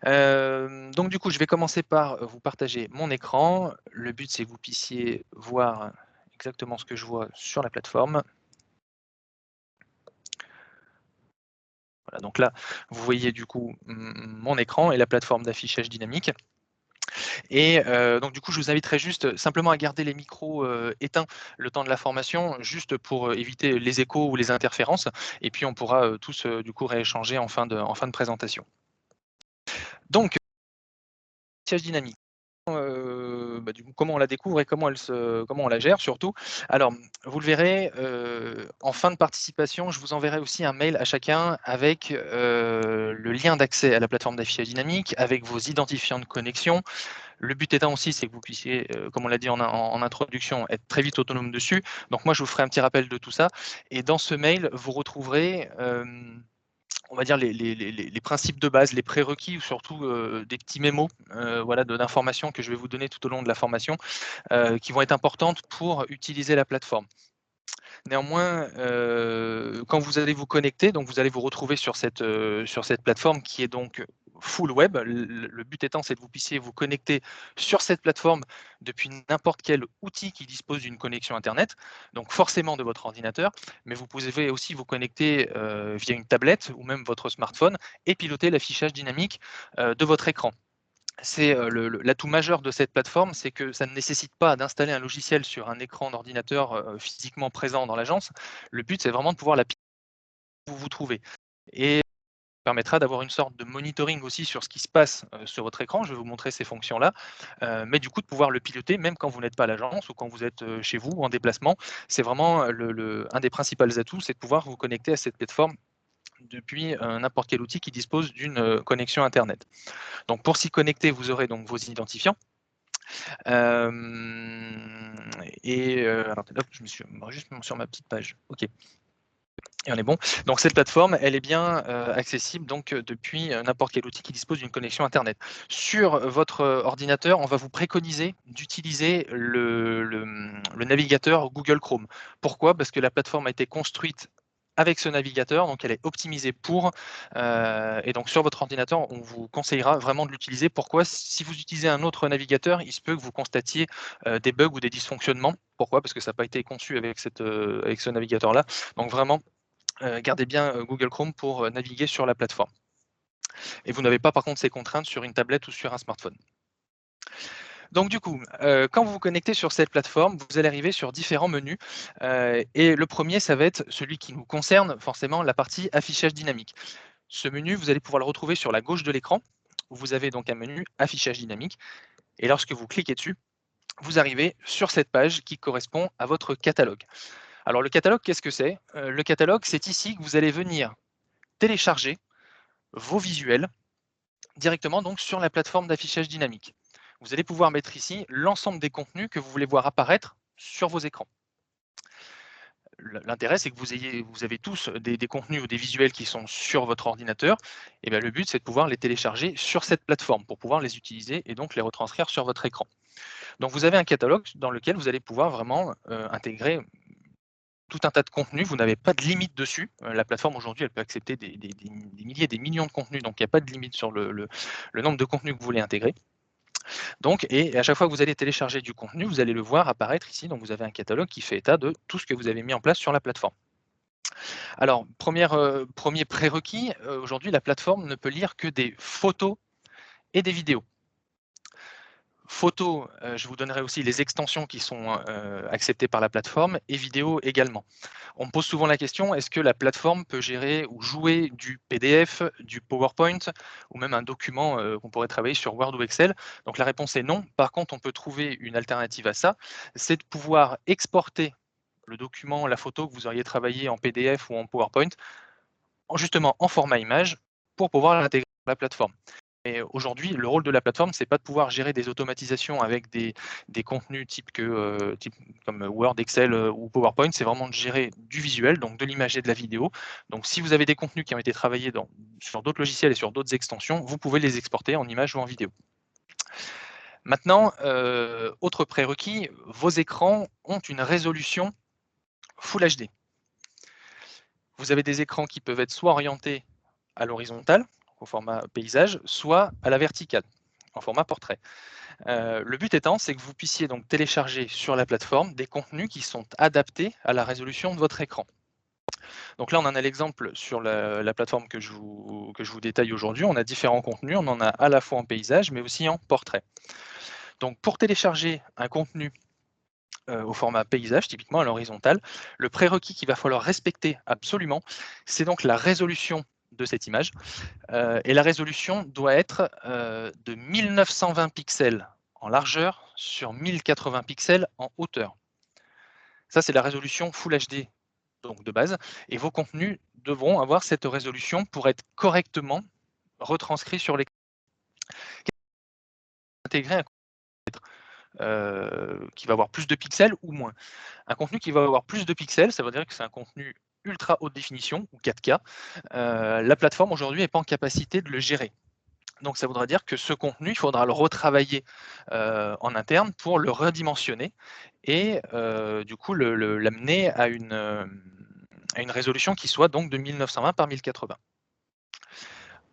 Donc du coup, je vais commencer par vous partager mon écran. Le but, c'est que vous puissiez voir exactement ce que je vois sur la plateforme. Voilà, donc là, vous voyez du coup mon écran et la plateforme d'affichage dynamique. Et donc du coup, je vous inviterai juste simplement à garder les micros éteints le temps de la formation, juste pour éviter les échos ou les interférences. Et puis on pourra tous du coup rééchanger en fin de présentation. Donc, affichage dynamique. Du coup, comment on la découvre et comment on la gère surtout. Alors, vous le verrez, en fin de participation, je vous enverrai aussi un mail à chacun avec le lien d'accès à la plateforme d'affichage dynamique, avec vos identifiants de connexion. Le but étant aussi, c'est que vous puissiez, comme on l'a dit en introduction, être très vite autonome dessus. Donc moi, je vous ferai un petit rappel de tout ça. Et dans ce mail, vous retrouverez on va dire les principes de base, les prérequis ou surtout des petits mémos voilà, d'informations que je vais vous donner tout au long de la formation qui vont être importantes pour utiliser la plateforme. Néanmoins, quand vous allez vous connecter, donc vous allez vous retrouver sur cette plateforme qui est donc full web. Le but étant, c'est que vous puissiez vous connecter sur cette plateforme depuis n'importe quel outil qui dispose d'une connexion internet, donc forcément de votre ordinateur, mais vous pouvez aussi vous connecter via une tablette ou même votre smartphone et piloter l'affichage dynamique de votre écran. C'est l'atout majeur de cette plateforme, c'est que ça ne nécessite pas d'installer un logiciel sur un écran d'ordinateur physiquement présent dans l'agence. Le but, c'est vraiment de pouvoir la piloter où vous vous trouvez et permettra d'avoir une sorte de monitoring aussi sur ce qui se passe sur votre écran. Je vais vous montrer ces fonctions-là, mais du coup de pouvoir le piloter même quand vous n'êtes pas à l'agence ou quand vous êtes chez vous ou en déplacement. C'est vraiment un des principaux atouts, c'est de pouvoir vous connecter à cette plateforme depuis n'importe quel outil qui dispose d'une connexion internet. Donc pour s'y connecter, vous aurez donc vos identifiants. Alors, hop, je me suis juste sur ma petite page. OK. Et on est bon. Donc cette plateforme, elle est bien accessible donc depuis n'importe quel outil qui dispose d'une connexion internet. Sur votre ordinateur, on va vous préconiser d'utiliser le navigateur Google Chrome. Pourquoi? Parce que la plateforme a été construite avec ce navigateur, donc elle est optimisée pour, et donc sur votre ordinateur, on vous conseillera vraiment de l'utiliser. Pourquoi? Si vous utilisez un autre navigateur, il se peut que vous constatiez des bugs ou des dysfonctionnements. Pourquoi? Parce que ça n'a pas été conçu avec avec ce navigateur-là. Donc vraiment, gardez bien Google Chrome pour naviguer sur la plateforme. Et vous n'avez pas par contre ces contraintes sur une tablette ou sur un smartphone. Donc du coup, quand vous vous connectez sur cette plateforme, vous allez arriver sur différents menus. Et le premier, ça va être celui qui nous concerne, forcément la partie affichage dynamique. Ce menu, vous allez pouvoir le retrouver sur la gauche de l'écran, où vous avez donc un menu affichage dynamique. Et lorsque vous cliquez dessus, vous arrivez sur cette page qui correspond à votre catalogue. Alors le catalogue, qu'est-ce que c'est? Le catalogue, c'est ici que vous allez venir télécharger vos visuels directement donc sur la plateforme d'affichage dynamique. Vous allez pouvoir mettre ici l'ensemble des contenus que vous voulez voir apparaître sur vos écrans. L'intérêt, c'est que vous avez tous des contenus ou des visuels qui sont sur votre ordinateur. Et bien, le but, c'est de pouvoir les télécharger sur cette plateforme pour pouvoir les utiliser et donc les retranscrire sur votre écran. Donc, vous avez un catalogue dans lequel vous allez pouvoir vraiment intégrer tout un tas de contenus. Vous n'avez pas de limite dessus. La plateforme aujourd'hui, elle peut accepter des milliers, des millions de contenus, donc il n'y a pas de limite sur le nombre de contenus que vous voulez intégrer. Donc, et à chaque fois que vous allez télécharger du contenu, vous allez le voir apparaître ici. Donc, vous avez un catalogue qui fait état de tout ce que vous avez mis en place sur la plateforme. Alors, premier prérequis, aujourd'hui, la plateforme ne peut lire que des photos et des vidéos. Photos, je vous donnerai aussi les extensions qui sont acceptées par la plateforme et vidéos également. On me pose souvent la question, est-ce que la plateforme peut gérer ou jouer du PDF, du PowerPoint ou même un document qu'on pourrait travailler sur Word ou Excel? Donc la réponse est non. Par contre, on peut trouver une alternative à ça, c'est de pouvoir exporter le document, la photo que vous auriez travaillé en PDF ou en PowerPoint, justement en format image pour pouvoir l'intégrer dans la plateforme. Et aujourd'hui, le rôle de la plateforme, c'est pas de pouvoir gérer des automatisations avec des contenus type comme Word, Excel ou PowerPoint, c'est vraiment de gérer du visuel, donc de l'image et de la vidéo. Donc si vous avez des contenus qui ont été travaillés sur d'autres logiciels et sur d'autres extensions, vous pouvez les exporter en image ou en vidéo. Maintenant, autre prérequis, vos écrans ont une résolution Full HD. Vous avez des écrans qui peuvent être soit orientés à l'horizontale, au format paysage, soit à la verticale, en format portrait. Le but étant, c'est que vous puissiez donc télécharger sur la plateforme des contenus qui sont adaptés à la résolution de votre écran. Donc là, on en a l'exemple sur la plateforme que je vous détaille aujourd'hui. On a différents contenus, on en a à la fois en paysage, mais aussi en portrait. Donc pour télécharger un contenu au format paysage, typiquement à l'horizontale, le prérequis qu'il va falloir respecter absolument, c'est donc la résolution de cette image. Et la résolution doit être de 1920 pixels en largeur sur 1080 pixels en hauteur. Ça, c'est la résolution Full HD donc de base. Et vos contenus devront avoir cette résolution pour être correctement retranscrits sur l'écran. Intégrer un qui va avoir plus de pixels ou moins. Un contenu qui va avoir plus de pixels, ça veut dire que c'est un contenu ultra haute définition ou 4K. La plateforme aujourd'hui n'est pas en capacité de le gérer. Donc ça voudra dire que ce contenu, il faudra le retravailler en interne pour le redimensionner et du coup l'amener à une résolution qui soit donc de 1920 par 1080.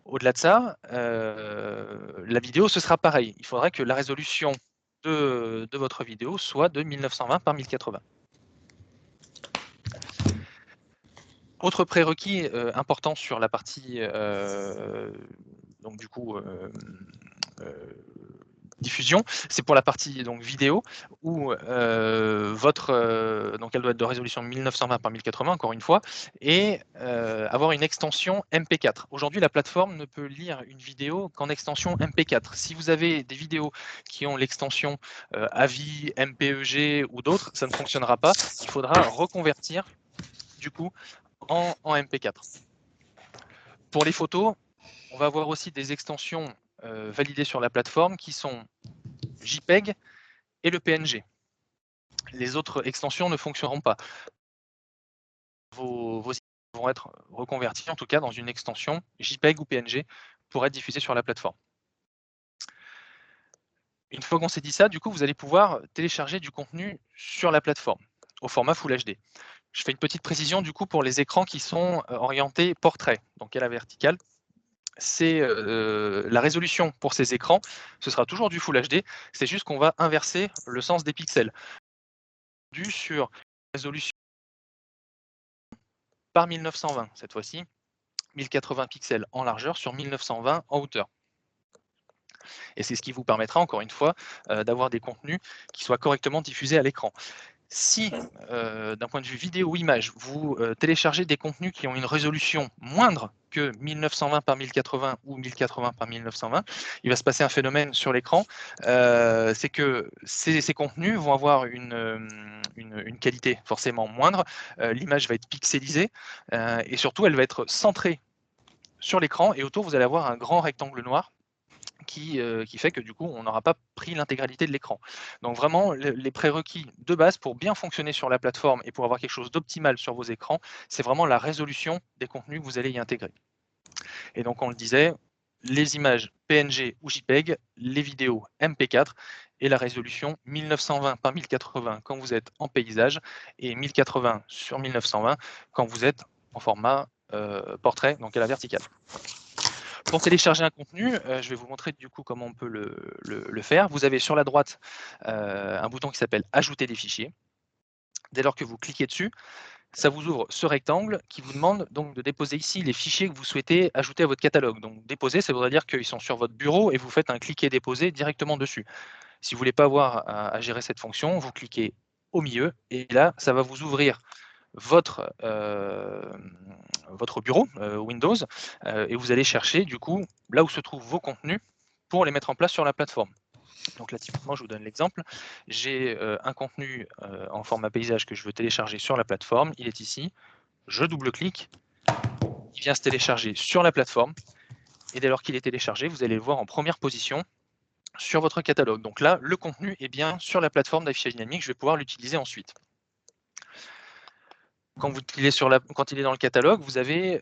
Au-delà de ça, la vidéo, ce sera pareil. Il faudrait que la résolution de votre vidéo soit de 1920 par 1080. Autre prérequis important sur la partie donc du coup diffusion, c'est pour la partie donc vidéo où donc elle doit être de résolution 1920 par 1080 encore une fois et avoir une extension MP4. Aujourd'hui, la plateforme ne peut lire une vidéo qu'en extension MP4. Si vous avez des vidéos qui ont l'extension AVI, MPEG ou d'autres, ça ne fonctionnera pas. Il faudra reconvertir du coup en MP4. Pour les photos, on va avoir aussi des extensions validées sur la plateforme qui sont JPEG et le PNG. Les autres extensions ne fonctionneront pas. Vos images vont être reconverties, en tout cas dans une extension JPEG ou PNG pour être diffusées sur la plateforme. Une fois qu'on s'est dit ça, du coup, vous allez pouvoir télécharger du contenu sur la plateforme au format Full HD. Je fais une petite précision du coup pour les écrans qui sont orientés portrait, donc à la verticale. C'est la résolution pour ces écrans, ce sera toujours du Full HD, c'est juste qu'on va inverser le sens des pixels. Sur résolution par 1920 cette fois-ci, 1080 pixels en largeur sur 1920 en hauteur. Et c'est ce qui vous permettra, encore une fois, d'avoir des contenus qui soient correctement diffusés à l'écran. Si, d'un point de vue vidéo ou image, vous téléchargez des contenus qui ont une résolution moindre que 1920 par 1080 ou 1080 par 1920, il va se passer un phénomène sur l'écran, c'est que ces contenus vont avoir une qualité forcément moindre, l'image va être pixelisée et surtout elle va être centrée sur l'écran et autour vous allez avoir un grand rectangle noir qui fait que du coup, on n'aura pas pris l'intégralité de l'écran. Donc vraiment, les prérequis de base pour bien fonctionner sur la plateforme et pour avoir quelque chose d'optimal sur vos écrans, c'est vraiment la résolution des contenus que vous allez y intégrer. Et donc, on le disait, les images PNG ou JPEG, les vidéos MP4 et la résolution 1920 par 1080 quand vous êtes en paysage et 1080 sur 1920 quand vous êtes en format portrait, donc à la verticale. Pour télécharger un contenu, je vais vous montrer du coup comment on peut le faire. Vous avez sur la droite un bouton qui s'appelle « Ajouter des fichiers ». Dès lors que vous cliquez dessus, ça vous ouvre ce rectangle qui vous demande donc de déposer ici les fichiers que vous souhaitez ajouter à votre catalogue. Donc déposer, ça voudrait dire qu'ils sont sur votre bureau et vous faites un cliquer déposer directement dessus. Si vous ne voulez pas avoir à gérer cette fonction, vous cliquez au milieu et là, ça va vous ouvrir votre bureau Windows et vous allez chercher du coup là où se trouvent vos contenus pour les mettre en place sur la plateforme. Donc là, typiquement, je vous donne l'exemple. J'ai un contenu en format paysage que je veux télécharger sur la plateforme. Il est ici. Je double-clique. Il vient se télécharger sur la plateforme. Et dès lors qu'il est téléchargé, vous allez le voir en première position sur votre catalogue. Donc là, le contenu est bien sur la plateforme d'affichage dynamique. Je vais pouvoir l'utiliser ensuite. Quand il est dans le catalogue, vous avez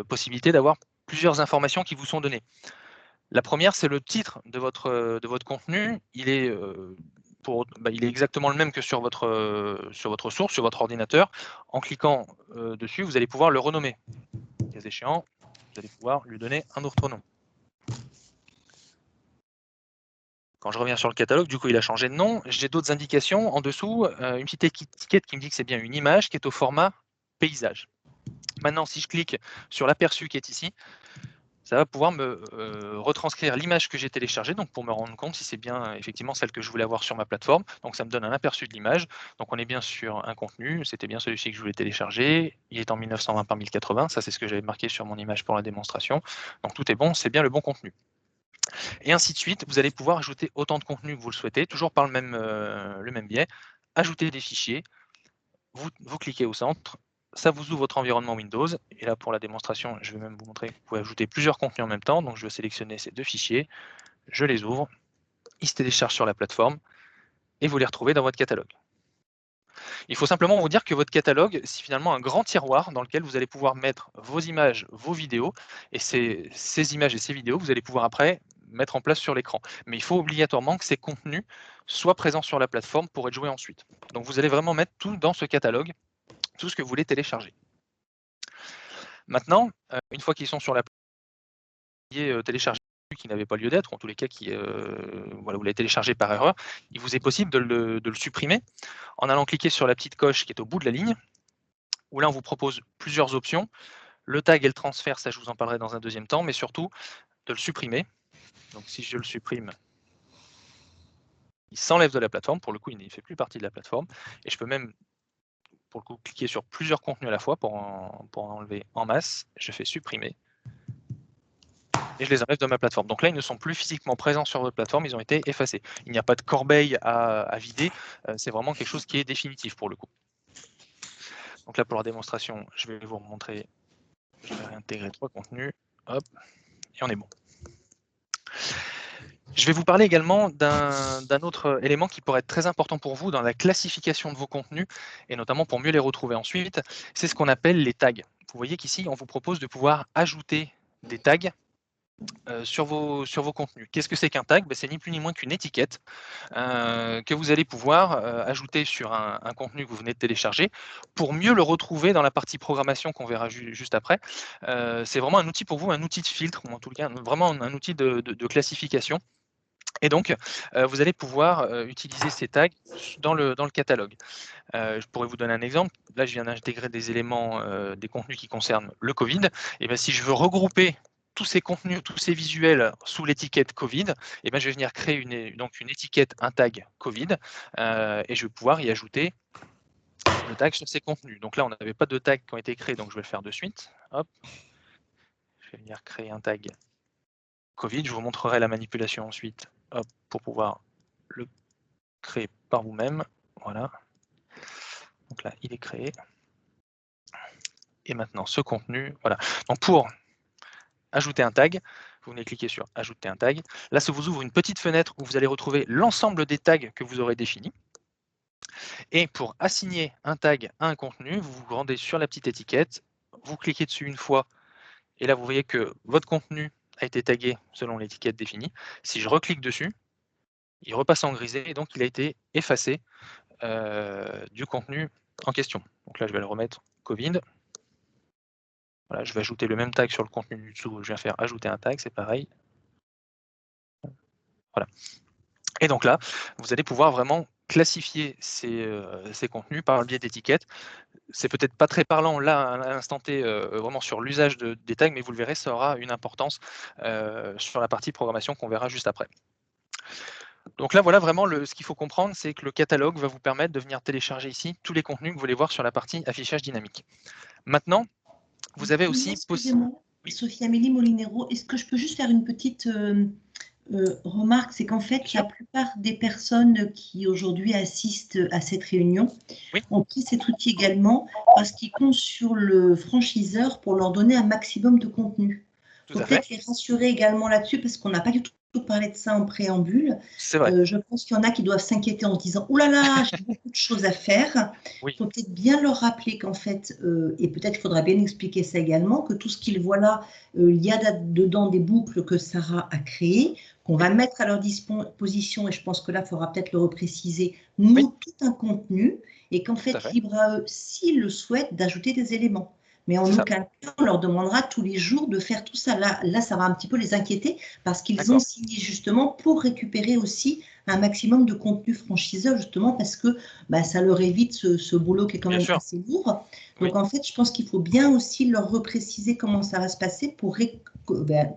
possibilité d'avoir plusieurs informations qui vous sont données. La première, c'est le titre de votre contenu. Il est exactement le même que sur votre source, sur votre ordinateur. En cliquant dessus, vous allez pouvoir le renommer. Cas échéant, vous allez pouvoir lui donner un autre nom. Quand je reviens sur le catalogue, du coup, il a changé de nom. J'ai d'autres indications en dessous, une petite étiquette qui me dit que c'est bien une image qui est au format paysage. Maintenant, si je clique sur l'aperçu qui est ici, ça va pouvoir me retranscrire l'image que j'ai téléchargée, donc pour me rendre compte si c'est bien effectivement celle que je voulais avoir sur ma plateforme. Donc ça me donne un aperçu de l'image. Donc on est bien sur un contenu, c'était bien celui-ci que je voulais télécharger. Il est en 1920 par 1080, ça c'est ce que j'avais marqué sur mon image pour la démonstration. Donc tout est bon, c'est bien le bon contenu. Et ainsi de suite, vous allez pouvoir ajouter autant de contenu que vous le souhaitez, toujours par le même biais. Ajouter des fichiers, vous cliquez au centre, ça vous ouvre votre environnement Windows. Et là, pour la démonstration, je vais même vous montrer que vous pouvez ajouter plusieurs contenus en même temps. Donc, je vais sélectionner ces 2 fichiers, je les ouvre, ils se téléchargent sur la plateforme et vous les retrouvez dans votre catalogue. Il faut simplement vous dire que votre catalogue, c'est finalement un grand tiroir dans lequel vous allez pouvoir mettre vos images, vos vidéos, et ces images et ces vidéos, vous allez pouvoir après mettre en place sur l'écran. Mais il faut obligatoirement que ces contenus soient présents sur la plateforme pour être joués ensuite. Donc vous allez vraiment mettre tout dans ce catalogue, tout ce que vous voulez télécharger. Maintenant, une fois qu'ils sont sur la plateforme téléchargé qui n'avait pas lieu d'être, ou en tous les cas qui, voilà, vous l'avez téléchargé par erreur, il vous est possible de le supprimer en allant cliquer sur la petite coche qui est au bout de la ligne, où là on vous propose plusieurs options. Le tag et le transfert, ça je vous en parlerai dans un deuxième temps, mais surtout de le supprimer. Donc si je le supprime, il s'enlève de la plateforme, pour le coup il ne fait plus partie de la plateforme, et je peux même pour le coup cliquer sur plusieurs contenus à la fois pour en enlever en masse. Je fais supprimer et je les enlève de ma plateforme. Donc là, ils ne sont plus physiquement présents sur votre plateforme, ils ont été effacés. Il n'y a pas de corbeille à vider, c'est vraiment quelque chose qui est définitif pour le coup. Donc là, pour la démonstration, je vais vous montrer, je vais réintégrer 3 contenus, hop, et on est bon. Je vais vous parler également d'un autre élément qui pourrait être très important pour vous dans la classification de vos contenus, et notamment pour mieux les retrouver ensuite, c'est ce qu'on appelle les tags. Vous voyez qu'ici, on vous propose de pouvoir ajouter des tags sur vos contenus. Qu'est-ce que c'est qu'un tag? C'est ni plus ni moins qu'une étiquette que vous allez pouvoir ajouter sur un contenu que vous venez de télécharger pour mieux le retrouver dans la partie programmation qu'on verra juste après. C'est vraiment un outil pour vous, un outil de filtre, ou en tout cas vraiment un outil de classification. Et donc, vous allez pouvoir utiliser ces tags dans le catalogue. Je pourrais vous donner un exemple. Là, je viens d'intégrer des éléments, des contenus qui concernent le Covid. Et bien, si je veux regrouper tous ces contenus, tous ces visuels sous l'étiquette Covid, et ben, je vais venir créer une étiquette, un tag Covid, et je vais pouvoir y ajouter le tag sur ces contenus. Donc là, on n'avait pas de tags qui ont été créés, donc je vais le faire de suite. Hop. Je vais venir créer un tag Covid. Je vous montrerai la manipulation ensuite, hop, pour pouvoir le créer par vous-même. Voilà. Donc là, il est créé. Et maintenant, ce contenu, voilà. Donc pour ajouter un tag, vous venez cliquer sur ajouter un tag. Là, ça vous ouvre une petite fenêtre où vous allez retrouver l'ensemble des tags que vous aurez définis. Et pour assigner un tag à un contenu, vous vous rendez sur la petite étiquette, vous cliquez dessus une fois, et là, vous voyez que votre contenu a été tagué selon l'étiquette définie. Si je reclique dessus, il repasse en grisé, et donc il a été effacé du contenu en question. Donc là, je vais le remettre Covid. Voilà, je vais ajouter le même tag sur le contenu du dessous. Je viens faire ajouter un tag, c'est pareil. Voilà. Et donc là, vous allez pouvoir vraiment classifier ces contenus par le biais d'étiquettes. C'est peut-être pas très parlant là à l'instant T, vraiment sur l'usage des tags, mais vous le verrez, ça aura une importance sur la partie programmation qu'on verra juste après. Donc là, voilà vraiment ce qu'il faut comprendre, c'est que le catalogue va vous permettre de venir télécharger ici tous les contenus que vous voulez voir sur la partie affichage dynamique. Maintenant, vous avez aussi... Excusez-moi, oui. Sophie-Amélie Molinero, est-ce que je peux juste faire une petite remarque? C'est qu'en fait, la plupart des personnes qui aujourd'hui assistent à cette réunion ont pris cet outil également parce qu'ils comptent sur le franchiseur pour leur donner un maximum de contenu. Il faut peut-être les rassurer également là-dessus parce qu'on n'a pas du tout parlé de ça en préambule. C'est vrai. Je pense qu'il y en a qui doivent s'inquiéter en se disant « Oh là là, j'ai beaucoup de choses à faire ». Il faut peut-être bien leur rappeler qu'en fait, et peut-être il faudra bien expliquer ça également, que tout ce qu'ils voient là, il y a dedans des boucles que Sarah a créées, qu'on va mettre à leur disposition, et je pense que là, il faudra peut-être le repréciser, nous, tout un contenu, et qu'en fait, libre à eux, s'ils le souhaitent, d'ajouter des éléments. Mais en aucun cas, on leur demandera tous les jours de faire tout ça. Là, ça va un petit peu les inquiéter parce qu'ils ont signé justement pour récupérer aussi un maximum de contenu franchiseur, justement parce que ça leur évite ce boulot qui est quand même assez lourd. Donc, en fait, je pense qu'il faut bien aussi leur repréciser comment ça va se passer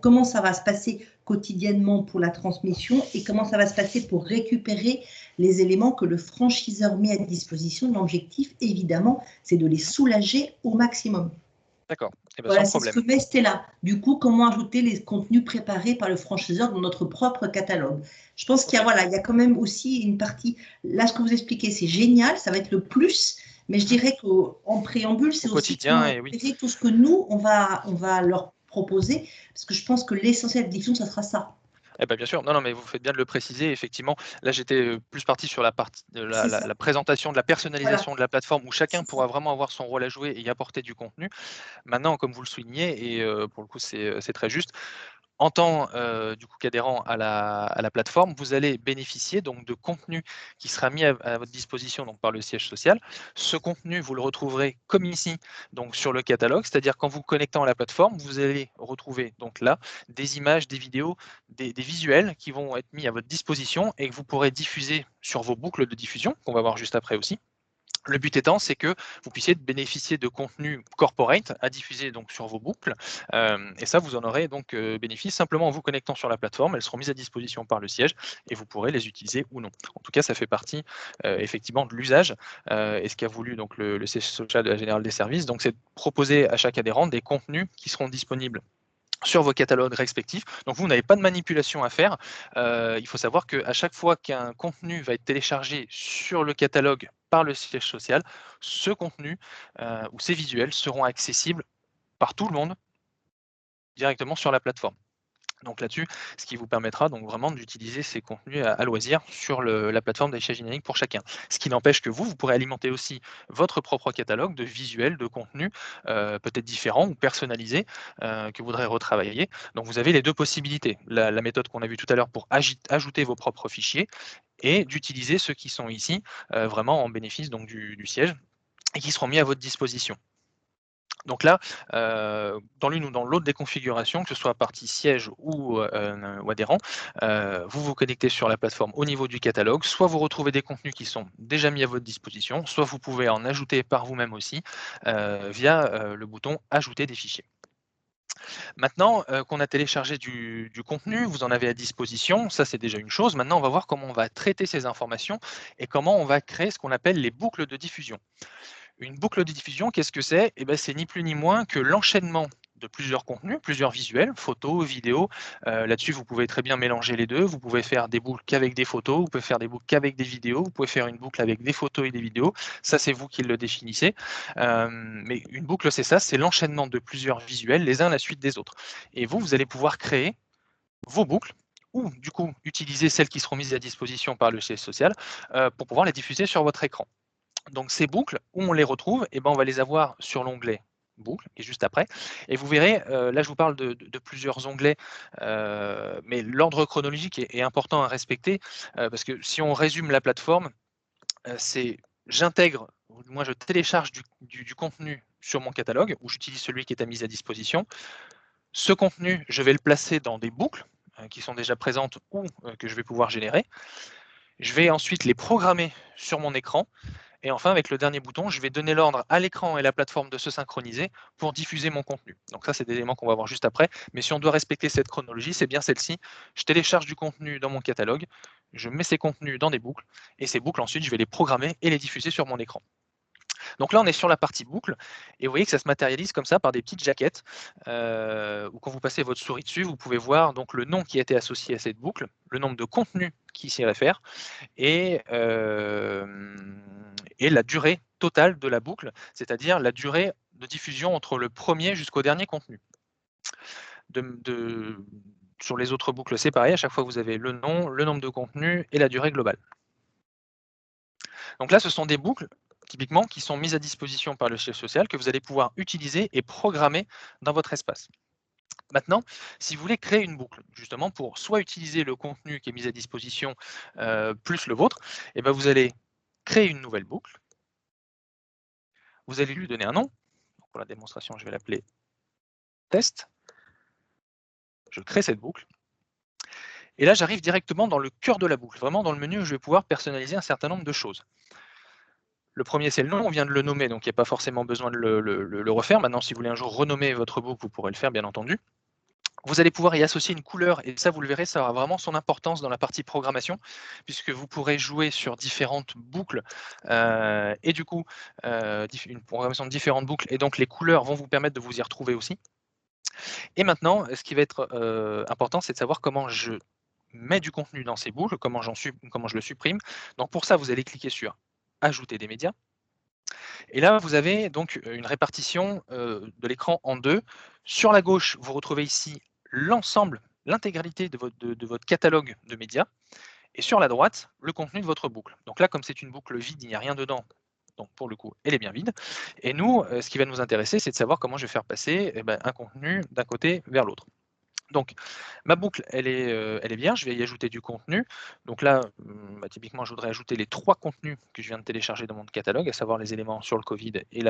comment ça va se passer quotidiennement pour la transmission et comment ça va se passer pour récupérer les éléments que le franchiseur met à disposition. L'objectif, évidemment, c'est de les soulager au maximum. D'accord. Voilà, c'est ce que met Stella. Du coup, comment ajouter les contenus préparés par le franchiseur dans notre propre catalogue. Je pense qu'il y a quand même aussi une partie, là, ce que vous expliquez, c'est génial, ça va être le plus, mais je dirais qu'en préambule, c'est aussi tout ce que nous, on va leur proposer, parce que je pense que l'essentiel de la diffusion, ça sera ça. Eh ben, bien sûr, non, mais vous faites bien de le préciser. Effectivement, là, j'étais plus parti sur la partie de la présentation, de la personnalisation de la plateforme où chacun pourra vraiment avoir son rôle à jouer et y apporter du contenu. Maintenant, comme vous le soulignez, et pour le coup, c'est très juste, en tant du coup qu'adhérent à la plateforme, vous allez bénéficier donc de contenu qui sera mis à votre disposition donc par le siège social. Ce contenu, vous le retrouverez comme ici, donc sur le catalogue, c'est-à-dire qu'en vous connectant à la plateforme, vous allez retrouver donc là des images, des vidéos, des visuels qui vont être mis à votre disposition et que vous pourrez diffuser sur vos boucles de diffusion, qu'on va voir juste après aussi. Le but étant, c'est que vous puissiez bénéficier de contenus corporate à diffuser donc sur vos boucles. Et ça, vous en aurez donc bénéfice simplement en vous connectant sur la plateforme. Elles seront mises à disposition par le siège et vous pourrez les utiliser ou non. En tout cas, ça fait partie effectivement de l'usage et ce qu'a voulu donc le siège social de la Générale des Services. Donc, c'est de proposer à chaque adhérent des contenus qui seront disponibles sur vos catalogues respectifs. Donc vous n'avez pas de manipulation à faire. Il faut savoir qu'à chaque fois qu'un contenu va être téléchargé sur le catalogue par le siège social, ce contenu ou ces visuels seront accessibles par tout le monde directement sur la plateforme. Donc là-dessus, ce qui vous permettra donc vraiment d'utiliser ces contenus à loisir sur la plateforme d'affichage dynamique pour chacun. Ce qui n'empêche que vous pourrez alimenter aussi votre propre catalogue de visuels, de contenus, peut-être différents ou personnalisés, que vous voudrez retravailler. Donc vous avez les deux possibilités. La méthode qu'on a vue tout à l'heure pour ajouter vos propres fichiers et d'utiliser ceux qui sont ici, vraiment en bénéfice donc, du siège et qui seront mis à votre disposition. Donc là, dans l'une ou dans l'autre des configurations, que ce soit partie siège ou adhérent, vous vous connectez sur la plateforme au niveau du catalogue. Soit vous retrouvez des contenus qui sont déjà mis à votre disposition, soit vous pouvez en ajouter par vous-même aussi via le bouton « Ajouter des fichiers ». Maintenant qu'on a téléchargé du contenu, vous en avez à disposition, ça c'est déjà une chose. Maintenant, on va voir comment on va traiter ces informations et comment on va créer ce qu'on appelle les boucles de diffusion. Une boucle de diffusion, qu'est-ce que c'est? Eh ben, c'est ni plus ni moins que l'enchaînement de plusieurs contenus, plusieurs visuels, photos, vidéos. Là-dessus, vous pouvez très bien mélanger les deux. Vous pouvez faire des boucles qu'avec des photos, vous pouvez faire des boucles qu'avec des vidéos, vous pouvez faire une boucle avec des photos et des vidéos. Ça, c'est vous qui le définissez. Mais une boucle, c'est ça, c'est l'enchaînement de plusieurs visuels, les uns à la suite des autres. Et vous allez pouvoir créer vos boucles ou du coup utiliser celles qui seront mises à disposition par le siège social pour pouvoir les diffuser sur votre écran. Donc ces boucles, où on les retrouve, on va les avoir sur l'onglet boucle, qui est juste après. Et vous verrez, là je vous parle de plusieurs onglets, mais l'ordre chronologique est important à respecter, parce que si on résume la plateforme, c'est j'intègre, moi je télécharge du contenu sur mon catalogue, ou j'utilise celui qui est mis à disposition. Ce contenu, je vais le placer dans des boucles qui sont déjà présentes ou que je vais pouvoir générer. Je vais ensuite les programmer sur mon écran. Et enfin, avec le dernier bouton, je vais donner l'ordre à l'écran et la plateforme de se synchroniser pour diffuser mon contenu. Donc ça, c'est des éléments qu'on va voir juste après. Mais si on doit respecter cette chronologie, c'est bien celle-ci. Je télécharge du contenu dans mon catalogue, je mets ces contenus dans des boucles, et ces boucles, ensuite, je vais les programmer et les diffuser sur mon écran. Donc là, on est sur la partie boucle, et vous voyez que ça se matérialise comme ça par des petites jaquettes, où quand vous passez votre souris dessus, vous pouvez voir donc le nom qui a été associé à cette boucle, le nombre de contenus qui s'y réfèrent, et la durée totale de la boucle, c'est-à-dire la durée de diffusion entre le premier jusqu'au dernier contenu. Sur les autres boucles, c'est pareil, à chaque fois vous avez le nom, le nombre de contenus et la durée globale. Donc là, ce sont des boucles, typiquement, qui sont mises à disposition par le siège social, que vous allez pouvoir utiliser et programmer dans votre espace. Maintenant, si vous voulez créer une boucle, justement, pour soit utiliser le contenu qui est mis à disposition plus le vôtre, vous allez créer une nouvelle boucle. Vous allez lui donner un nom. Donc pour la démonstration, je vais l'appeler test. Je crée cette boucle. Et là, j'arrive directement dans le cœur de la boucle, vraiment dans le menu où je vais pouvoir personnaliser un certain nombre de choses. Le premier, c'est le nom, on vient de le nommer, donc il n'y a pas forcément besoin de le refaire. Maintenant, si vous voulez un jour renommer votre boucle, vous pourrez le faire, bien entendu. Vous allez pouvoir y associer une couleur, et ça, vous le verrez, ça aura vraiment son importance dans la partie programmation, puisque vous pourrez jouer sur différentes boucles, et du coup, une programmation de différentes boucles, et donc les couleurs vont vous permettre de vous y retrouver aussi. Et maintenant, ce qui va être important, c'est de savoir comment je mets du contenu dans ces boucles, comment je le supprime. Donc pour ça, vous allez cliquer sur « Ajouter des médias ». Et là, vous avez donc une répartition de l'écran en deux. Sur la gauche, vous retrouvez ici l'ensemble, l'intégralité de votre catalogue de médias. Et sur la droite, le contenu de votre boucle. Donc là, comme c'est une boucle vide, il n'y a rien dedans. Donc pour le coup, elle est bien vide. Et nous, ce qui va nous intéresser, c'est de savoir comment je vais faire passer un contenu d'un côté vers l'autre. Donc, ma boucle, elle est bien, je vais y ajouter du contenu. Donc là, typiquement, je voudrais ajouter les 3 contenus que je viens de télécharger dans mon catalogue, à savoir les éléments sur le Covid et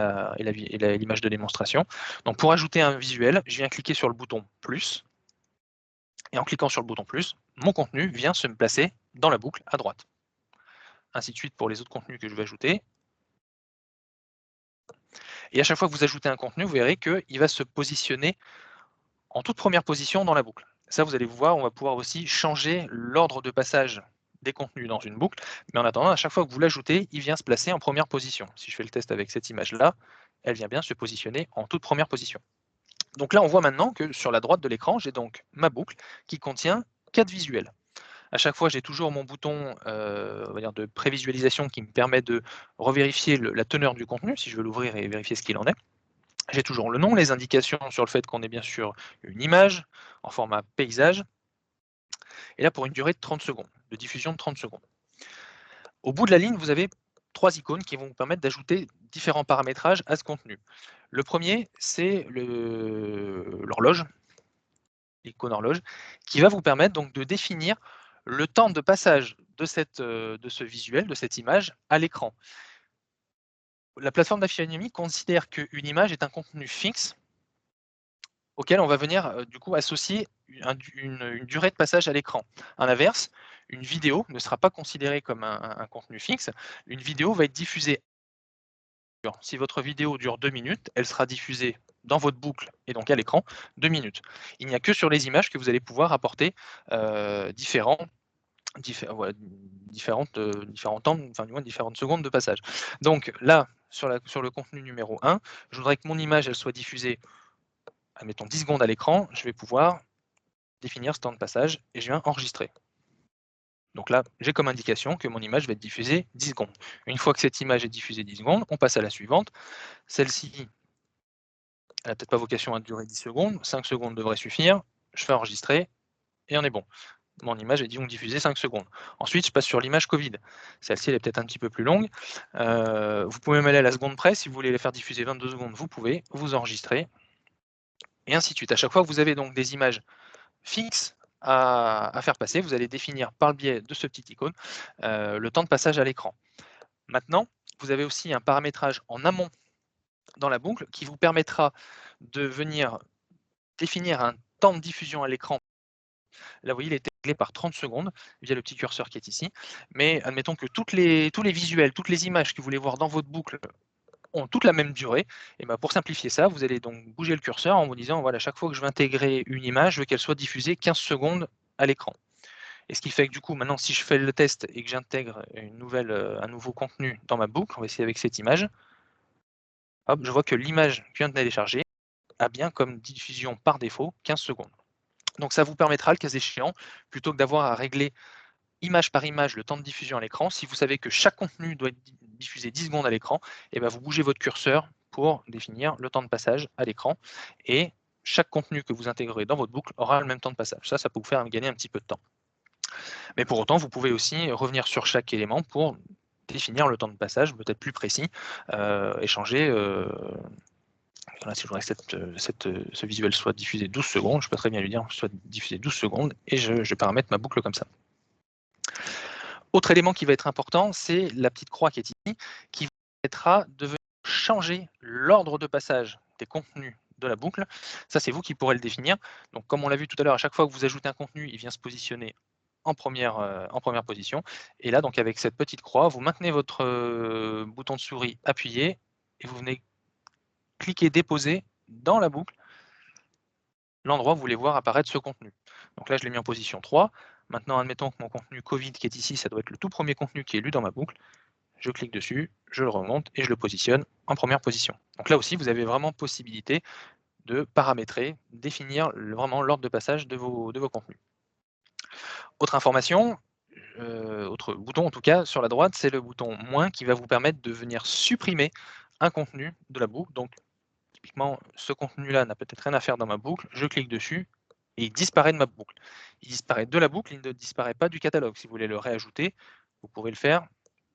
l'image de démonstration. Donc, pour ajouter un visuel, je viens cliquer sur le bouton « Plus ». Et en cliquant sur le bouton « Plus », mon contenu vient se me placer dans la boucle à droite. Ainsi de suite pour les autres contenus que je vais ajouter. Et à chaque fois que vous ajoutez un contenu, vous verrez qu'il va se positionner en toute première position dans la boucle. Ça, vous allez voir, on va pouvoir aussi changer l'ordre de passage des contenus dans une boucle, mais en attendant, à chaque fois que vous l'ajoutez, il vient se placer en première position. Si je fais le test avec cette image-là, elle vient bien se positionner en toute première position. Donc là, on voit maintenant que sur la droite de l'écran, j'ai donc ma boucle qui contient 4 visuels. À chaque fois, j'ai toujours mon bouton on va dire de prévisualisation qui me permet de revérifier la teneur du contenu, si je veux l'ouvrir et vérifier ce qu'il en est. J'ai toujours le nom, les indications sur le fait qu'on est bien sûr une image en format paysage, et là pour une durée de 30 secondes, de diffusion de 30 secondes. Au bout de la ligne, vous avez 3 icônes qui vont vous permettre d'ajouter différents paramétrages à ce contenu. Le premier, c'est l'horloge, l'icône horloge, qui va vous permettre donc de définir le temps de passage de ce visuel, de cette image, à l'écran. La plateforme d'affichage dynamique considère qu'une image est un contenu fixe auquel on va venir du coup associer une durée de passage à l'écran. À l'inverse, une vidéo ne sera pas considérée comme un contenu fixe. Une vidéo va être diffusée. Si votre vidéo dure 2 minutes, elle sera diffusée dans votre boucle et donc à l'écran 2 minutes. Il n'y a que sur les images que vous allez pouvoir apporter différents temps, enfin du moins différentes secondes de passage. Donc là, sur le contenu numéro 1, je voudrais que mon image elle soit diffusée, admettons 10 secondes à l'écran, je vais pouvoir définir ce temps de passage et je viens enregistrer. Donc là, j'ai comme indication que mon image va être diffusée 10 secondes. Une fois que cette image est diffusée 10 secondes, on passe à la suivante. Celle-ci, elle n'a peut-être pas vocation à durer 10 secondes, 5 secondes devrait suffire, je fais enregistrer et on est bon. Mon image est donc diffusée 5 secondes. Ensuite, je passe sur l'image Covid. Celle-ci, elle est peut-être un petit peu plus longue. Vous pouvez même aller à la seconde près. Si vous voulez la faire diffuser 22 secondes, vous pouvez, vous enregistrez, et ainsi de suite. À chaque fois que vous avez donc des images fixes à faire passer, vous allez définir par le biais de ce petit icône le temps de passage à l'écran. Maintenant, vous avez aussi un paramétrage en amont dans la boucle qui vous permettra de venir définir un temps de diffusion à l'écran. Là, vous voyez, il est réglé par 30 secondes via le petit curseur qui est ici. Mais admettons que tous les visuels, toutes les images que vous voulez voir dans votre boucle ont toute la même durée. Et ben pour simplifier ça, vous allez donc bouger le curseur en vous disant, voilà, chaque fois que je veux intégrer une image, je veux qu'elle soit diffusée 15 secondes à l'écran. Et ce qui fait que du coup, maintenant, si je fais le test et que j'intègre un nouveau contenu dans ma boucle, on va essayer avec cette image, hop, je vois que l'image que je viens de télécharger a bien comme diffusion par défaut 15 secondes. Donc ça vous permettra, le cas échéant, plutôt que d'avoir à régler image par image le temps de diffusion à l'écran, si vous savez que chaque contenu doit être diffusé 10 secondes à l'écran, et ben vous bougez votre curseur pour définir le temps de passage à l'écran, et chaque contenu que vous intégrez dans votre boucle aura le même temps de passage. Ça peut vous faire gagner un petit peu de temps. Mais pour autant, vous pouvez aussi revenir sur chaque élément pour définir le temps de passage peut-être plus précis, et changer. Voilà, si je voudrais que ce visuel soit diffusé 12 secondes, je peux très bien lui dire soit diffusé 12 secondes et je paramètre ma boucle comme ça. Autre élément qui va être important, c'est la petite croix qui est ici, qui permettra de venir changer l'ordre de passage des contenus de la boucle. Ça, c'est vous qui pourrez le définir. Donc, comme on l'a vu tout à l'heure, à chaque fois que vous ajoutez un contenu, il vient se positionner en première position. Et là, donc avec cette petite croix, vous maintenez votre bouton de souris appuyé et vous venez cliquer déposer dans la boucle l'endroit où vous voulez voir apparaître ce contenu. Donc là, je l'ai mis en position 3. Maintenant, admettons que mon contenu Covid qui est ici, ça doit être le tout premier contenu qui est lu dans ma boucle. Je clique dessus, je le remonte et je le positionne en première position. Donc là aussi, vous avez vraiment possibilité de paramétrer, définir vraiment l'ordre de passage de vos contenus. Autre information, autre bouton en tout cas, sur la droite, c'est le bouton moins qui va vous permettre de venir supprimer un contenu de la boucle. Donc typiquement, ce contenu-là n'a peut-être rien à faire dans ma boucle, je clique dessus et il disparaît de ma boucle. Il disparaît de la boucle, il ne disparaît pas du catalogue. Si vous voulez le réajouter, vous pouvez le faire,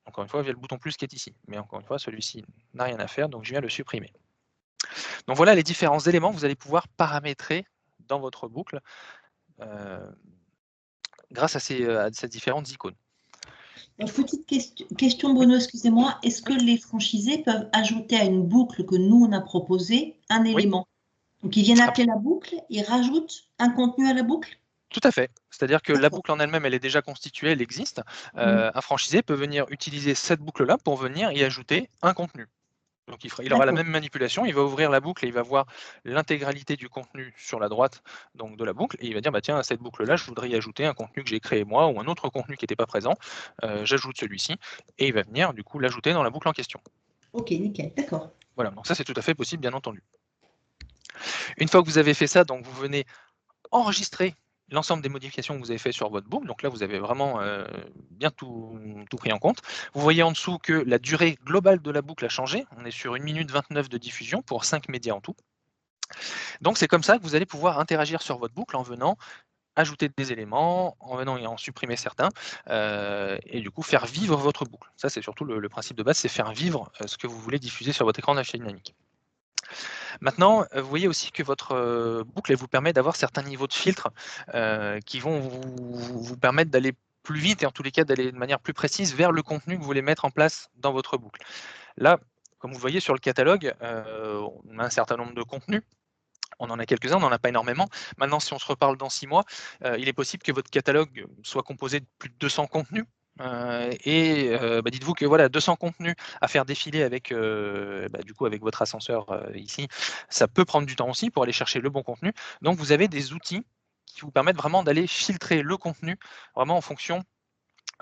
encore une fois, via le bouton plus qui est ici. Mais encore une fois, celui-ci n'a rien à faire, donc je viens le supprimer. Donc voilà les différents éléments que vous allez pouvoir paramétrer dans votre boucle grâce à ces différentes icônes. Petite question, Bruno, excusez-moi. Est-ce que les franchisés peuvent ajouter à une boucle que nous, on a proposée un Oui. élément? Donc, ils viennent appeler la boucle, ils rajoutent un contenu à la boucle? Tout à fait. C'est-à-dire que la boucle en elle-même, elle est déjà constituée, elle existe. Un franchisé peut venir utiliser cette boucle-là pour venir y ajouter un contenu. Donc il aura la même manipulation, il va ouvrir la boucle et il va voir l'intégralité du contenu sur la droite donc de la boucle et il va dire bah tiens à cette boucle-là je voudrais y ajouter un contenu que j'ai créé moi ou un autre contenu qui n'était pas présent, j'ajoute celui-ci et il va venir du coup l'ajouter dans la boucle en question. Ok, nickel, d'accord. Voilà, donc ça c'est tout à fait possible bien entendu. Une fois que vous avez fait ça, donc vous venez enregistrer l'ensemble des modifications que vous avez fait sur votre boucle. Donc là, vous avez vraiment bien tout pris en compte. Vous voyez en dessous que la durée globale de la boucle a changé. On est sur 1 minute 29 de diffusion pour 5 médias en tout. Donc c'est comme ça que vous allez pouvoir interagir sur votre boucle en venant ajouter des éléments, en venant et en supprimer certains, et du coup faire vivre votre boucle. Ça, c'est surtout le principe de base, c'est faire vivre ce que vous voulez diffuser sur votre écran d'affichage dynamique. Maintenant, vous voyez aussi que votre boucle elle vous permet d'avoir certains niveaux de filtres qui vont vous permettre d'aller plus vite et en tous les cas d'aller de manière plus précise vers le contenu que vous voulez mettre en place dans votre boucle. Là, comme vous voyez sur le catalogue, on a un certain nombre de contenus. On en a quelques-uns, on n'en a pas énormément. Maintenant, si on se reparle dans 6 mois, il est possible que votre catalogue soit composé de plus de 200 contenus. Dites-vous que voilà 200 contenus à faire défiler avec du coup avec votre ascenseur ici, ça peut prendre du temps aussi pour aller chercher le bon contenu. Donc vous avez des outils qui vous permettent vraiment d'aller filtrer le contenu vraiment en fonction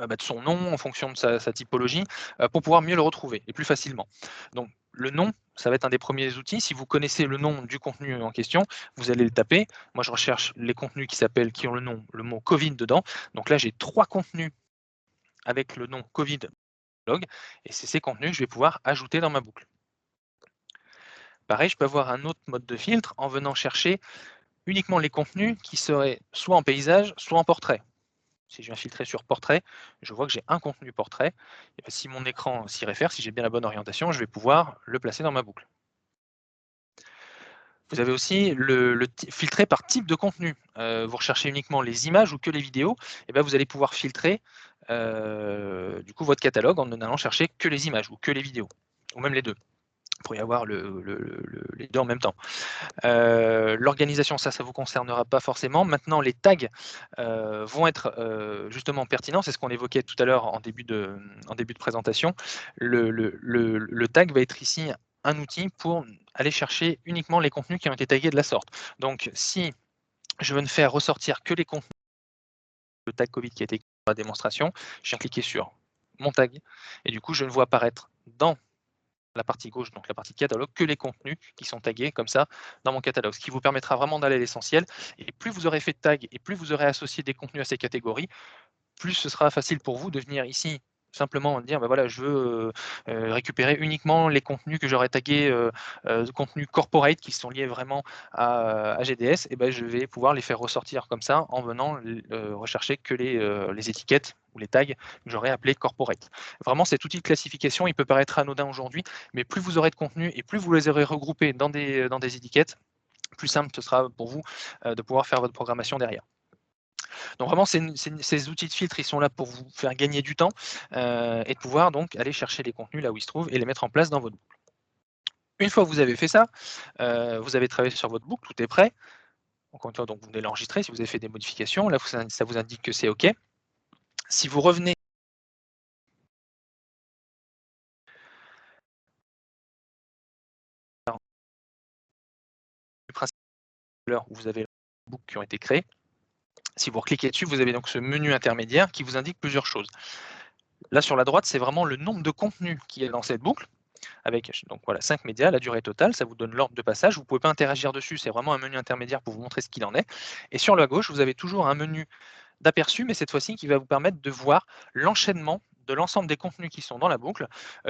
de son nom, en fonction de sa typologie, pour pouvoir mieux le retrouver et plus facilement. Donc le nom, ça va être un des premiers outils. Si vous connaissez le nom du contenu en question, vous allez le taper. Moi, je recherche les contenus qui ont le mot Covid dedans. Donc là, j'ai 3 contenus avec le nom Covid blog, et c'est ces contenus que je vais pouvoir ajouter dans ma boucle. Pareil, je peux avoir un autre mode de filtre en venant chercher uniquement les contenus qui seraient soit en paysage, soit en portrait. Si je viens filtrer sur portrait, je vois que j'ai un contenu portrait. Et si mon écran s'y réfère, si j'ai bien la bonne orientation, je vais pouvoir le placer dans ma boucle. Vous avez aussi filtrer par type de contenu. Vous recherchez uniquement les images ou que les vidéos, et bien vous allez pouvoir filtrer du coup votre catalogue en allant chercher que les images ou que les vidéos, ou même les deux. Il pourrait y avoir les deux en même temps. L'organisation, ça vous concernera pas forcément. Maintenant, les tags vont être justement pertinents. C'est ce qu'on évoquait tout à l'heure en début de présentation. Le tag va être ici un outil pour aller chercher uniquement les contenus qui ont été tagués de la sorte. Donc, si je veux ne faire ressortir que les contenus, le tag Covid qui a été écrit dans la démonstration, je viens cliquer sur mon tag et du coup, je ne vois apparaître dans la partie gauche, donc la partie catalogue, que les contenus qui sont tagués comme ça dans mon catalogue, ce qui vous permettra vraiment d'aller à l'essentiel. Et plus vous aurez fait de tags et plus vous aurez associé des contenus à ces catégories, plus ce sera facile pour vous de venir ici simplement dire voilà, je veux récupérer uniquement les contenus que j'aurais tagués, contenus corporate qui sont liés vraiment à GDS, et je vais pouvoir les faire ressortir comme ça en venant rechercher que les étiquettes ou les tags que j'aurais appelés corporate. Vraiment, cet outil de classification, il peut paraître anodin aujourd'hui, mais plus vous aurez de contenu et plus vous les aurez regroupés dans des étiquettes, plus simple ce sera pour vous de pouvoir faire votre programmation derrière. Donc vraiment, ces outils de filtre, ils sont là pour vous faire gagner du temps et de pouvoir donc aller chercher les contenus là où ils se trouvent et les mettre en place dans votre boucle. Une fois que vous avez fait ça, vous avez travaillé sur votre boucle, tout est prêt. Encore une fois, donc vous venez l'enregistrer. Si vous avez fait des modifications, là, ça vous indique que c'est OK. Si vous revenez du principe où vous avez les boucles qui ont été créées, si vous cliquez dessus, vous avez donc ce menu intermédiaire qui vous indique plusieurs choses. Là, sur la droite, c'est vraiment le nombre de contenus qui est dans cette boucle, avec donc voilà 5 médias, la durée totale, ça vous donne l'ordre de passage. Vous ne pouvez pas interagir dessus, c'est vraiment un menu intermédiaire pour vous montrer ce qu'il en est. Et sur la gauche, vous avez toujours un menu d'aperçu, mais cette fois-ci qui va vous permettre de voir l'enchaînement de l'ensemble des contenus qui sont dans la boucle,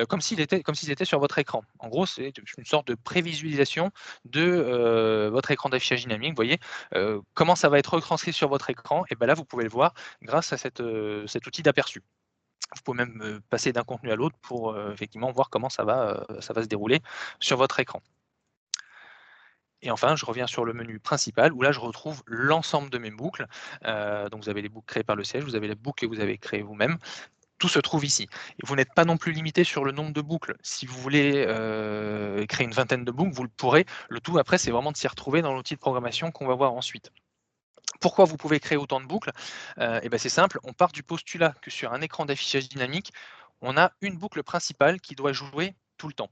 comme s'ils étaient sur votre écran. En gros, c'est une sorte de prévisualisation de votre écran d'affichage dynamique. Vous voyez comment ça va être retranscrit sur votre écran, et bien là, vous pouvez le voir grâce à cet outil d'aperçu. Vous pouvez même passer d'un contenu à l'autre pour effectivement voir comment ça va se dérouler sur votre écran. Et enfin, je reviens sur le menu principal où là, je retrouve l'ensemble de mes boucles. Donc, vous avez les boucles créées par le siège, vous avez les boucles que vous avez créées vous-même. Tout se trouve ici. Et vous n'êtes pas non plus limité sur le nombre de boucles. Si vous voulez créer une vingtaine de boucles, vous le pourrez. Le tout, après, c'est vraiment de s'y retrouver dans l'outil de programmation qu'on va voir ensuite. Pourquoi vous pouvez créer autant de boucles? C'est simple, on part du postulat que sur un écran d'affichage dynamique, on a une boucle principale qui doit jouer tout le temps.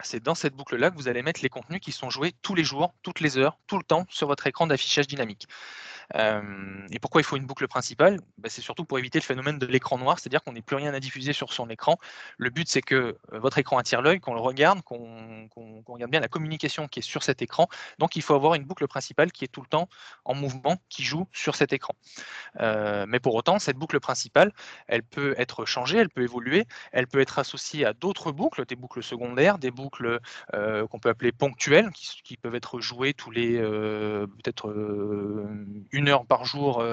C'est dans cette boucle-là que vous allez mettre les contenus qui sont joués tous les jours, toutes les heures, tout le temps sur votre écran d'affichage dynamique. Et pourquoi il faut une boucle principale? C'est surtout pour éviter le phénomène de l'écran noir, c'est-à-dire qu'on n'ait plus rien à diffuser sur son écran. Le but, c'est que votre écran attire l'œil, qu'on le regarde, qu'on regarde bien la communication qui est sur cet écran. Donc, il faut avoir une boucle principale qui est tout le temps en mouvement, qui joue sur cet écran. Mais pour autant, cette boucle principale, elle peut être changée, elle peut évoluer, elle peut être associée à d'autres boucles, des boucles secondaires, des boucles qu'on peut appeler ponctuelles, qui peuvent être jouées tous les peut-être 1 heure par jour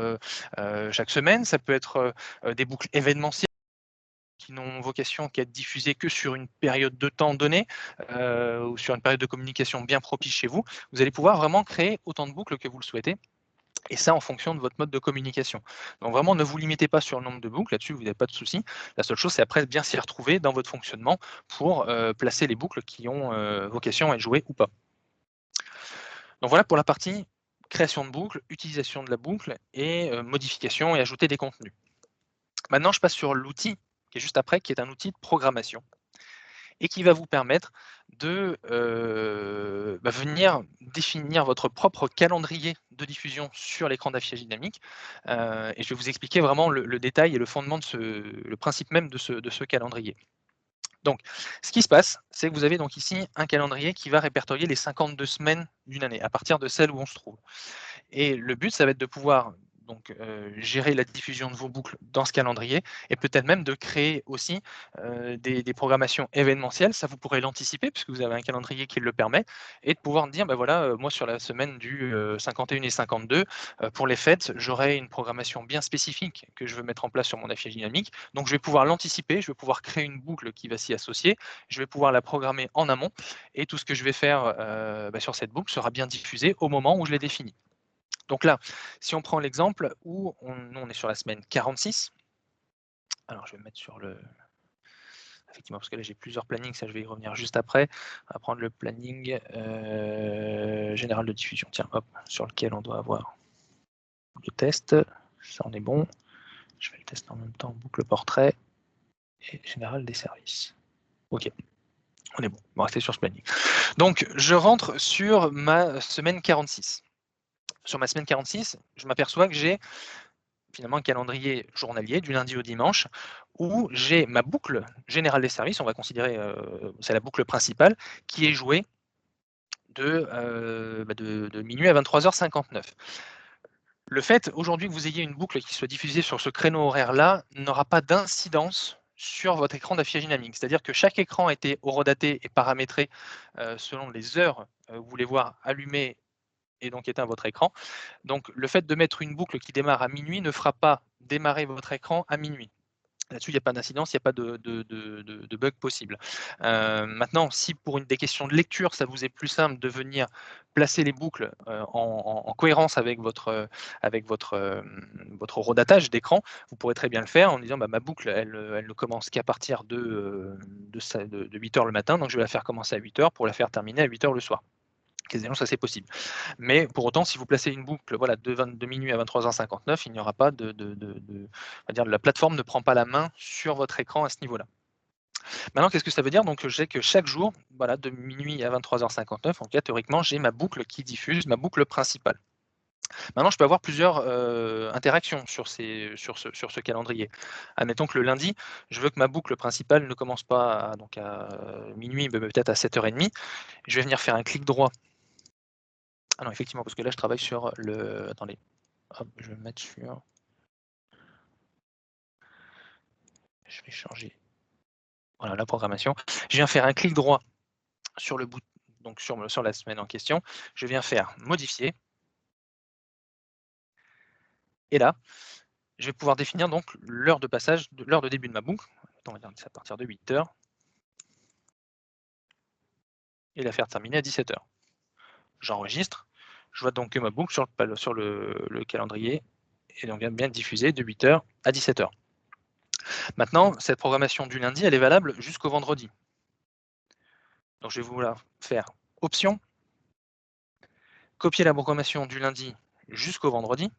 chaque semaine. Ça peut être des boucles événementielles qui n'ont vocation qu'à être diffusées que sur une période de temps donnée ou sur une période de communication bien propice chez vous. Vous allez pouvoir vraiment créer autant de boucles que vous le souhaitez. Et ça en fonction de votre mode de communication. Donc vraiment, ne vous limitez pas sur le nombre de boucles, là-dessus, vous n'avez pas de souci. La seule chose, c'est après bien s'y retrouver dans votre fonctionnement pour placer les boucles qui ont vocation à être jouées ou pas. Donc voilà pour la partie création de boucle, utilisation de la boucle et modification et ajouter des contenus. Maintenant, je passe sur l'outil qui est juste après, qui est un outil de programmation et qui va vous permettre de venir définir votre propre calendrier de diffusion sur l'écran d'affichage dynamique. Et je vais vous expliquer vraiment le détail et le fondement de le principe même de ce calendrier. Donc, ce qui se passe, c'est que vous avez donc ici un calendrier qui va répertorier les 52 semaines d'une année, à partir de celle où on se trouve. Et le but, ça va être de pouvoir donc gérer la diffusion de vos boucles dans ce calendrier et peut-être même de créer aussi des programmations événementielles. Ça, vous pourrez l'anticiper puisque vous avez un calendrier qui le permet et de pouvoir dire, voilà, moi sur la semaine du 51 et 52, pour les fêtes, j'aurai une programmation bien spécifique que je veux mettre en place sur mon affichage dynamique. Donc je vais pouvoir l'anticiper, je vais pouvoir créer une boucle qui va s'y associer, je vais pouvoir la programmer en amont et tout ce que je vais faire sur cette boucle sera bien diffusé au moment où je l'ai défini. Donc là, si on prend l'exemple où on est sur la semaine 46, alors je vais me mettre sur le... Effectivement, parce que là j'ai plusieurs plannings, ça je vais y revenir juste après. On va prendre le planning général de diffusion, tiens, hop, sur lequel on doit avoir le test. Ça on est bon. Je fais le test en même temps, boucle portrait et général des services. Ok, on est bon, on va rester sur ce planning. Donc je rentre sur ma semaine 46. Sur ma semaine 46, je m'aperçois que j'ai finalement un calendrier journalier du lundi au dimanche où j'ai ma boucle générale des services, on va considérer, c'est la boucle principale, qui est jouée de minuit à 23h59. Le fait aujourd'hui que vous ayez une boucle qui soit diffusée sur ce créneau horaire-là n'aura pas d'incidence sur votre écran d'affichage dynamique. C'est-à-dire que chaque écran a été horodaté et paramétré selon les heures que vous voulez voir allumées et donc éteint votre écran. Donc le fait de mettre une boucle qui démarre à minuit ne fera pas démarrer votre écran à minuit. Là-dessus, il n'y a pas d'incidence, il n'y a pas de bug possible. Maintenant, si pour des questions de lecture, ça vous est plus simple de venir placer les boucles en cohérence avec votre redatage d'écran, vous pourrez très bien le faire en disant ma boucle, elle ne commence qu'à partir de 8 h le matin, donc je vais la faire commencer à 8 h pour la faire terminer à 8 h le soir. Quasiment, ça c'est possible. Mais pour autant, si vous placez une boucle voilà, de minuit à 23h59, il n'y aura pas on va dire, la plateforme ne prend pas la main sur votre écran à ce niveau-là. Maintenant, qu'est-ce que ça veut dire? Donc, j'ai que chaque jour, voilà, de minuit à 23h59, en cas, théoriquement, j'ai ma boucle qui diffuse, ma boucle principale. Maintenant, je peux avoir plusieurs interactions sur ce calendrier. Admettons que le lundi, je veux que ma boucle principale ne commence pas à minuit, mais peut-être à 7h30. Je vais venir faire un clic droit. Ah non, effectivement, parce que là, je travaille sur le... Attendez, hop, je vais me mettre sur... Je vais changer... Voilà, la programmation. Je viens faire un clic droit sur le bouton, donc sur la semaine en question. Je viens faire modifier. Et là, je vais pouvoir définir donc l'heure de passage, l'heure de début de ma boucle. On va dire à partir de 8 h. Et la faire terminer à 17 h. J'enregistre. Je vois donc que ma boucle sur le calendrier est donc bien diffusée de 8 h à 17 h. Maintenant, cette programmation du lundi, elle est valable jusqu'au vendredi. Donc je vais vouloir faire option, copier la programmation du lundi jusqu'au vendredi.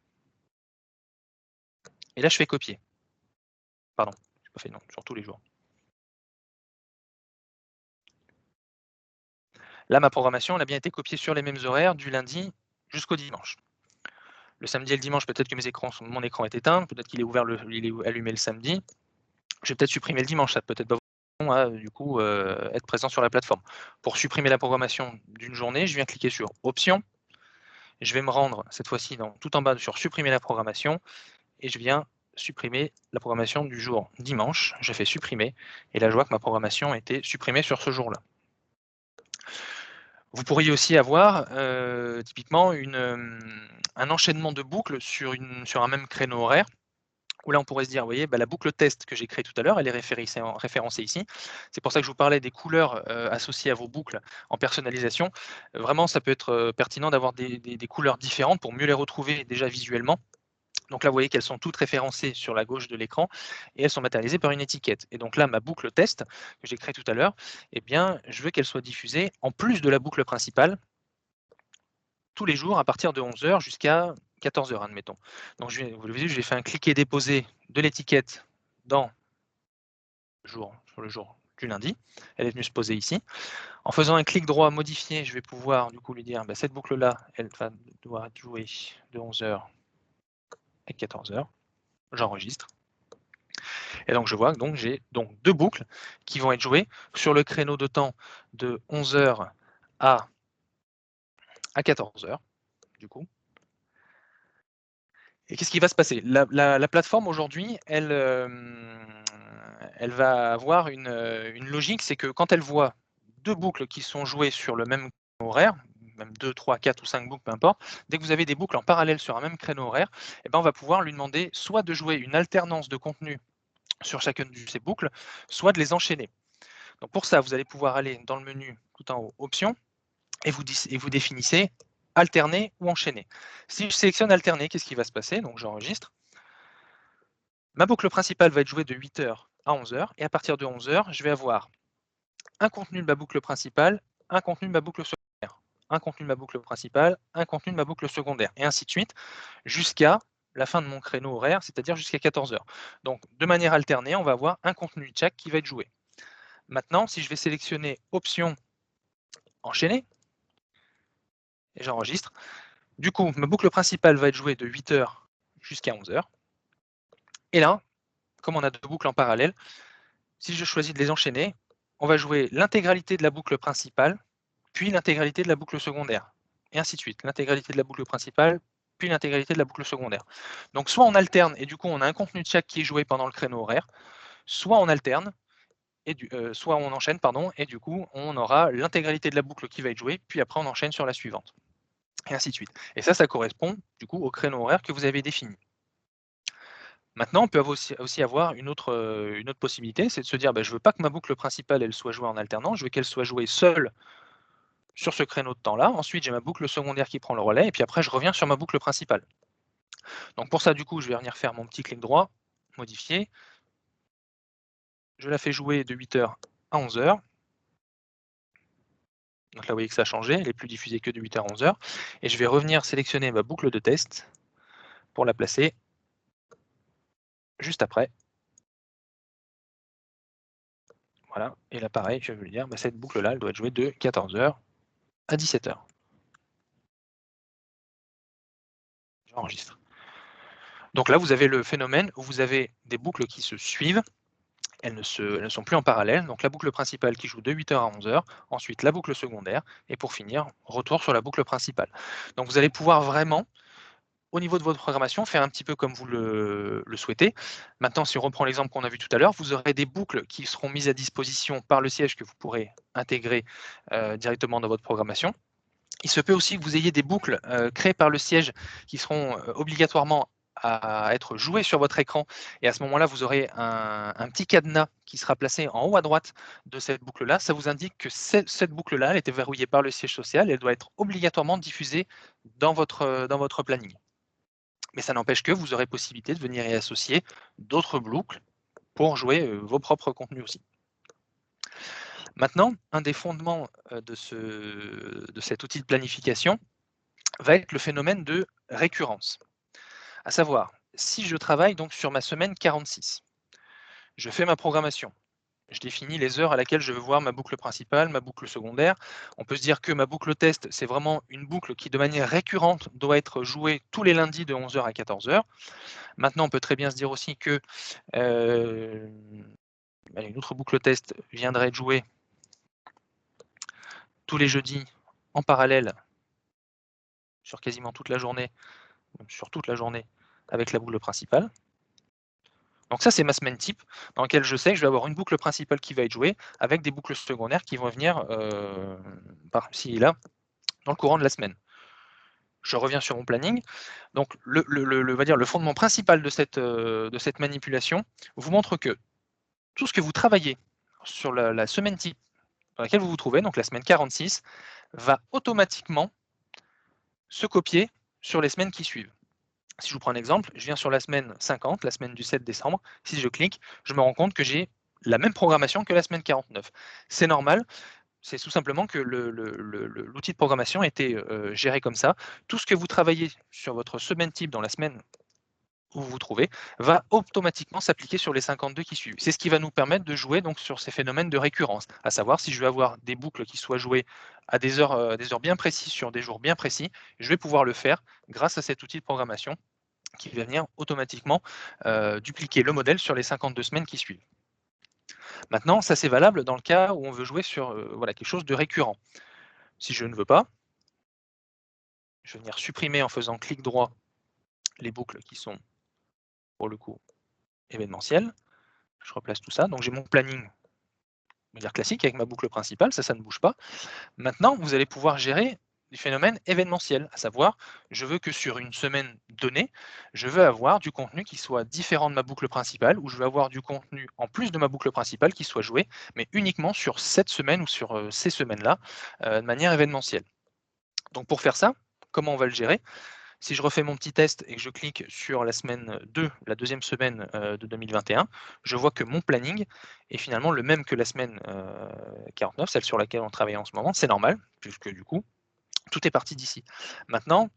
Et là, je fais copier. Pardon, je n'ai pas fait non, sur tous les jours. Là, ma programmation, elle a bien été copiée sur les mêmes horaires du lundi jusqu'au dimanche. Le samedi et le dimanche, peut-être que mon écran est éteint, peut-être qu'il est ouvert, il est allumé le samedi. Je vais peut-être supprimer le dimanche, ça peut-être pas du coup être présent sur la plateforme. Pour supprimer la programmation d'une journée, je viens cliquer sur Options. Je vais me rendre cette fois-ci tout en bas sur Supprimer la programmation et je viens supprimer la programmation du jour dimanche. Je fais supprimer et là je vois que ma programmation a été supprimée sur ce jour-là. Vous pourriez aussi avoir typiquement un enchaînement de boucles sur un même créneau horaire, où là on pourrait se dire, vous voyez, la boucle test que j'ai créée tout à l'heure, elle est référencée ici. C'est pour ça que je vous parlais des couleurs associées à vos boucles en personnalisation. Vraiment, ça peut être pertinent d'avoir des couleurs différentes pour mieux les retrouver déjà visuellement. Donc là, vous voyez qu'elles sont toutes référencées sur la gauche de l'écran et elles sont matérialisées par une étiquette. Et donc là, ma boucle test que j'ai créée tout à l'heure, eh bien, je veux qu'elle soit diffusée en plus de la boucle principale tous les jours à partir de 11 h jusqu'à 14 h, admettons. Donc vous le voyez, j'ai fait un cliquer déposer de l'étiquette sur le jour du lundi. Elle est venue se poser ici. En faisant un clic droit modifier, je vais pouvoir du coup lui dire cette boucle-là, elle va devoir être jouée de 11 h à 14 h. J'enregistre. Et donc je vois que j'ai deux boucles qui vont être jouées sur le créneau de temps de 11 h à 14 h, du coup. Et qu'est-ce qui va se passer? La plateforme aujourd'hui, elle va avoir une logique, c'est que quand elle voit deux boucles qui sont jouées sur le même créneau horaire, même 2, 3, 4 ou 5 boucles, peu importe, dès que vous avez des boucles en parallèle sur un même créneau horaire, on va pouvoir lui demander soit de jouer une alternance de contenu sur chacune de ces boucles, soit de les enchaîner. Donc pour ça, vous allez pouvoir aller dans le menu tout en haut, Options, et vous définissez alterner ou enchaîner. Si je sélectionne alterner, qu'est-ce qui va se passer? Donc j'enregistre. Ma boucle principale va être jouée de 8 h à 11 h, et à partir de 11 h, je vais avoir un contenu de ma boucle principale, un contenu de ma boucle secondaire, un contenu de ma boucle principale, un contenu de ma boucle secondaire, et ainsi de suite, jusqu'à la fin de mon créneau horaire, c'est-à-dire jusqu'à 14 h. Donc, de manière alternée, on va avoir un contenu de chaque qui va être joué. Maintenant, si je vais sélectionner Option, Enchaîner, et j'enregistre, du coup, ma boucle principale va être jouée de 8 h jusqu'à 11 h. Et là, comme on a deux boucles en parallèle, si je choisis de les enchaîner, on va jouer l'intégralité de la boucle principale, puis l'intégralité de la boucle secondaire, et ainsi de suite. L'intégralité de la boucle principale, puis l'intégralité de la boucle secondaire. Donc soit on alterne, et du coup on a un contenu de chaque qui est joué pendant le créneau horaire, soit on alterne, soit on enchaîne, et du coup on aura l'intégralité de la boucle qui va être jouée, puis après on enchaîne sur la suivante, et ainsi de suite. Et ça correspond du coup au créneau horaire que vous avez défini. Maintenant, on peut aussi avoir une autre possibilité, c'est de se dire, je ne veux pas que ma boucle principale elle soit jouée en alternance, je veux qu'elle soit jouée seule sur ce créneau de temps-là. Ensuite, j'ai ma boucle secondaire qui prend le relais, et puis après, je reviens sur ma boucle principale. Donc pour ça, du coup, je vais venir faire mon petit clic droit, modifier. Je la fais jouer de 8h à 11h. Donc là, vous voyez que ça a changé, elle n'est plus diffusée que de 8h à 11h. Et je vais revenir sélectionner ma boucle de test pour la placer juste après. Voilà, et là pareil, je vais lui dire, cette boucle-là, elle doit être jouée de 14h à 17h. J'enregistre. Donc là, vous avez le phénomène où vous avez des boucles qui se suivent, elles ne sont plus en parallèle, donc la boucle principale qui joue de 8h à 11h, ensuite la boucle secondaire, et pour finir, retour sur la boucle principale. Donc vous allez pouvoir vraiment, au niveau de votre programmation, faire un petit peu comme vous le souhaitez. Maintenant, si on reprend l'exemple qu'on a vu tout à l'heure, vous aurez des boucles qui seront mises à disposition par le siège que vous pourrez intégrer directement dans votre programmation. Il se peut aussi que vous ayez des boucles créées par le siège qui seront obligatoirement à être jouées sur votre écran. Et à ce moment-là, vous aurez un petit cadenas qui sera placé en haut à droite de cette boucle-là. Ça vous indique que cette boucle-là, elle était verrouillée par le siège social et elle doit être obligatoirement diffusée dans votre planning. Mais ça n'empêche que vous aurez possibilité de venir y associer d'autres boucles pour jouer vos propres contenus aussi. Maintenant, un des fondements de cet outil de planification va être le phénomène de récurrence. À savoir, si je travaille donc sur ma semaine 46, je fais ma programmation, je définis les heures à laquelle je veux voir ma boucle principale, ma boucle secondaire. On peut se dire que ma boucle test, c'est vraiment une boucle qui, de manière récurrente, doit être jouée tous les lundis de 11h à 14h. Maintenant, on peut très bien se dire aussi que une autre boucle test viendrait être jouée tous les jeudis en parallèle sur quasiment toute la journée, avec la boucle principale. Donc ça, c'est ma semaine type, dans laquelle je sais que je vais avoir une boucle principale qui va être jouée, avec des boucles secondaires qui vont venir par-ci et là, dans le courant de la semaine. Je reviens sur mon planning. Donc le fondement principal de cette manipulation vous montre que tout ce que vous travaillez sur la semaine type dans laquelle vous vous trouvez, donc la semaine 46, va automatiquement se copier sur les semaines qui suivent. Si je vous prends un exemple, je viens sur la semaine 50, la semaine du 7 décembre. Si je clique, je me rends compte que j'ai la même programmation que la semaine 49. C'est normal, c'est tout simplement que l'outil de programmation a été géré comme ça. Tout ce que vous travaillez sur votre semaine type dans la semaine où vous vous trouvez, va automatiquement s'appliquer sur les 52 qui suivent. C'est ce qui va nous permettre de jouer donc sur ces phénomènes de récurrence, à savoir si je veux avoir des boucles qui soient jouées à des heures bien précises sur des jours bien précis, je vais pouvoir le faire grâce à cet outil de programmation qui va venir automatiquement dupliquer le modèle sur les 52 semaines qui suivent. Maintenant, ça c'est valable dans le cas où on veut jouer sur quelque chose de récurrent. Si je ne veux pas, je vais venir supprimer en faisant clic droit les boucles qui sont, pour le coup, événementielles. Je replace tout ça. Donc j'ai mon planning classique avec ma boucle principale, ça ne bouge pas. Maintenant, vous allez pouvoir gérer des phénomènes événementiels, à savoir, je veux que sur une semaine donnée, je veux avoir du contenu qui soit différent de ma boucle principale, ou je veux avoir du contenu en plus de ma boucle principale qui soit joué, mais uniquement sur cette semaine ou sur ces semaines-là, de manière événementielle. Donc pour faire ça, comment on va le gérer ? Si je refais mon petit test et que je clique sur la semaine 2, la deuxième semaine de 2021, je vois que mon planning est finalement le même que la semaine 49, celle sur laquelle on travaille en ce moment. C'est normal, puisque du coup, tout est parti d'ici. Maintenant,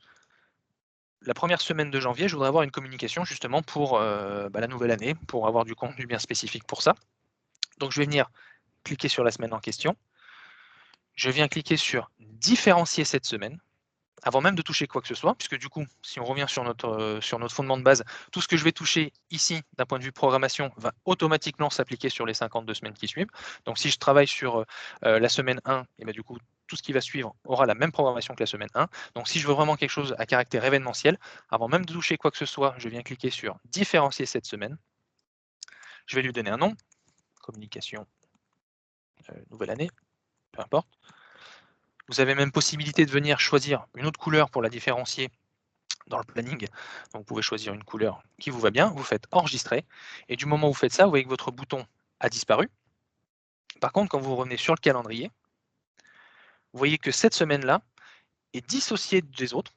la première semaine de janvier, je voudrais avoir une communication justement pour la nouvelle année, pour avoir du contenu bien spécifique pour ça. Donc je vais venir cliquer sur la semaine en question. Je viens cliquer sur « Différencier cette semaine ». Avant même de toucher quoi que ce soit, puisque du coup, si on revient sur notre fondement de base, tout ce que je vais toucher ici, d'un point de vue programmation, va automatiquement s'appliquer sur les 52 semaines qui suivent. Donc si je travaille sur la semaine 1, et bien du coup, tout ce qui va suivre aura la même programmation que la semaine 1. Donc si je veux vraiment quelque chose à caractère événementiel, avant même de toucher quoi que ce soit, je viens cliquer sur « Différencier cette semaine ». Je vais lui donner un nom, communication, nouvelle année, peu importe. Vous avez même possibilité de venir choisir une autre couleur pour la différencier dans le planning. Donc vous pouvez choisir une couleur qui vous va bien, vous faites enregistrer, et du moment où vous faites ça, vous voyez que votre bouton a disparu. Par contre, quand vous revenez sur le calendrier, vous voyez que cette semaine-là est dissociée des autres,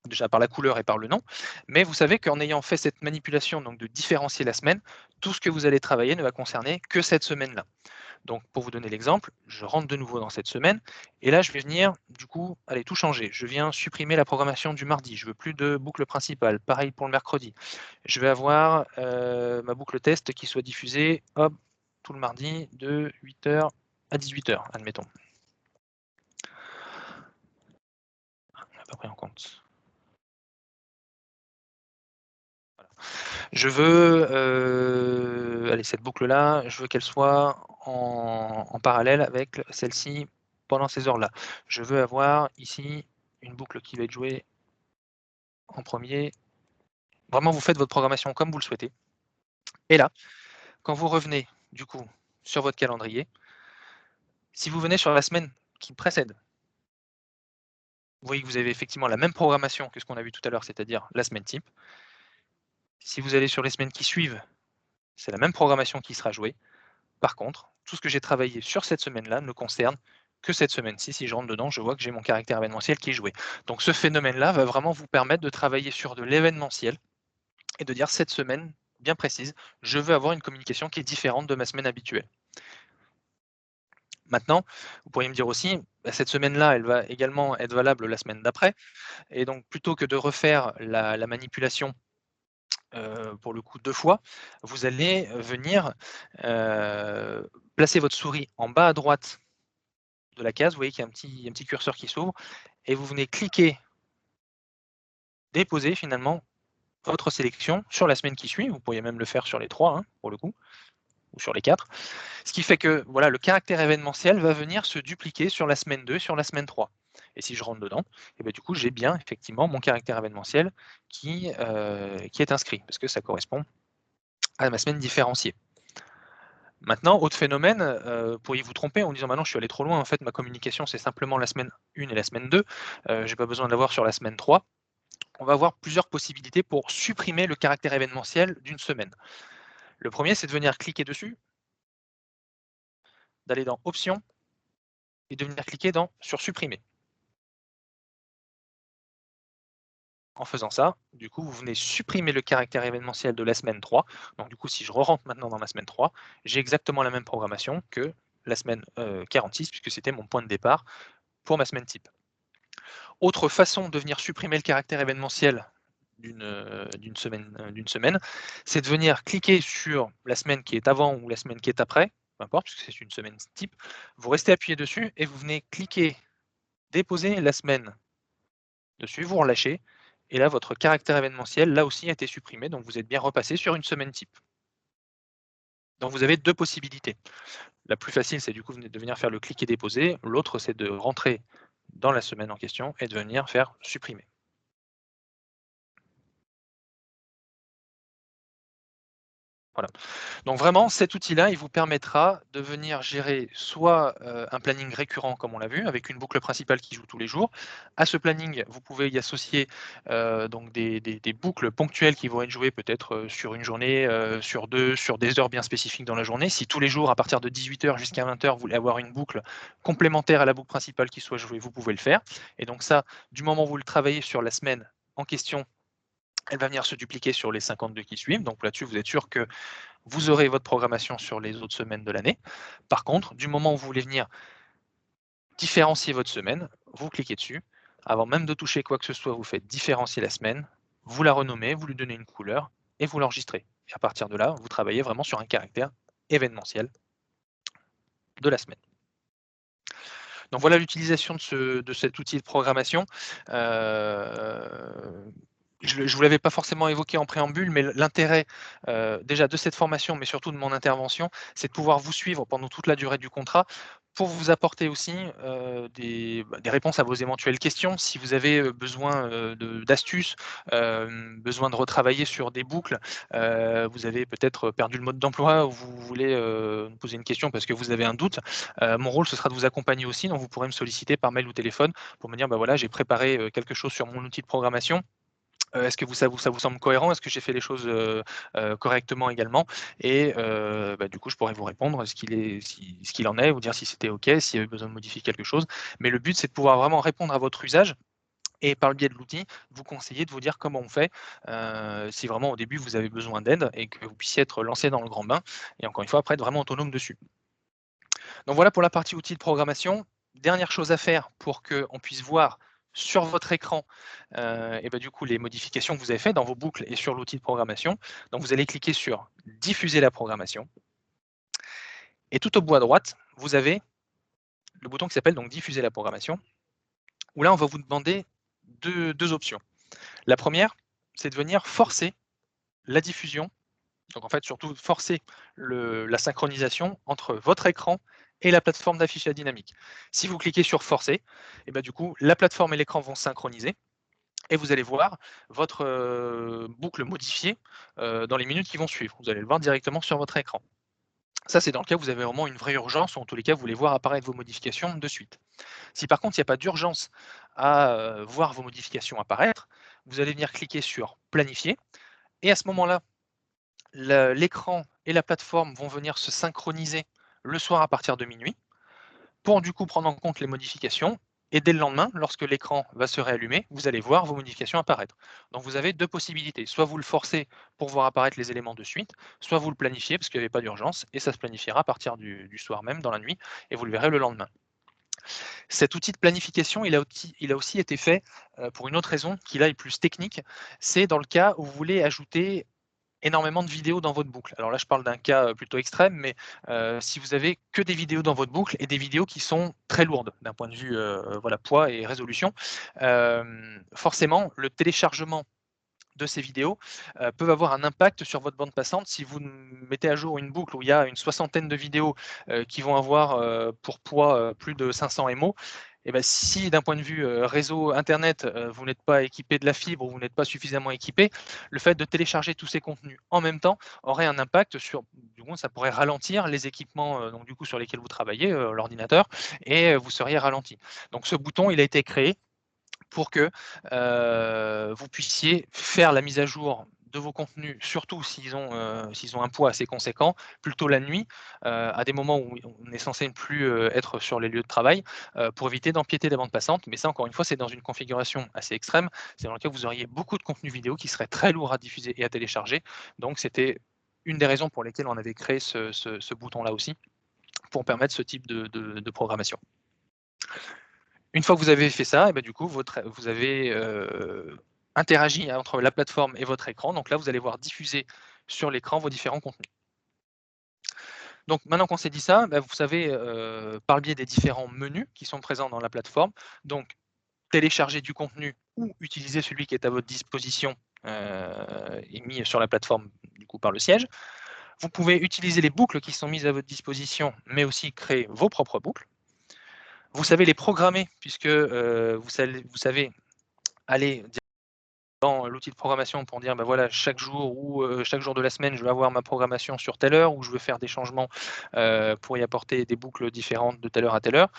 déjà par la couleur et par le nom, mais vous savez qu'en ayant fait cette manipulation donc de différencier la semaine, tout ce que vous allez travailler ne va concerner que cette semaine-là. Donc pour vous donner l'exemple, je rentre de nouveau dans cette semaine, et là je vais venir du coup, allez, tout changer. Je viens supprimer la programmation du mardi, je veux plus de boucle principale, pareil pour le mercredi. Je vais avoir ma boucle test qui soit diffusée, hop, tout le mardi de 8h à 18h, admettons. On n'a pas pris en compte. Voilà. Je veux, allez, cette boucle-là, je veux qu'elle soit en parallèle avec celle-ci pendant ces heures-là. Je veux avoir ici une boucle qui va être jouée en premier. Vraiment, vous faites votre programmation comme vous le souhaitez. Et là, quand vous revenez du coup sur votre calendrier, si vous venez sur la semaine qui précède, vous voyez que vous avez effectivement la même programmation que ce qu'on a vu tout à l'heure, c'est-à-dire la semaine type. Si vous allez sur les semaines qui suivent, c'est la même programmation qui sera jouée. Par contre, tout ce que j'ai travaillé sur cette semaine-là ne concerne que cette semaine-ci. Si je rentre dedans, je vois que j'ai mon caractère événementiel qui est joué. Donc ce phénomène-là va vraiment vous permettre de travailler sur de l'événementiel et de dire cette semaine bien précise, je veux avoir une communication qui est différente de ma semaine habituelle. Maintenant, vous pourriez me dire aussi, bah, cette semaine-là, elle va également être valable la semaine d'après. Et donc plutôt que de refaire la manipulation pour le coup 2 fois, vous allez venir placer votre souris en bas à droite de la case. Vous voyez qu'il y a un petit curseur qui s'ouvre et vous venez cliquer, déposer finalement votre sélection sur la semaine qui suit. Vous pourriez même le faire sur les 3 hein, pour le coup, ou sur les 4. Ce qui fait que voilà, le caractère événementiel va venir se dupliquer sur la semaine 2, sur la semaine 3. Et si je rentre dedans, et bien du coup, j'ai bien effectivement mon caractère événementiel qui est inscrit, parce que ça correspond à ma semaine différenciée. Maintenant, autre phénomène, pourriez vous tromper en disant: «Bah non, je suis allé trop loin, en fait, ma communication, c'est simplement la semaine 1 et la semaine 2, j'ai pas besoin de l'avoir sur la semaine 3». On va avoir plusieurs possibilités pour supprimer le caractère événementiel d'une semaine. Le premier, c'est de venir cliquer dessus, d'aller dans Options et de venir cliquer sur Supprimer. En faisant ça, du coup, vous venez supprimer le caractère événementiel de la semaine 3. Donc du coup, si je re-rentre maintenant dans ma semaine 3, j'ai exactement la même programmation que la semaine 46, puisque c'était mon point de départ pour ma semaine type. Autre façon de venir supprimer le caractère événementiel d'une semaine, c'est de venir cliquer sur la semaine qui est avant ou la semaine qui est après, peu importe, puisque c'est une semaine type. Vous restez appuyé dessus et vous venez cliquer, déposer la semaine dessus, vous relâchez, et là, votre caractère événementiel, là aussi, a été supprimé, donc vous êtes bien repassé sur une semaine type. Donc vous avez 2 possibilités. La plus facile, c'est du coup de venir faire le cliquer déposer. L'autre, c'est de rentrer dans la semaine en question et de venir faire supprimer. Voilà. Donc vraiment, cet outil-là, il vous permettra de venir gérer soit un planning récurrent, comme on l'a vu, avec une boucle principale qui joue tous les jours. À ce planning, vous pouvez y associer donc des boucles ponctuelles qui vont être jouées peut-être sur une journée, sur 2, sur des heures bien spécifiques dans la journée. Si tous les jours, à partir de 18h jusqu'à 20h, vous voulez avoir une boucle complémentaire à la boucle principale qui soit jouée, vous pouvez le faire. Et donc ça, du moment où vous le travaillez sur la semaine en question, elle va venir se dupliquer sur les 52 qui suivent. Donc là-dessus, vous êtes sûr que vous aurez votre programmation sur les autres semaines de l'année. Par contre, du moment où vous voulez venir différencier votre semaine, vous cliquez dessus. Avant même de toucher quoi que ce soit, vous faites différencier la semaine, vous la renommez, vous lui donnez une couleur et vous l'enregistrez. Et à partir de là, vous travaillez vraiment sur un caractère événementiel de la semaine. Donc voilà l'utilisation de cet outil de programmation. Je ne vous l'avais pas forcément évoqué en préambule, mais l'intérêt déjà de cette formation, mais surtout de mon intervention, c'est de pouvoir vous suivre pendant toute la durée du contrat pour vous apporter aussi des réponses à vos éventuelles questions. Si vous avez besoin d'astuces, besoin de retravailler sur des boucles, vous avez peut-être perdu le mode d'emploi ou vous voulez me poser une question parce que vous avez un doute, mon rôle, ce sera de vous accompagner aussi. Donc, vous pourrez me solliciter par mail ou téléphone pour me dire, bah voilà, j'ai préparé quelque chose sur mon outil de programmation. Est-ce que ça vous semble cohérent? Est-ce que j'ai fait les choses correctement également? Et du coup, je pourrais vous répondre ce qu'il en est, vous dire si c'était OK, s'il y avait besoin de modifier quelque chose. Mais le but, c'est de pouvoir vraiment répondre à votre usage et par le biais de l'outil, vous conseiller de vous dire comment on fait, si vraiment au début vous avez besoin d'aide et que vous puissiez être lancé dans le grand bain et encore une fois après être vraiment autonome dessus. Donc voilà pour la partie outils de programmation. Dernière chose à faire pour qu'on puisse voir sur votre écran du coup les modifications que vous avez faites dans vos boucles et sur l'outil de programmation. Donc vous allez cliquer sur diffuser la programmation et tout au bout à droite, vous avez le bouton qui s'appelle donc diffuser la programmation, où là on va vous demander deux options. La première, c'est de venir forcer la diffusion, donc en fait surtout forcer la synchronisation entre votre écran et la plateforme d'affichage dynamique. Si vous cliquez sur forcer, et du coup la plateforme et l'écran vont synchroniser et vous allez voir votre boucle modifiée dans les minutes qui vont suivre. Vous allez le voir directement sur votre écran. Ça, c'est dans le cas où vous avez vraiment une vraie urgence, ou en tous les cas, vous voulez voir apparaître vos modifications de suite. Si par contre, il n'y a pas d'urgence à voir vos modifications apparaître, vous allez venir cliquer sur planifier et à ce moment-là, l'écran et la plateforme vont venir se synchroniser le soir à partir de minuit pour du coup prendre en compte les modifications. Et dès le lendemain, lorsque l'écran va se réallumer, vous allez voir vos modifications apparaître. Donc vous avez deux possibilités. Soit vous le forcez pour voir apparaître les éléments de suite, soit vous le planifiez parce qu'il n'y avait pas d'urgence et ça se planifiera à partir du soir même, dans la nuit, et vous le verrez le lendemain. Cet outil de planification, il a aussi été fait pour une autre raison qui là est plus technique. C'est dans le cas où vous voulez ajouter énormément de vidéos dans votre boucle. Alors là, je parle d'un cas plutôt extrême, mais si vous avez que des vidéos dans votre boucle et des vidéos qui sont très lourdes d'un point de vue voilà, poids et résolution, forcément, le téléchargement de ces vidéos peuvent avoir un impact sur votre bande passante. Si vous mettez à jour une boucle où il y a une soixantaine de vidéos qui vont avoir pour poids plus de 500 MO, et si d'un point de vue réseau internet, vous n'êtes pas équipé de la fibre ou vous n'êtes pas suffisamment équipé, le fait de télécharger tous ces contenus en même temps aurait un impact sur, du coup, ça pourrait ralentir les équipements donc, du coup, sur lesquels vous travaillez, l'ordinateur, et vous seriez ralenti. Donc ce bouton, il a été créé pour que vous puissiez faire la mise à jour de vos contenus, surtout s'ils ont un poids assez conséquent, plutôt la nuit, à des moments où on est censé ne plus être sur les lieux de travail, pour éviter d'empiéter les bandes passantes. Mais ça, encore une fois, c'est dans une configuration assez extrême. C'est dans le cas où vous auriez beaucoup de contenu vidéo qui serait très lourd à diffuser et à télécharger. Donc, c'était une des raisons pour lesquelles on avait créé ce bouton-là aussi, pour permettre ce type de programmation. Une fois que vous avez fait ça, et du coup, vous avez interagi entre la plateforme et votre écran. Donc là, vous allez voir diffuser sur l'écran vos différents contenus. Donc maintenant qu'on s'est dit ça, vous savez, par le biais des différents menus qui sont présents dans la plateforme, donc télécharger du contenu ou utiliser celui qui est à votre disposition et mis sur la plateforme du coup par le siège. Vous pouvez utiliser les boucles qui sont mises à votre disposition, mais aussi créer vos propres boucles. Vous savez les programmer puisque vous savez aller dans l'outil de programmation pour dire voilà, chaque jour ou chaque jour de la semaine, je vais avoir ma programmation sur telle heure ou je veux faire des changements pour y apporter des boucles différentes de telle heure à telle heure.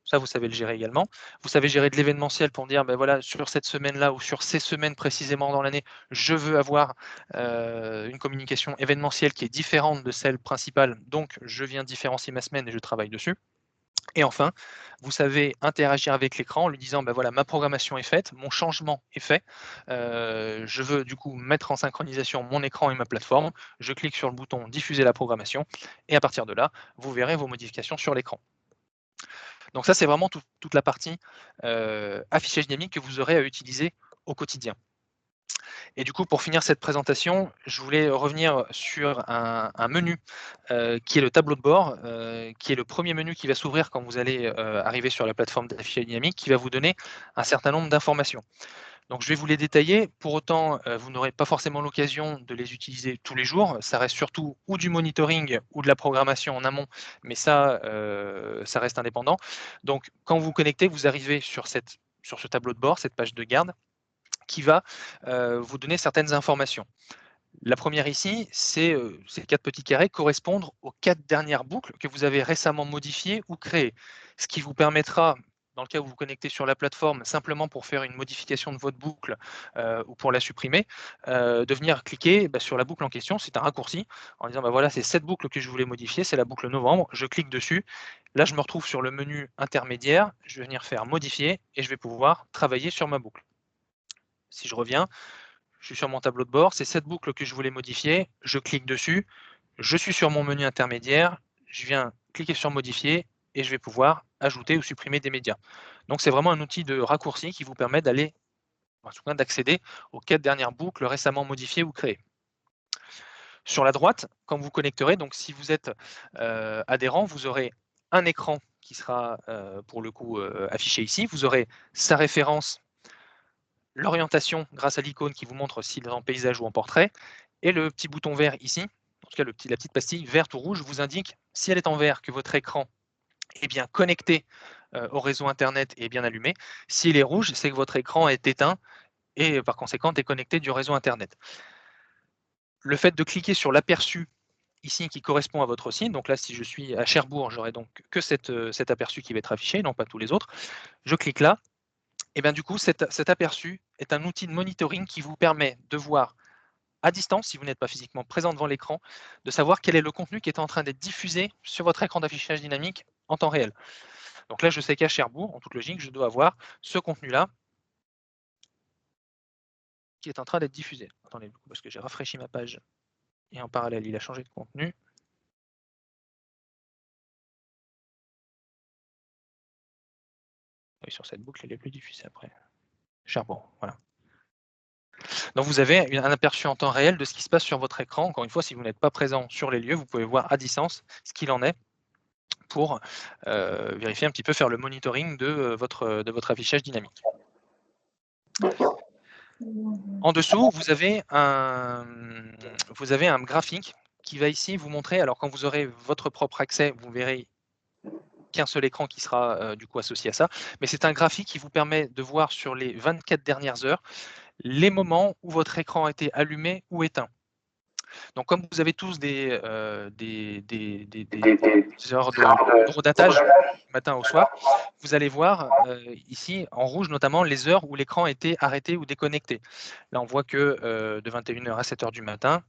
Ça, vous savez le gérer également. Vous savez gérer de l'événementiel pour dire voilà, sur cette semaine-là ou sur ces semaines précisément dans l'année, je veux avoir une communication événementielle qui est différente de celle principale. Donc, je viens différencier ma semaine et je travaille dessus. Et enfin, vous savez interagir avec l'écran en lui disant voilà, ma programmation est faite, mon changement est fait. Je veux du coup mettre en synchronisation mon écran et ma plateforme. Je clique sur le bouton diffuser la programmation et à partir de là, vous verrez vos modifications sur l'écran. Donc ça, c'est vraiment toute la partie affichage dynamique que vous aurez à utiliser au quotidien. Et du coup, pour finir cette présentation, je voulais revenir sur un menu qui est le tableau de bord, qui est le premier menu qui va s'ouvrir quand vous allez arriver sur la plateforme d'affichage dynamique, qui va vous donner un certain nombre d'informations. Donc je vais vous les détailler, pour autant vous n'aurez pas forcément l'occasion de les utiliser tous les jours, ça reste surtout ou du monitoring ou de la programmation en amont, mais ça, ça reste indépendant. Donc quand vous vous connectez, vous arrivez sur ce tableau de bord, cette page de garde, qui va vous donner certaines informations. La première ici, c'est ces 4 petits carrés correspondre aux 4 dernières boucles que vous avez récemment modifiées ou créées. Ce qui vous permettra, dans le cas où vous vous connectez sur la plateforme simplement pour faire une modification de votre boucle ou pour la supprimer, de venir cliquer sur la boucle en question. C'est un raccourci en disant voilà, c'est cette boucle que je voulais modifier, c'est la boucle novembre. Je clique dessus. Là, je me retrouve sur le menu intermédiaire. Je vais venir faire modifier et je vais pouvoir travailler sur ma boucle. Si je reviens, je suis sur mon tableau de bord. C'est cette boucle que je voulais modifier. Je clique dessus. Je suis sur mon menu intermédiaire. Je viens cliquer sur modifier et je vais pouvoir ajouter ou supprimer des médias. Donc, c'est vraiment un outil de raccourci qui vous permet d'aller, d'accéder aux 4 dernières boucles récemment modifiées ou créées. Sur la droite, quand vous connecterez, donc si vous êtes adhérent, vous aurez un écran qui sera pour le coup affiché ici. Vous aurez sa référence, l'orientation grâce à l'icône qui vous montre s'il est en paysage ou en portrait, et le petit bouton vert ici, en tout cas la petite pastille verte ou rouge, vous indique si elle est en vert que votre écran est bien connecté au réseau Internet et bien allumé. S'il est rouge, c'est que votre écran est éteint et par conséquent déconnecté du réseau Internet. Le fait de cliquer sur l'aperçu ici qui correspond à votre site, donc là si je suis à Cherbourg, j'aurai donc que cet aperçu qui va être affiché, non pas tous les autres. Je clique là, et bien du coup cet aperçu est un outil de monitoring qui vous permet de voir à distance, si vous n'êtes pas physiquement présent devant l'écran, de savoir quel est le contenu qui est en train d'être diffusé sur votre écran d'affichage dynamique en temps réel. Donc là, je sais qu'à Cherbourg, en toute logique, je dois avoir ce contenu-là qui est en train d'être diffusé. Attendez, parce que j'ai rafraîchi ma page et en parallèle, il a changé de contenu. Oui, sur cette boucle, elle est plus diffusée après. Cherbourg, voilà. Donc vous avez un aperçu en temps réel de ce qui se passe sur votre écran. Encore une fois, si vous n'êtes pas présent sur les lieux, vous pouvez voir à distance ce qu'il en est pour vérifier un petit peu, faire le monitoring de votre affichage dynamique. En dessous, vous avez un graphique qui va ici vous montrer, alors quand vous aurez votre propre accès, vous verrez qu'un seul écran qui sera du coup associé à ça, mais c'est un graphique qui vous permet de voir sur les 24 dernières heures les moments où votre écran a été allumé ou éteint. Donc comme vous avez tous des heures de datage du matin au soir, vous allez voir ici en rouge notamment les heures où l'écran était arrêté ou déconnecté. Là on voit que de 21h à 7h du matin,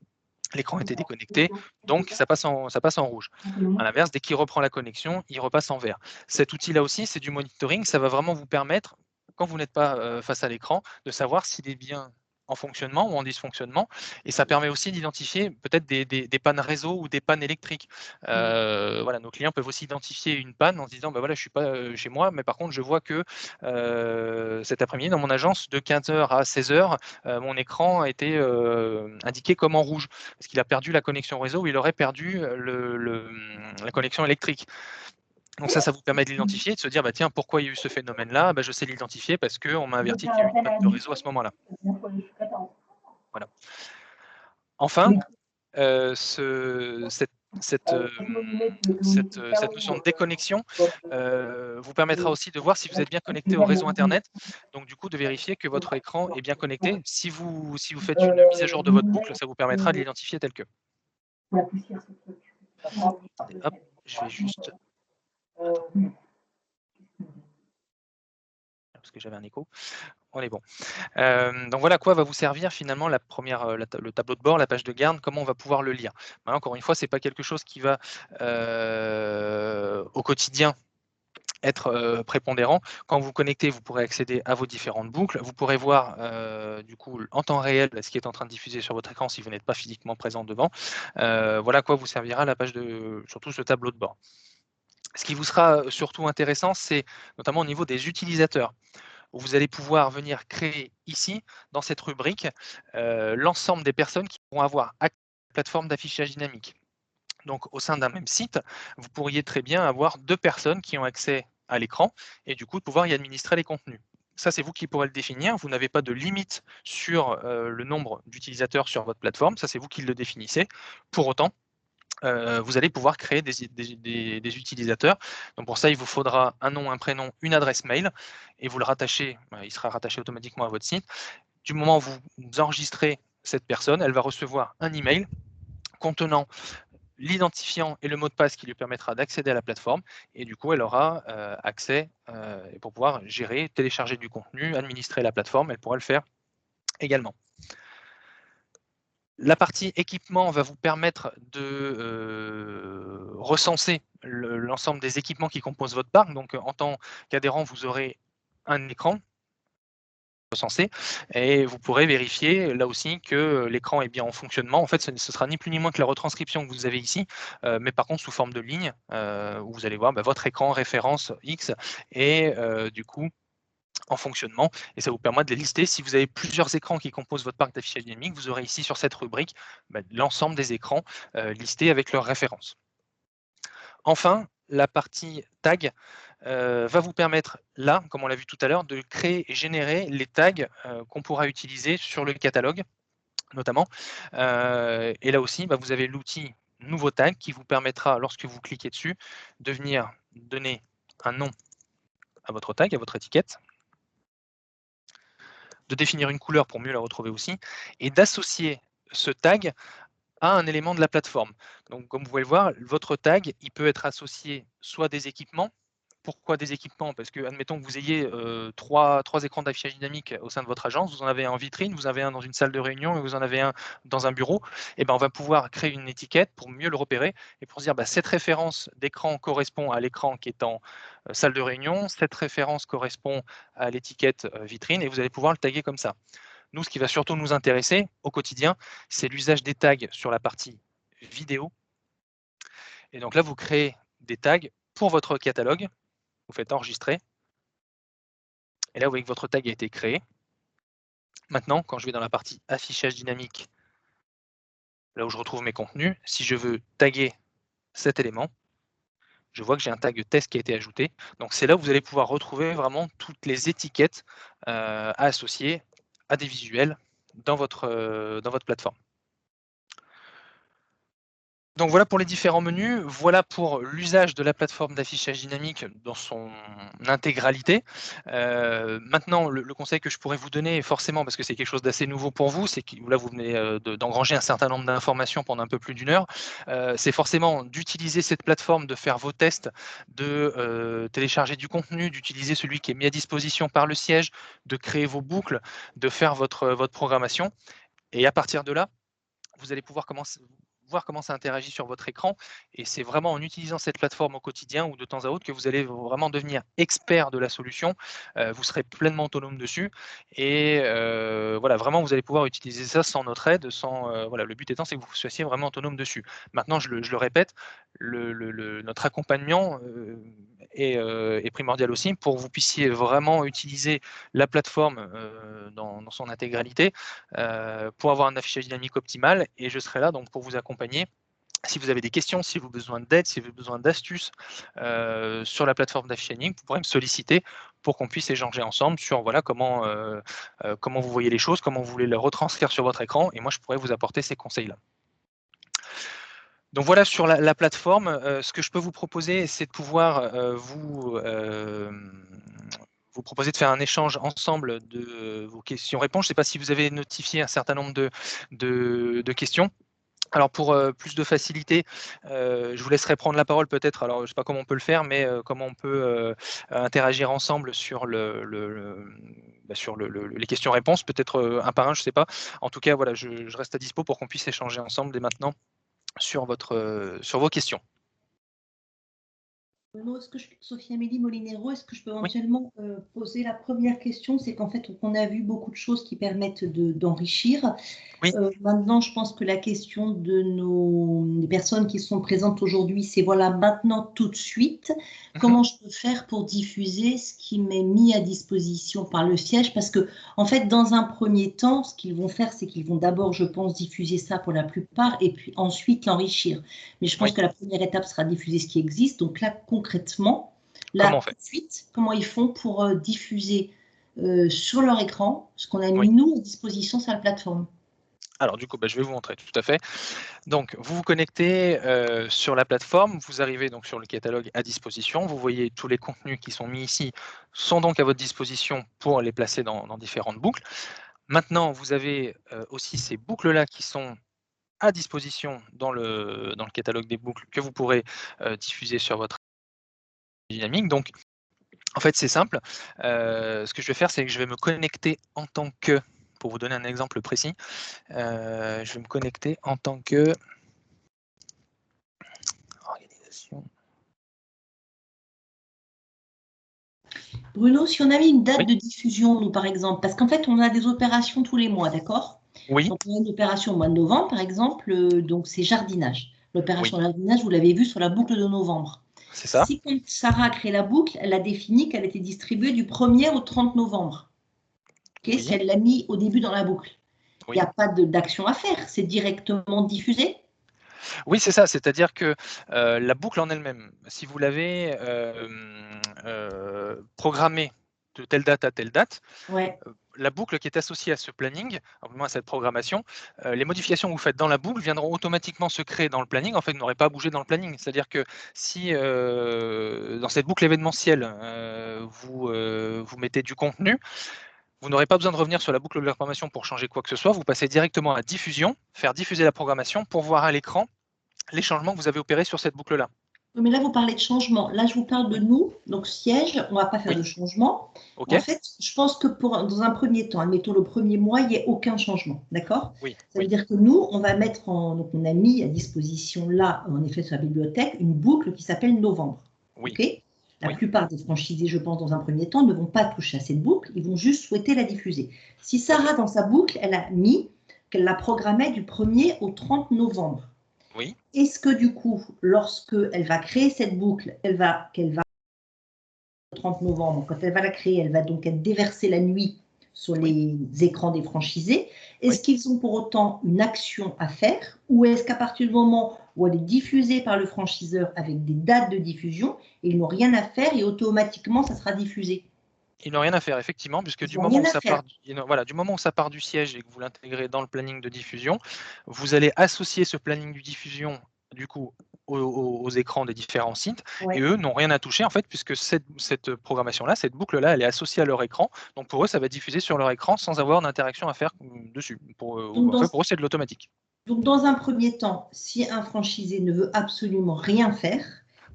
l'écran était déconnecté, donc ça passe en rouge. À l'inverse, dès qu'il reprend la connexion, il repasse en vert. Cet outil-là aussi, c'est du monitoring, ça va vraiment vous permettre, quand vous n'êtes pas face à l'écran, de savoir s'il est bien en fonctionnement ou en dysfonctionnement, et ça permet aussi d'identifier peut-être des pannes réseau ou des pannes électriques. Voilà, nos clients peuvent aussi identifier une panne en se disant voilà, je suis pas chez moi, mais par contre je vois que cet après-midi dans mon agence de 15h à 16h, mon écran a été indiqué comme en rouge parce qu'il a perdu la connexion réseau ou il aurait perdu la connexion électrique. Donc ça vous permet de l'identifier, de se dire tiens, pourquoi il y a eu ce phénomène-là, je sais l'identifier parce qu'on m'a averti qu'il y a eu une panne de réseau à ce moment-là. Voilà. Enfin, cette notion de déconnexion vous permettra aussi de voir si vous êtes bien connecté au réseau Internet, donc du coup de vérifier que votre écran est bien connecté. Si vous faites une mise à jour de votre boucle, ça vous permettra de l'identifier tel que. Hop, je vais juste... Parce que j'avais un écho. On est bon. Donc voilà à quoi va vous servir finalement le tableau de bord, la page de garde, comment on va pouvoir le lire. Encore une fois, ce n'est pas quelque chose qui va au quotidien être prépondérant. Quand vous vous connectez, vous pourrez accéder à vos différentes boucles. Vous pourrez voir du coup en temps réel ce qui est en train de diffuser sur votre écran si vous n'êtes pas physiquement présent devant. Voilà à quoi vous servira la page surtout ce tableau de bord. Ce qui vous sera surtout intéressant, c'est notamment au niveau des utilisateurs, où vous allez pouvoir venir créer ici, dans cette rubrique, l'ensemble des personnes qui vont avoir accès à la plateforme d'affichage dynamique. Donc, au sein d'un même site, vous pourriez très bien avoir 2 personnes qui ont accès à l'écran et du coup, de pouvoir y administrer les contenus. Ça, c'est vous qui pourrez le définir. Vous n'avez pas de limite sur le nombre d'utilisateurs sur votre plateforme. Ça, c'est vous qui le définissez. Pour autant, vous allez pouvoir créer des utilisateurs. Donc pour ça, il vous faudra un nom, un prénom, une adresse mail, et vous le rattachez, il sera rattaché automatiquement à votre site. Du moment où vous enregistrez cette personne, elle va recevoir un email contenant l'identifiant et le mot de passe qui lui permettra d'accéder à la plateforme. Et du coup, elle aura accès pour pouvoir gérer, télécharger du contenu, administrer la plateforme. Elle pourra le faire également. La partie équipement va vous permettre de recenser l'ensemble des équipements qui composent votre parc. Donc, en tant qu'adhérent, vous aurez un écran recensé et vous pourrez vérifier là aussi que l'écran est bien en fonctionnement. En fait, ce sera ni plus ni moins que la retranscription que vous avez ici, mais par contre sous forme de ligne, où vous allez voir votre écran référence X et du coup en fonctionnement, et ça vous permet de les lister. Si vous avez plusieurs écrans qui composent votre parc d'affichage dynamique, vous aurez ici sur cette rubrique l'ensemble des écrans listés avec leurs références. Enfin, la partie tag va vous permettre, là, comme on l'a vu tout à l'heure, de créer et générer les tags qu'on pourra utiliser sur le catalogue, notamment. Et là aussi, vous avez l'outil Nouveau tag qui vous permettra, lorsque vous cliquez dessus, de venir donner un nom à votre tag, à votre étiquette, de définir une couleur pour mieux la retrouver aussi, et d'associer ce tag à un élément de la plateforme. Donc, comme vous pouvez le voir, votre tag, il peut être associé soit à des équipements. Pourquoi des équipements? Parce que, admettons que vous ayez trois écrans d'affichage dynamique au sein de votre agence, vous en avez un en vitrine, vous avez un dans une salle de réunion et vous en avez un dans un bureau, et on va pouvoir créer une étiquette pour mieux le repérer et pour se dire cette référence d'écran correspond à l'écran qui est en salle de réunion, cette référence correspond à l'étiquette vitrine, et vous allez pouvoir le taguer comme ça. Nous, ce qui va surtout nous intéresser au quotidien, c'est l'usage des tags sur la partie vidéo. Et donc là, vous créez des tags pour votre catalogue. Vous faites enregistrer. Et là, vous voyez que votre tag a été créé. Maintenant, quand je vais dans la partie affichage dynamique, là où je retrouve mes contenus, si je veux taguer cet élément, je vois que j'ai un tag test qui a été ajouté. Donc c'est là où vous allez pouvoir retrouver vraiment toutes les étiquettes à associer à des visuels dans votre plateforme. Donc voilà pour les différents menus, voilà pour l'usage de la plateforme d'affichage dynamique dans son intégralité. Maintenant, le conseil que je pourrais vous donner, forcément, parce que c'est quelque chose d'assez nouveau pour vous, c'est que là, vous venez d'engranger un certain nombre d'informations pendant un peu plus d'une heure, c'est forcément d'utiliser cette plateforme, de faire vos tests, de télécharger du contenu, d'utiliser celui qui est mis à disposition par le siège, de créer vos boucles, de faire votre programmation. Et à partir de là, vous allez pouvoir voir comment ça interagit sur votre écran, et c'est vraiment en utilisant cette plateforme au quotidien ou de temps à autre que vous allez vraiment devenir expert de la solution. Vous serez pleinement autonome dessus, et voilà, vraiment vous allez pouvoir utiliser ça sans notre aide, voilà, le but étant c'est que vous soyez vraiment autonome dessus. Maintenant, je le répète, notre accompagnement est primordial aussi pour que vous puissiez vraiment utiliser la plateforme dans son intégralité pour avoir un affichage dynamique optimal, et je serai là donc pour vous accompagner. Si vous avez des questions, si vous avez besoin d'aide, si vous avez besoin d'astuces sur la plateforme d'affichage dynamique, vous pourrez me solliciter pour qu'on puisse échanger ensemble sur voilà, comment vous voyez les choses, comment vous voulez les retranscrire sur votre écran, et moi je pourrais vous apporter ces conseils-là. Donc voilà sur la plateforme, ce que je peux vous proposer, c'est de pouvoir vous proposer de faire un échange ensemble de vos questions-réponses. Je ne sais pas si vous avez notifié un certain nombre de questions. Alors pour plus de facilité, je vous laisserai prendre la parole peut-être. Alors je ne sais pas comment on peut le faire, mais comment on peut interagir ensemble sur les questions-réponses, peut-être un par un, je ne sais pas. En tout cas, voilà, je reste à dispo pour qu'on puisse échanger ensemble dès maintenant sur vos questions. Sophie-Amélie Molinero, est-ce que je peux Oui. éventuellement poser la première question? C'est qu'en fait, on a vu beaucoup de choses qui permettent d'enrichir. Oui. Maintenant, je pense que la question des personnes qui sont présentes aujourd'hui, c'est voilà, maintenant, tout de suite, comment je peux faire pour diffuser ce qui m'est mis à disposition par le siège? Parce que, en fait, dans un premier temps, ce qu'ils vont faire, c'est qu'ils vont d'abord, je pense, diffuser ça pour la plupart et puis ensuite l'enrichir. Mais je pense que la première étape sera diffuser ce qui existe. Donc là, concrètement, là, tout de suite, comment ils font pour diffuser sur leur écran ce qu'on a mis, nous, à disposition sur la plateforme? Alors du coup, je vais vous montrer tout à fait. Donc vous vous connectez sur la plateforme, vous arrivez donc sur le catalogue à disposition, vous voyez tous les contenus qui sont mis ici sont donc à votre disposition pour les placer dans différentes boucles. Maintenant, vous avez aussi ces boucles-là qui sont à disposition dans le catalogue des boucles que vous pourrez diffuser sur votre dynamique. Donc, en fait, c'est simple. Ce que je vais faire, c'est que je vais me connecter en tant que, pour vous donner un exemple précis, je vais me connecter en tant que organisation. Bruno, si on avait une date de diffusion, nous, par exemple, parce qu'en fait, on a des opérations tous les mois, d'accord? Oui. Donc, on a une opération au mois de novembre, par exemple, donc c'est jardinage. L'opération jardinage, vous l'avez vu sur la boucle de novembre. C'est ça. Si quand Sarah a créé la boucle, elle a défini qu'elle était distribuée du 1er au 30 novembre. Okay, si elle l'a mis au début dans la boucle, il n'y a pas d'action à faire, c'est directement diffusé. Oui, c'est ça, c'est-à-dire que la boucle en elle-même, si vous l'avez programmée de telle date à telle date, la boucle qui est associée à ce planning, à cette programmation, les modifications que vous faites dans la boucle viendront automatiquement se créer dans le planning. En fait, vous n'aurez pas à bouger dans le planning. C'est-à-dire que si dans cette boucle événementielle, vous mettez du contenu, vous n'aurez pas besoin de revenir sur la boucle de la programmation pour changer quoi que ce soit. Vous passez directement à diffusion, faire diffuser la programmation pour voir à l'écran les changements que vous avez opérés sur cette boucle-là. Mais là, vous parlez de changement. Là, je vous parle de nous, donc siège, on ne va pas faire de changement. En fait, je pense que dans un premier temps, admettons le premier mois, il n'y ait aucun changement, d'accord? Ça veut dire que nous, on va mettre donc on a mis à disposition là, en effet, sur la bibliothèque, une boucle qui s'appelle novembre. La plupart des franchisés, je pense, dans un premier temps, ne vont pas toucher à cette boucle, ils vont juste souhaiter la diffuser. Si Sarah, dans sa boucle, elle a mis qu'elle la programmait du 1er au 30 novembre, est-ce que du coup, lorsqu'elle va créer cette boucle, qu'elle va le 30 novembre, quand elle va la créer, elle va donc être déversée la nuit sur les écrans des franchisés, est-ce qu'ils ont pour autant une action à faire, ou est-ce qu'à partir du moment où elle est diffusée par le franchiseur avec des dates de diffusion, ils n'ont rien à faire et automatiquement ça sera diffusé? Ils n'ont rien à faire, effectivement, puisque du moment où ça part du siège et que vous l'intégrez dans le planning de diffusion, vous allez associer ce planning de diffusion du coup aux écrans des différents sites, et eux n'ont rien à toucher en fait, puisque cette programmation-là, cette boucle-là, elle est associée à leur écran. Donc pour eux, ça va diffuser sur leur écran sans avoir d'interaction à faire dessus. Pour eux, c'est de l'automatique. Donc dans un premier temps, si un franchisé ne veut absolument rien faire,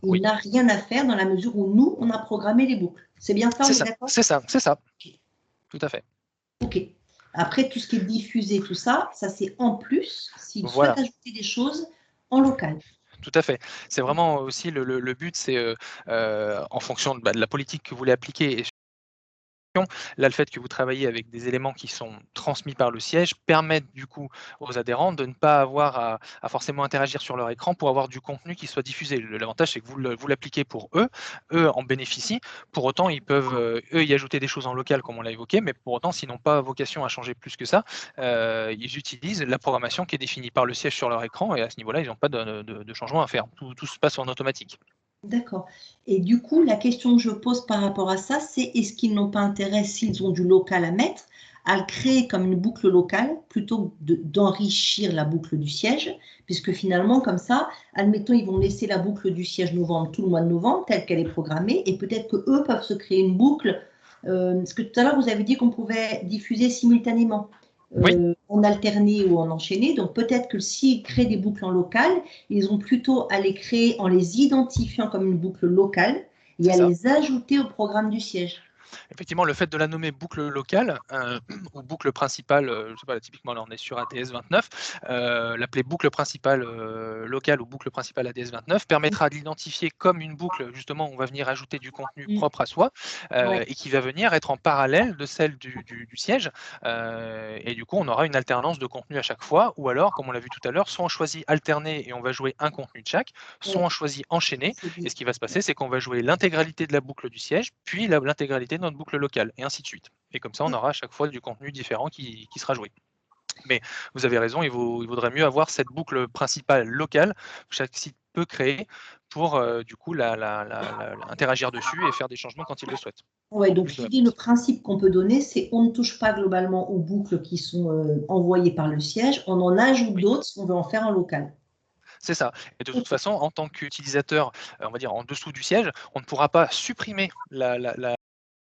il n'a rien à faire dans la mesure où nous, on a programmé les boucles. C'est bien ça, on est d'accord? C'est ça, c'est ça. Tout à fait. Ok. Après, tout ce qui est diffusé, tout ça, ça c'est en plus, s'il souhaite ajouter des choses en local. Tout à fait. C'est vraiment aussi le but, c'est en fonction de la politique que vous voulez appliquer. Et là, le fait que vous travaillez avec des éléments qui sont transmis par le siège permet du coup aux adhérents de ne pas avoir à forcément interagir sur leur écran pour avoir du contenu qui soit diffusé. L'avantage, c'est que vous l'appliquez pour eux en bénéficient. Pour autant, ils peuvent eux y ajouter des choses en local, comme on l'a évoqué, mais pour autant, s'ils n'ont pas vocation à changer plus que ça, ils utilisent la programmation qui est définie par le siège sur leur écran, et à ce niveau-là, ils n'ont pas de changement à faire. Tout se passe en automatique. D'accord. Et du coup, la question que je pose par rapport à ça, c'est est-ce qu'ils n'ont pas intérêt, s'ils ont du local à mettre, à le créer comme une boucle locale, plutôt que d'enrichir la boucle du siège, puisque finalement, comme ça, admettons, ils vont laisser la boucle du siège novembre, tout le mois de novembre, telle qu'elle est programmée, et peut-être qu'eux peuvent se créer une boucle, parce que tout à l'heure, vous avez dit qu'on pouvait diffuser simultanément. En alterné ou en enchaîné. Donc peut-être que s'ils créent des boucles en local, ils ont plutôt à les créer en les identifiant comme une boucle locale et à les ajouter au programme du siège. Effectivement, le fait de la nommer boucle locale ou boucle principale, je sais pas, typiquement là on est sur ADS 29, l'appeler boucle principale locale ou boucle principale ADS 29 permettra de l'identifier comme une boucle justement où on va venir ajouter du contenu propre à soi et qui va venir être en parallèle de celle du siège, et du coup on aura une alternance de contenu à chaque fois, ou alors comme on l'a vu tout à l'heure, soit on choisit alterner et on va jouer un contenu de chaque, soit on choisit enchaîner, et ce qui va se passer c'est qu'on va jouer l'intégralité de la boucle du siège puis l'intégralité de notre boucle locale, et ainsi de suite. Et comme ça, on aura à chaque fois du contenu différent qui sera joué. Mais vous avez raison, il vaudrait mieux avoir cette boucle principale locale que chaque site peut créer pour du coup interagir dessus et faire des changements quand il le souhaite. Oui, donc l'idée, le principe qu'on peut donner, c'est on ne touche pas globalement aux boucles qui sont envoyées par le siège, on en ajoute d'autres si on veut en faire en local. C'est ça. Et de toute façon, en tant qu'utilisateur, on va dire en dessous du siège, on ne pourra pas supprimer la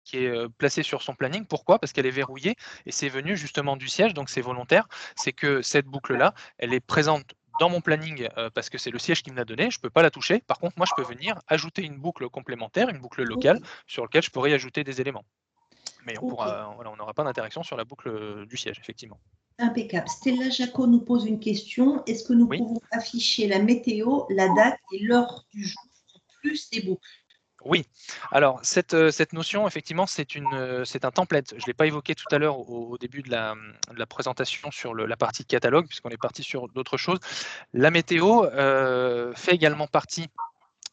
qui est placée sur son planning. Pourquoi? Parce qu'elle est verrouillée et c'est venu justement du siège, donc c'est volontaire. C'est que cette boucle-là, elle est présente dans mon planning parce que c'est le siège qui me l'a donné, je ne peux pas la toucher. Par contre, moi, je peux venir ajouter une boucle complémentaire, une boucle locale, sur laquelle je pourrais y ajouter des éléments. Mais on voilà, on n'aura pas d'interaction sur la boucle du siège, effectivement. Impeccable. Stella Jaco nous pose une question. Est-ce que nous pouvons afficher la météo, la date et l'heure du jour en plus des boucles? Oui, alors cette notion, effectivement, c'est un template. Je ne l'ai pas évoqué tout à l'heure au début de la présentation sur la partie catalogue, puisqu'on est parti sur d'autres choses. La météo fait également partie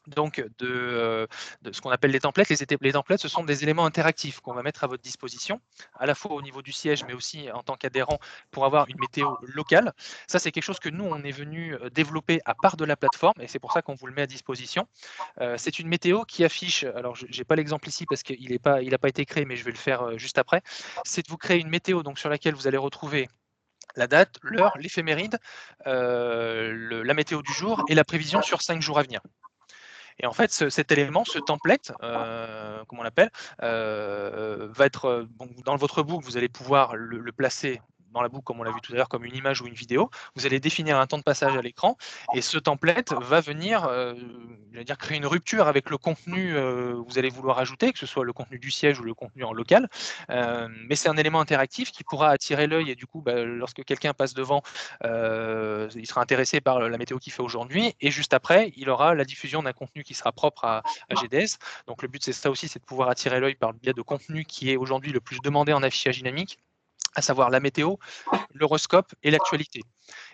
donc de ce qu'on appelle les templates. Les templates, ce sont des éléments interactifs qu'on va mettre à votre disposition, à la fois au niveau du siège, mais aussi en tant qu'adhérent pour avoir une météo locale. Ça, c'est quelque chose que nous, on est venu développer à part de la plateforme, et c'est pour ça qu'on vous le met à disposition. C'est une météo qui affiche, alors je n'ai pas l'exemple ici parce qu'il n'a pas été créé, mais je vais le faire juste après. C'est de vous créer une météo donc, sur laquelle vous allez retrouver la date, l'heure, l'éphéméride, la météo du jour et la prévision sur 5 jours à venir. Et en fait, cet élément, ce template, comme on l'appelle, va être dans votre boucle, vous allez pouvoir le placer dans la boucle, comme on l'a vu tout à l'heure, comme une image ou une vidéo. Vous allez définir un temps de passage à l'écran et ce template va venir créer une rupture avec le contenu que vous allez vouloir ajouter, que ce soit le contenu du siège ou le contenu en local. Mais c'est un élément interactif qui pourra attirer l'œil et du coup, lorsque quelqu'un passe devant, il sera intéressé par la météo qu'il fait aujourd'hui et juste après, il aura la diffusion d'un contenu qui sera propre à GDS. Donc le but, c'est ça aussi, c'est de pouvoir attirer l'œil par le biais de contenu qui est aujourd'hui le plus demandé en affichage dynamique, à savoir la météo, l'horoscope et l'actualité.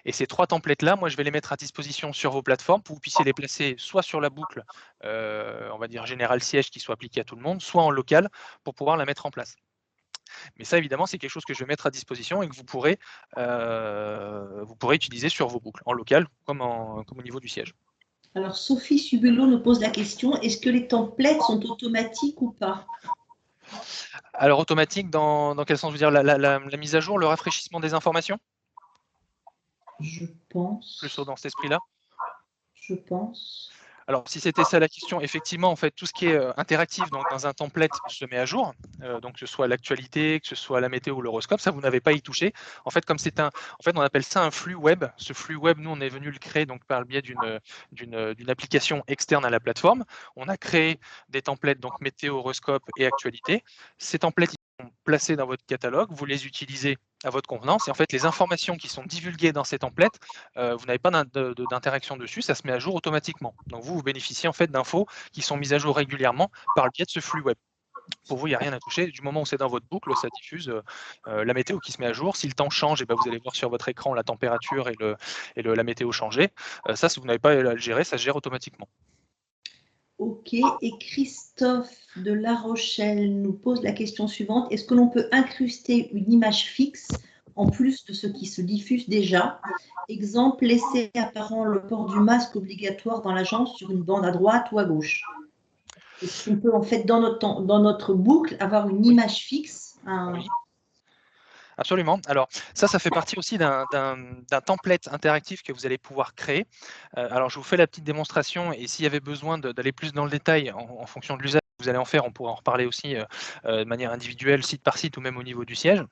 Et ces 3 templates-là, moi, je vais les mettre à disposition sur vos plateformes pour que vous puissiez les placer soit sur la boucle, on va dire général siège qui soit appliquée à tout le monde, soit en local pour pouvoir la mettre en place. Mais ça, évidemment, c'est quelque chose que je vais mettre à disposition et que vous pourrez utiliser sur vos boucles, en local comme au niveau du siège. Alors, Sophie Subulot nous pose la question, est-ce que les templates sont automatiques ou pas? Alors, automatique, dans quel sens? Vous dire la mise à jour, le rafraîchissement des informations? Je pense. Plus dans cet esprit-là? Je pense. Alors, si c'était ça la question, effectivement, en fait, tout ce qui est interactif dans un template se met à jour. Donc, que ce soit l'actualité, que ce soit la météo ou l'horoscope, ça, vous n'avez pas à y toucher. En fait, comme on appelle ça un flux web. Ce flux web, nous, on est venu le créer donc par le biais d'une application externe à la plateforme. On a créé des templates, donc météo, horoscope et actualité. Ces templates, ils sont placés dans votre catalogue. Vous les utilisez à votre convenance. Et en fait, les informations qui sont divulguées dans ces templates, vous n'avez pas d'interaction dessus, ça se met à jour automatiquement. Donc vous bénéficiez en fait d'infos qui sont mises à jour régulièrement par le biais de ce flux web. Pour vous, il n'y a rien à toucher. Du moment où c'est dans votre boucle, ça diffuse la météo qui se met à jour. Si le temps change, vous allez voir sur votre écran la température et la météo changer. Ça, si vous n'avez pas à le gérer, ça se gère automatiquement. Ok, et Christophe de La Rochelle nous pose la question suivante. Est-ce que l'on peut incruster une image fixe en plus de ce qui se diffuse déjà? Exemple, laisser apparent le port du masque obligatoire dans l'agence sur une bande à droite ou à gauche. Est-ce qu'on peut en fait dans notre boucle avoir une image fixe? Oui. Absolument. Alors ça fait partie aussi d'un template interactif que vous allez pouvoir créer. Alors je vous fais la petite démonstration et s'il y avait besoin d'aller plus dans le détail en fonction de l'usage que vous allez en faire, on pourra en reparler aussi de manière individuelle, site par site ou même au niveau du siège.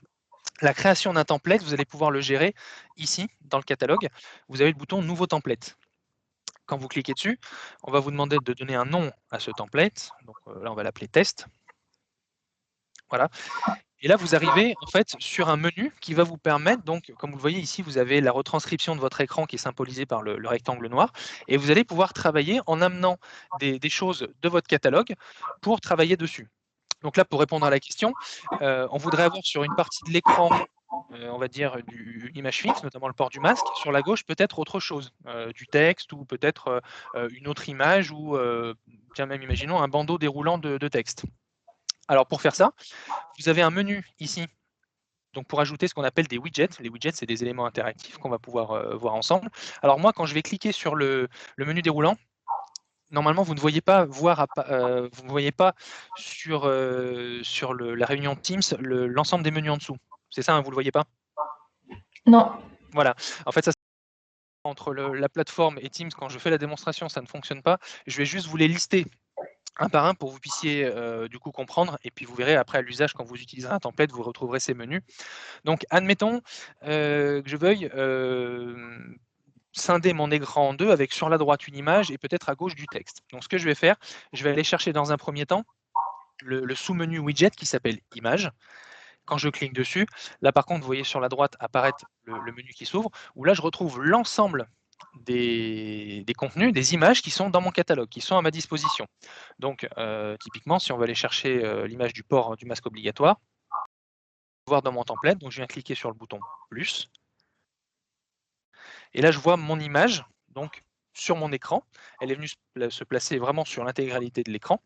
La création d'un template, vous allez pouvoir le gérer ici dans le catalogue. Vous avez le bouton Nouveau template. Quand vous cliquez dessus, on va vous demander de donner un nom à ce template. Donc là, on va l'appeler test. Voilà. Et là, vous arrivez en fait sur un menu qui va vous permettre, donc, comme vous le voyez ici, vous avez la retranscription de votre écran qui est symbolisée par le rectangle noir, et vous allez pouvoir travailler en amenant des choses de votre catalogue pour travailler dessus. Donc là, pour répondre à la question, on voudrait avoir sur une partie de l'écran, on va dire, une image fixe, notamment le port du masque. Sur la gauche, peut-être autre chose, du texte ou peut-être une autre image ou, tiens, même imaginons un bandeau déroulant de texte. Alors pour faire ça, vous avez un menu ici, donc pour ajouter ce qu'on appelle des widgets. Les widgets, c'est des éléments interactifs qu'on va pouvoir voir ensemble. Alors moi, quand je vais cliquer sur le menu déroulant, normalement, vous ne voyez pas sur la réunion Teams l'ensemble des menus en dessous. C'est ça, hein, vous ne le voyez pas? Non. Voilà. En fait, ça entre la plateforme et Teams, quand je fais la démonstration, ça ne fonctionne pas. Je vais juste vous les lister un par un pour que vous puissiez du coup comprendre, et puis vous verrez après à l'usage quand vous utiliserez un template, vous retrouverez ces menus. Donc admettons que je veuille scinder mon écran en deux avec sur la droite une image et peut-être à gauche du texte. Donc ce que je vais faire, je vais aller chercher dans un premier temps le sous-menu widget qui s'appelle Images. Quand je clique dessus, là par contre, vous voyez sur la droite apparaître le menu qui s'ouvre, où là je retrouve l'ensemble des contenus, des images qui sont dans mon catalogue, qui sont à ma disposition. Donc typiquement, si on va aller chercher l'image du port du masque obligatoire, voir dans mon template, donc je viens cliquer sur le bouton plus, et là je vois mon image donc sur mon écran. Elle est venue se placer vraiment sur l'intégralité de l'écran.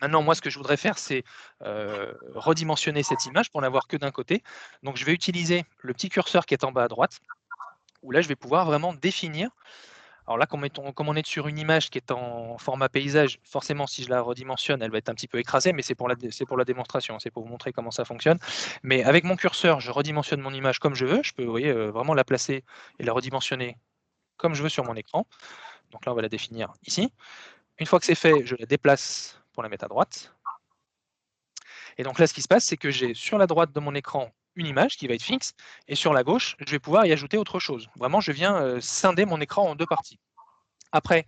Maintenant, moi, ce que je voudrais faire, c'est redimensionner cette image pour n'avoir que d'un côté. Donc, je vais utiliser le petit curseur qui est en bas à droite, où là, je vais pouvoir vraiment définir. Alors là, comme on est sur une image qui est en format paysage, forcément, si je la redimensionne, elle va être un petit peu écrasée, mais c'est pour la démonstration, c'est pour vous montrer comment ça fonctionne. Mais avec mon curseur, je redimensionne mon image comme je veux. Je peux, vous voyez, vraiment la placer et la redimensionner comme je veux sur mon écran. Donc là, on va la définir ici. Une fois que c'est fait, je la déplace pour la mettre à droite. Et donc là, ce qui se passe, c'est que j'ai sur la droite de mon écran une image qui va être fixe, et sur la gauche, je vais pouvoir y ajouter autre chose. Vraiment, je viens scinder mon écran en deux parties. Après,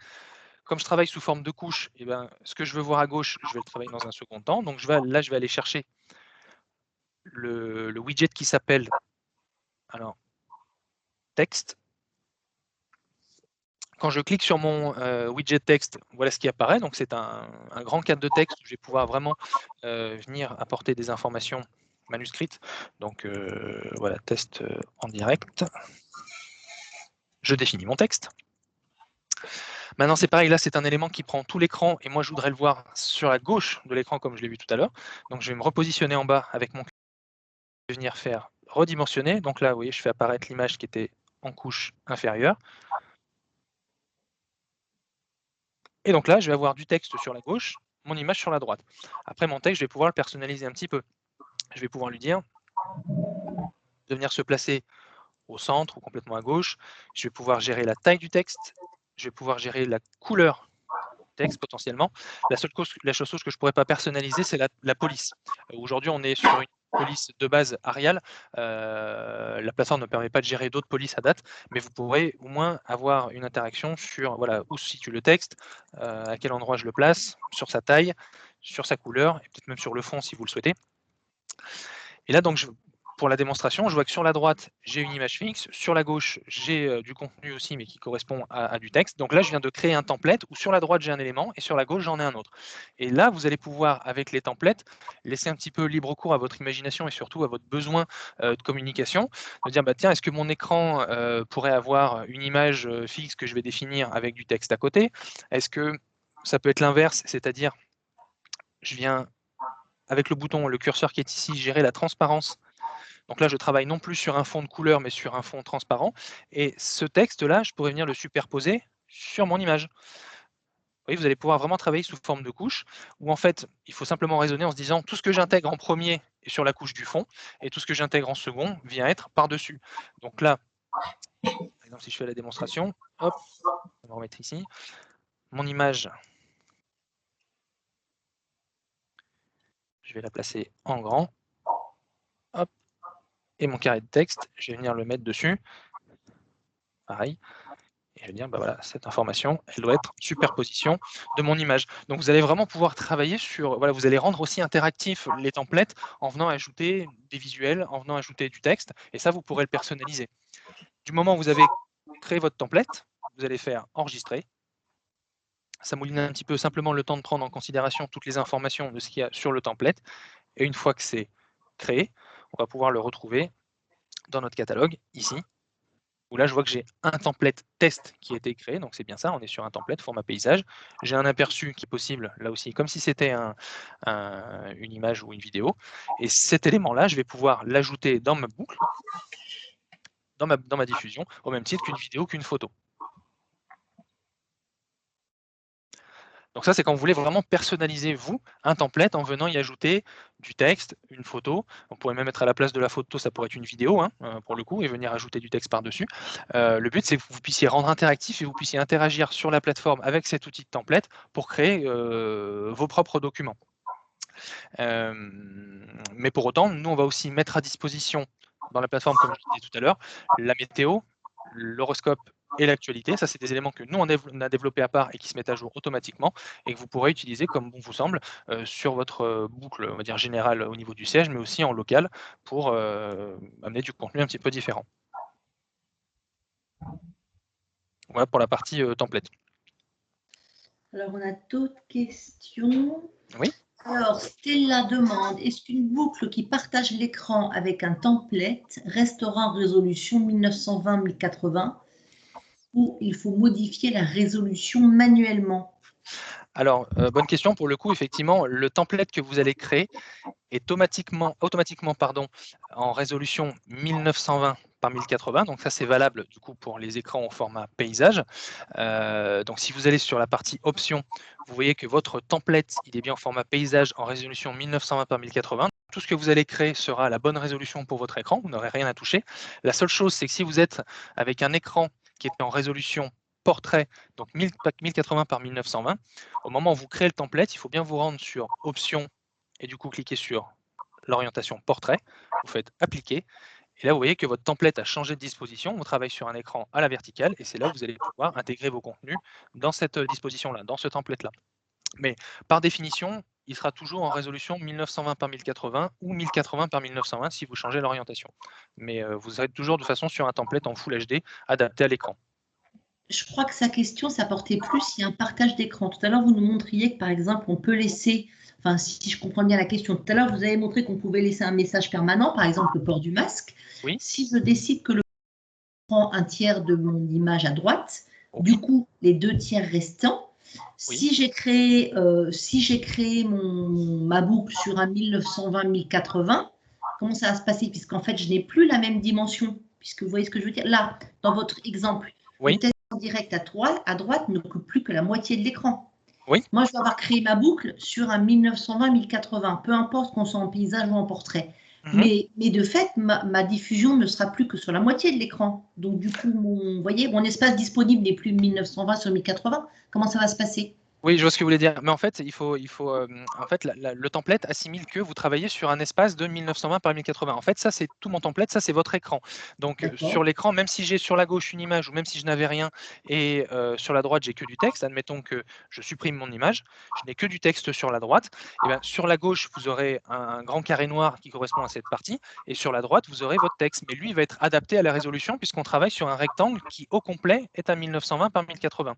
comme je travaille sous forme de couche, eh ben, ce que je veux voir à gauche, je vais le travailler dans un second temps. Donc là, je vais aller chercher le widget qui s'appelle texte. Quand je clique sur mon widget texte, voilà ce qui apparaît. Donc c'est un grand cadre de texte où je vais pouvoir vraiment venir apporter des informations manuscrites. Donc voilà, test en direct. Je définis mon texte. Maintenant c'est pareil, là c'est un élément qui prend tout l'écran et moi je voudrais le voir sur la gauche de l'écran comme je l'ai vu tout à l'heure. Donc je vais me repositionner en bas avec mon je vais venir faire redimensionner. Donc là vous voyez, je fais apparaître l'image qui était en couche inférieure. Et donc là, je vais avoir du texte sur la gauche, mon image sur la droite. Après, mon texte, je vais pouvoir le personnaliser un petit peu. Je vais pouvoir lui dire de venir se placer au centre ou complètement à gauche. Je vais pouvoir gérer la taille du texte. Je vais pouvoir gérer la couleur du texte potentiellement. La seule chose que je ne pourrais pas personnaliser, c'est la police. Aujourd'hui, on est sur une police de base Arial. La plateforme ne permet pas de gérer d'autres polices à date, mais vous pourrez au moins avoir une interaction sur voilà, où se situe le texte, à quel endroit je le place, sur sa taille, sur sa couleur, et peut-être même sur le fond si vous le souhaitez. Et là, donc, pour la démonstration, je vois que sur la droite, j'ai une image fixe. Sur la gauche, j'ai du contenu aussi, mais qui correspond à du texte. Donc là, je viens de créer un template où sur la droite, j'ai un élément et sur la gauche, j'en ai un autre. Et là, vous allez pouvoir, avec les templates, laisser un petit peu libre cours à votre imagination et surtout à votre besoin de communication. De dire, bah, tiens, est-ce que mon écran pourrait avoir une image fixe que je vais définir avec du texte à côté? Est-ce que ça peut être l'inverse, c'est-à-dire, je viens avec le bouton, le curseur qui est ici, gérer la transparence. Donc là, je travaille non plus sur un fond de couleur, mais sur un fond transparent. Et ce texte-là, je pourrais venir le superposer sur mon image. Vous voyez, vous allez pouvoir vraiment travailler sous forme de couche, où en fait, il faut simplement raisonner en se disant tout ce que j'intègre en premier est sur la couche du fond, et tout ce que j'intègre en second vient être par-dessus. Donc là, par exemple, si je fais la démonstration, hop, on va remettre ici, mon image, je vais la placer en grand, hop, et mon carré de texte, je vais venir le mettre dessus, pareil. Et je vais dire, bah voilà, cette information, elle doit être superposition de mon image. Donc vous allez vraiment pouvoir travailler sur, voilà, vous allez rendre aussi interactif les templates en venant ajouter des visuels, en venant ajouter du texte, et ça, vous pourrez le personnaliser. Du moment où vous avez créé votre template, vous allez faire enregistrer. Ça mouline un petit peu simplement le temps de prendre en considération toutes les informations de ce qu'il y a sur le template. Et une fois que c'est créé, on va pouvoir le retrouver dans notre catalogue, ici, où là, je vois que j'ai un template test qui a été créé, donc c'est bien ça, on est sur un template format paysage. J'ai un aperçu qui est possible, là aussi, comme si c'était une image ou une vidéo. Et cet élément-là, je vais pouvoir l'ajouter dans ma boucle, dans ma diffusion, au même titre qu'une vidéo, qu'une photo. Donc ça, c'est quand vous voulez vraiment personnaliser, vous, un template en venant y ajouter du texte, une photo. On pourrait même mettre à la place de la photo, ça pourrait être une vidéo, hein, pour le coup, et venir ajouter du texte par-dessus. Le but, c'est que vous puissiez rendre interactif et vous puissiez interagir sur la plateforme avec cet outil de template pour créer vos propres documents. Mais pour autant, nous, on va aussi mettre à disposition dans la plateforme, comme je disais tout à l'heure, la météo, l'horoscope et l'actualité. Ça, c'est des éléments que nous, on a développés à part et qui se mettent à jour automatiquement et que vous pourrez utiliser comme bon vous semble sur votre boucle, on va dire générale au niveau du siège, mais aussi en local pour amener du contenu un petit peu différent. Voilà pour la partie template. Alors, on a d'autres questions. Oui. Alors, Stella demande, est-ce qu'une boucle qui partage l'écran avec un template restera en résolution 1920-1080 ou il faut modifier la résolution manuellement? Alors, bonne question. Pour le coup, effectivement, le template que vous allez créer est automatiquement en résolution 1920 par 1080. Donc ça, c'est valable du coup pour les écrans au format paysage. Donc si vous allez sur la partie options, vous voyez que votre template, il est bien en format paysage en résolution 1920 par 1080. Tout ce que vous allez créer sera à la bonne résolution pour votre écran. Vous n'aurez rien à toucher. La seule chose, c'est que si vous êtes avec un écran qui est en résolution portrait, donc 1080 par 1920, au moment où vous créez le template, il faut bien vous rendre sur options et du coup cliquez sur l'orientation portrait, vous faites appliquer, et là vous voyez que votre template a changé de disposition, on travaille sur un écran à la verticale, et c'est là où vous allez pouvoir intégrer vos contenus dans cette disposition-là, dans ce template-là. Mais par définition, il sera toujours en résolution 1920 par 1080 ou 1080 par 1920 si vous changez l'orientation. Mais vous serez toujours de toute façon sur un template en Full HD adapté à l'écran. Je crois que sa question, ça portait plus, il y a un partage d'écran. Tout à l'heure, vous nous montriez que, par exemple, on peut laisser, enfin, si je comprends bien la question, tout à l'heure, vous avez montré qu'on pouvait laisser un message permanent, par exemple, le port du masque. Oui. Si je décide que le prend un tiers de mon image à droite, Oui. du coup, les 2 tiers restants, Oui. si j'ai créé, ma boucle sur un 1920-1080, comment ça va se passer? Puisqu'en fait, je n'ai plus la même dimension, puisque vous voyez ce que je veux dire? Là, dans votre exemple, Oui. le test en direct à droite ne coupe plus que la moitié de l'écran. Oui. Moi, je vais avoir créé ma boucle sur un 1920-1080, peu importe qu'on soit en paysage ou en portrait. Mais de fait, ma diffusion ne sera plus que sur la moitié de l'écran. Donc, du coup, vous voyez, mon espace disponible n'est plus 1920 sur 1080. Comment ça va se passer? Oui, je vois ce que vous voulez dire. Mais en fait, en fait, le template assimile que vous travaillez sur un espace de 1920 par 1080. En fait, ça, c'est tout mon template, ça, c'est votre écran. Donc, sur l'écran, même si j'ai sur la gauche une image ou même si je n'avais rien et sur la droite, j'ai que du texte, admettons que je supprime mon image, je n'ai que du texte sur la droite, et bien, sur la gauche, vous aurez un grand carré noir qui correspond à cette partie, et sur la droite, vous aurez votre texte. Mais lui, il va être adapté à la résolution puisqu'on travaille sur un rectangle qui, au complet, est à 1920 par 1080.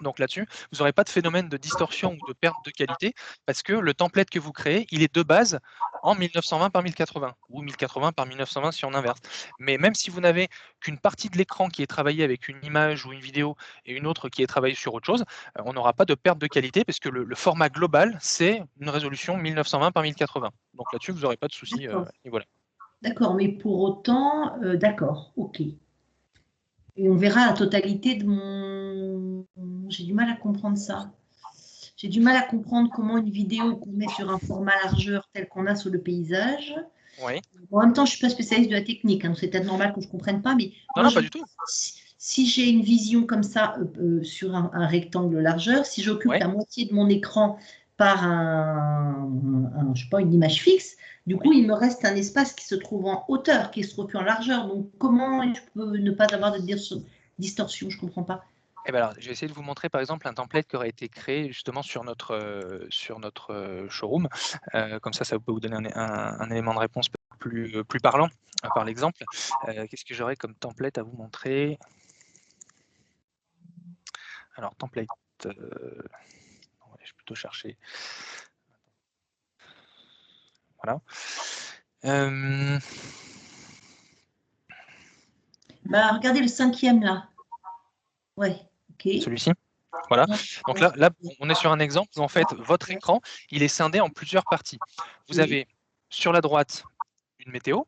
Donc là-dessus, vous n'aurez pas de phénomène de distorsion ou de perte de qualité parce que le template que vous créez, il est de base en 1920 par 1080 ou 1080 par 1920 si on inverse. Mais même si vous n'avez qu'une partie de l'écran qui est travaillée avec une image ou une vidéo et une autre qui est travaillée sur autre chose, on n'aura pas de perte de qualité parce que le format global, c'est une résolution 1920 par 1080. Donc là-dessus, vous n'aurez pas de souci. Voilà. D'accord, mais pour autant, d'accord, ok. Et on verra la totalité de mon... J'ai du mal à comprendre ça. J'ai du mal à comprendre comment une vidéo qu'on met sur un format largeur tel qu'on a sur le paysage. Oui. En même temps, je ne suis pas spécialiste de la technique, hein, c'est peut-être normal que je ne comprenne pas, mais non, pas du tout. Si j'ai une vision comme ça sur un rectangle largeur, si j'occupe la moitié de mon écran par je sais pas, une image fixe, du coup, il me reste un espace qui se trouve en hauteur, qui se trouve plus en largeur. Donc, comment je peux ne pas avoir de distorsion? Je ne comprends pas. Eh ben alors, je vais essayer de vous montrer par exemple un template qui aurait été créé justement sur notre showroom. Comme ça peut vous donner un élément de réponse plus parlant par l'exemple. Qu'est-ce que j'aurais comme template à vous montrer? Alors, template, je vais plutôt chercher. Voilà. Regardez le 5e là. Ouais, ok. Celui-ci. Voilà. Donc là, on est sur un exemple où en fait, votre écran, il est scindé en plusieurs parties. Vous avez sur la droite une météo,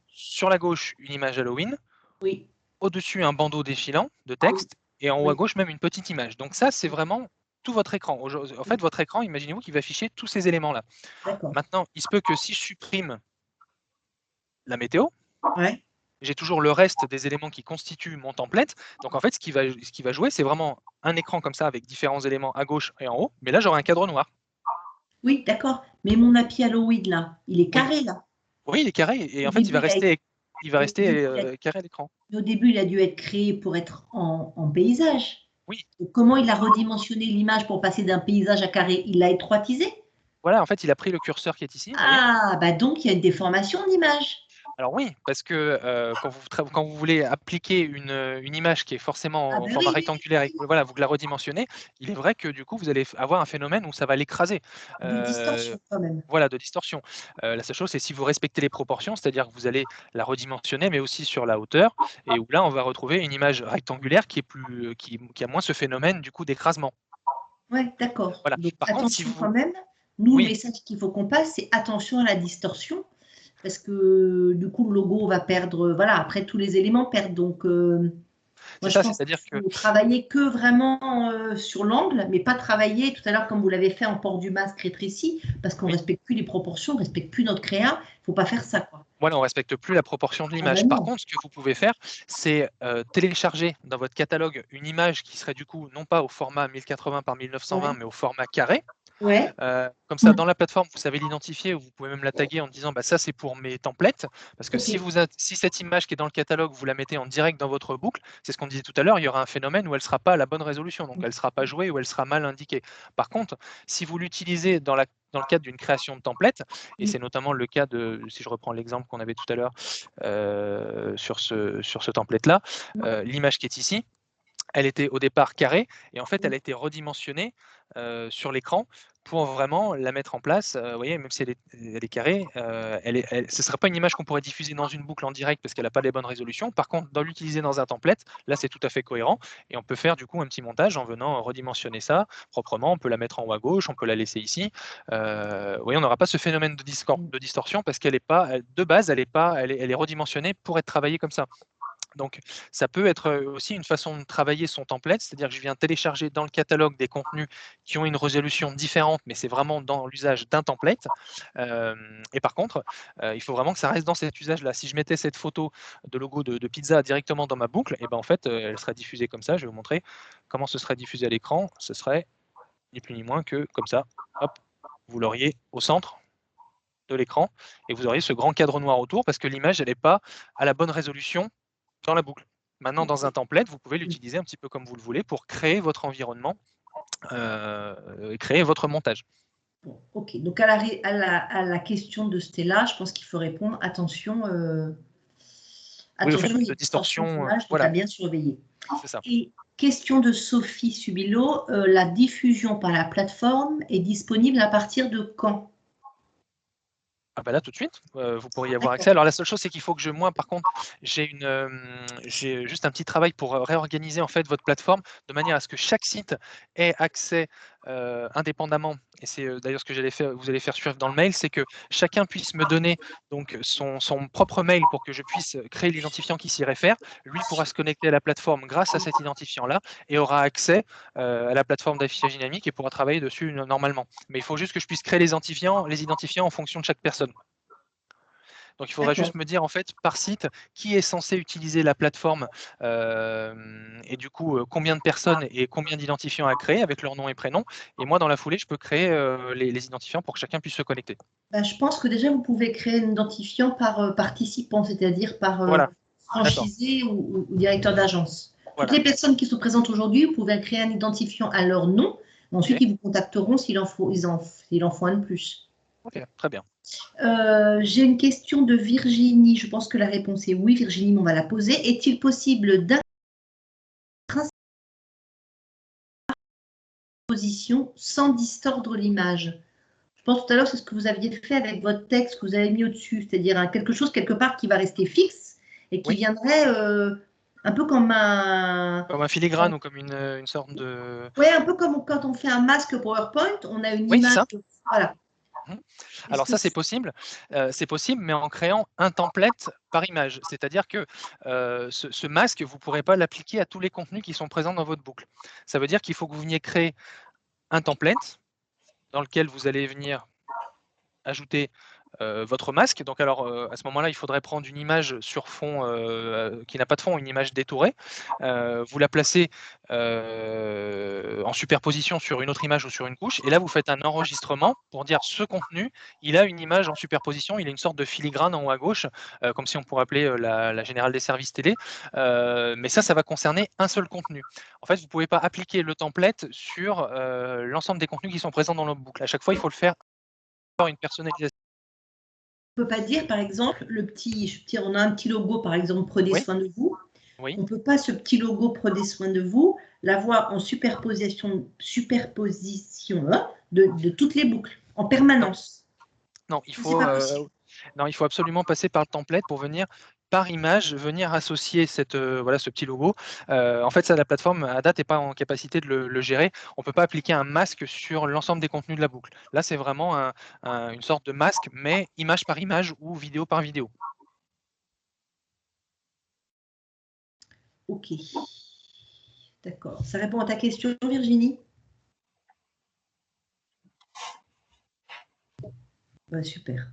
sur la gauche une image Halloween, au-dessus un bandeau défilant de texte, et en haut à gauche même une petite image. Donc ça, c'est vraiment tout votre écran. En fait, votre écran, imaginez-vous qu'il va afficher tous ces éléments-là. Maintenant, il se peut que si je supprime la météo, j'ai toujours le reste des éléments qui constituent mon template. Donc en fait, ce qui va jouer, c'est vraiment un écran comme ça avec différents éléments à gauche et en haut. Mais là, j'aurai un cadre noir. Oui, d'accord. Mais mon Happy Halloween, là, il est carré, là. Oui, il est carré. Et en fait, il va rester carré à l'écran. Au début, il a dû être créé pour être en paysage. Oui. Comment il a redimensionné l'image pour passer d'un paysage à carré? Il l'a étroitisé? Voilà, en fait, il a pris le curseur qui est ici. Ah, bah donc il y a une déformation d'image. Alors oui, parce que quand vous voulez appliquer une image qui est forcément en format rectangulaire et que voilà, vous la redimensionnez, il est vrai que du coup, vous allez avoir un phénomène où ça va l'écraser. De distorsion quand même. Voilà, de distorsion. La seule chose, c'est si vous respectez les proportions, c'est-à-dire que vous allez la redimensionner, mais aussi sur la hauteur, et où là, on va retrouver une image rectangulaire qui a moins ce phénomène du coup d'écrasement. Ouais, d'accord. Voilà. Donc Par contre, si attention vous... quand même. Nous, Oui. le message qu'il faut qu'on passe, c'est attention à la distorsion, parce que du coup, le logo va perdre. Voilà, après tous les éléments perdent. Donc, moi, je pense qu'il faut travailler que vraiment sur l'angle, mais pas travailler tout à l'heure comme vous l'avez fait en port du masque rétréci, parce qu'on ne respecte plus les proportions, on ne respecte plus notre créa. Il ne faut pas faire ça, quoi. Voilà, on ne respecte plus la proportion de l'image. Par contre, ce que vous pouvez faire, c'est télécharger dans votre catalogue une image qui serait du coup non pas au format 1080 par 1920, mais au format carré. Comme ça, dans la plateforme, vous savez l'identifier, vous pouvez même la taguer en disant bah, ça c'est pour mes templates. Parce que si cette image qui est dans le catalogue, vous la mettez en direct dans votre boucle, c'est ce qu'on disait tout à l'heure, il y aura un phénomène où elle ne sera pas à la bonne résolution, donc elle ne sera pas jouée ou elle sera mal indiquée. Par contre, si vous l'utilisez dans le cadre d'une création de template, et c'est notamment le cas de, si je reprends l'exemple qu'on avait tout à l'heure sur ce template-là, l'image qui est ici, elle était au départ carrée et en fait, elle a été redimensionnée sur l'écran pour vraiment la mettre en place. Vous voyez, même si elle est carrée, ce ne serait pas une image qu'on pourrait diffuser dans une boucle en direct parce qu'elle n'a pas les bonnes résolutions. Par contre, dans l'utiliser dans un template, là, c'est tout à fait cohérent et on peut faire du coup un petit montage en venant redimensionner ça proprement. On peut la mettre en haut à gauche, on peut la laisser ici. Vous voyez, on n'aura pas ce phénomène de distorsion parce qu'elle est pas, de base, elle est redimensionnée pour être travaillée comme ça. Donc, ça peut être aussi une façon de travailler son template, c'est-à-dire que je viens télécharger dans le catalogue des contenus qui ont une résolution différente, mais c'est vraiment dans l'usage d'un template. Et par contre, il faut vraiment que ça reste dans cet usage-là. Si je mettais cette photo de logo de pizza directement dans ma boucle, et ben en fait, elle serait diffusée comme ça. Je vais vous montrer comment ce serait diffusé à l'écran. Ce serait ni plus ni moins que comme ça. Hop, vous l'auriez au centre de l'écran et vous auriez ce grand cadre noir autour parce que l'image, elle n'est pas à la bonne résolution dans la boucle. Maintenant, dans un template, vous pouvez l'utiliser un petit peu comme vous le voulez pour créer votre environnement et créer votre montage. Bon, ok, donc à la question de Stella, je pense qu'il faut répondre attention, attention de distorsion, voilà. Bien surveiller. C'est ça. Et question de Sophie Subilo, la diffusion par la plateforme est disponible à partir de quand? Ah bah là tout de suite, vous pourriez avoir accès. Alors la seule chose c'est qu'il faut que moi par contre j'ai juste un petit travail pour réorganiser en fait votre plateforme de manière à ce que chaque site ait accès indépendamment. Et c'est d'ailleurs ce que vous allez faire suivre dans le mail, c'est que chacun puisse me donner donc son propre mail pour que je puisse créer l'identifiant qui s'y réfère. Lui pourra se connecter à la plateforme grâce à cet identifiant là et aura accès à la plateforme d'affichage dynamique et pourra travailler dessus normalement. Mais il faut juste que je puisse créer les identifiants en fonction de chaque personne. Donc, il faudra juste me dire, en fait, par site, qui est censé utiliser la plateforme et du coup, combien de personnes et combien d'identifiants à créer avec leur nom et prénom. Et moi, dans la foulée, je peux créer les identifiants pour que chacun puisse se connecter. Bah, je pense que déjà, vous pouvez créer un identifiant par participant, c'est-à-dire par franchisé ou directeur d'agence. Toutes les personnes qui sont présentes aujourd'hui, vous pouvez créer un identifiant à leur nom. Ensuite, ils vous contacteront s'il en faut un de plus. Ok, très bien. J'ai une question de Virginie. Je pense que la réponse est oui. Virginie, on va la poser. Est-il possible d'inposition sans distordre l'image? Je pense tout à l'heure, c'est ce que vous aviez fait avec votre texte que vous avez mis au-dessus, c'est-à-dire quelque chose quelque part qui va rester fixe et qui viendrait un peu comme un filigrane ou comme une sorte de... Oui, un peu comme quand on fait un masque PowerPoint, on a une image. Voilà. Alors ça, c'est possible, mais en créant un template par image. C'est-à-dire que ce masque, vous ne pourrez pas l'appliquer à tous les contenus qui sont présents dans votre boucle. Ça veut dire qu'il faut que vous veniez créer un template dans lequel vous allez venir ajouter votre masque. Donc alors à ce moment-là, il faudrait prendre une image sur fond qui n'a pas de fond, une image détourée. Vous la placez en superposition sur une autre image ou sur une couche. Et là, vous faites un enregistrement pour dire ce contenu, il a une image en superposition, il a une sorte de filigrane en haut à gauche, comme si on pourrait appeler la générale des services télé. Mais ça va concerner un seul contenu. En fait, vous ne pouvez pas appliquer le template sur l'ensemble des contenus qui sont présents dans notre boucle. À chaque fois, il faut le faire par une personnalisation. On ne peut pas dire, par exemple, on a un petit logo, par exemple, prenez soin de vous. Oui. On ne peut pas, ce petit logo, prenez soin de vous, l'avoir en superposition de toutes les boucles, en permanence. Non, il faut absolument passer par le template pour venir par image, venir associer ce petit logo. En fait, ça, la plateforme, à date, n'est pas en capacité de le gérer. On ne peut pas appliquer un masque sur l'ensemble des contenus de la boucle. Là, c'est vraiment une sorte de masque, mais image par image ou vidéo par vidéo. Ok. D'accord. Ça répond à ta question, Virginie? Bah, super.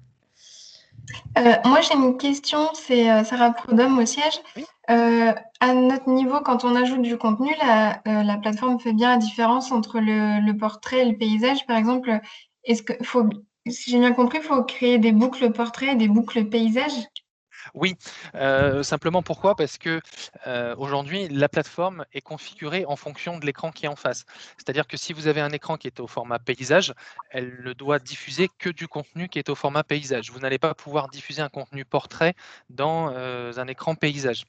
Moi, j'ai une question, c'est Sarah Prudhomme au siège. Oui. À notre niveau, quand on ajoute du contenu, la plateforme fait bien la différence entre le portrait et le paysage. Par exemple, si j'ai bien compris, il faut créer des boucles portraits et des boucles paysages? Oui, simplement pourquoi? Parce que aujourd'hui, la plateforme est configurée en fonction de l'écran qui est en face. C'est-à-dire que si vous avez un écran qui est au format paysage, elle ne doit diffuser que du contenu qui est au format paysage. Vous n'allez pas pouvoir diffuser un contenu portrait dans un écran paysage.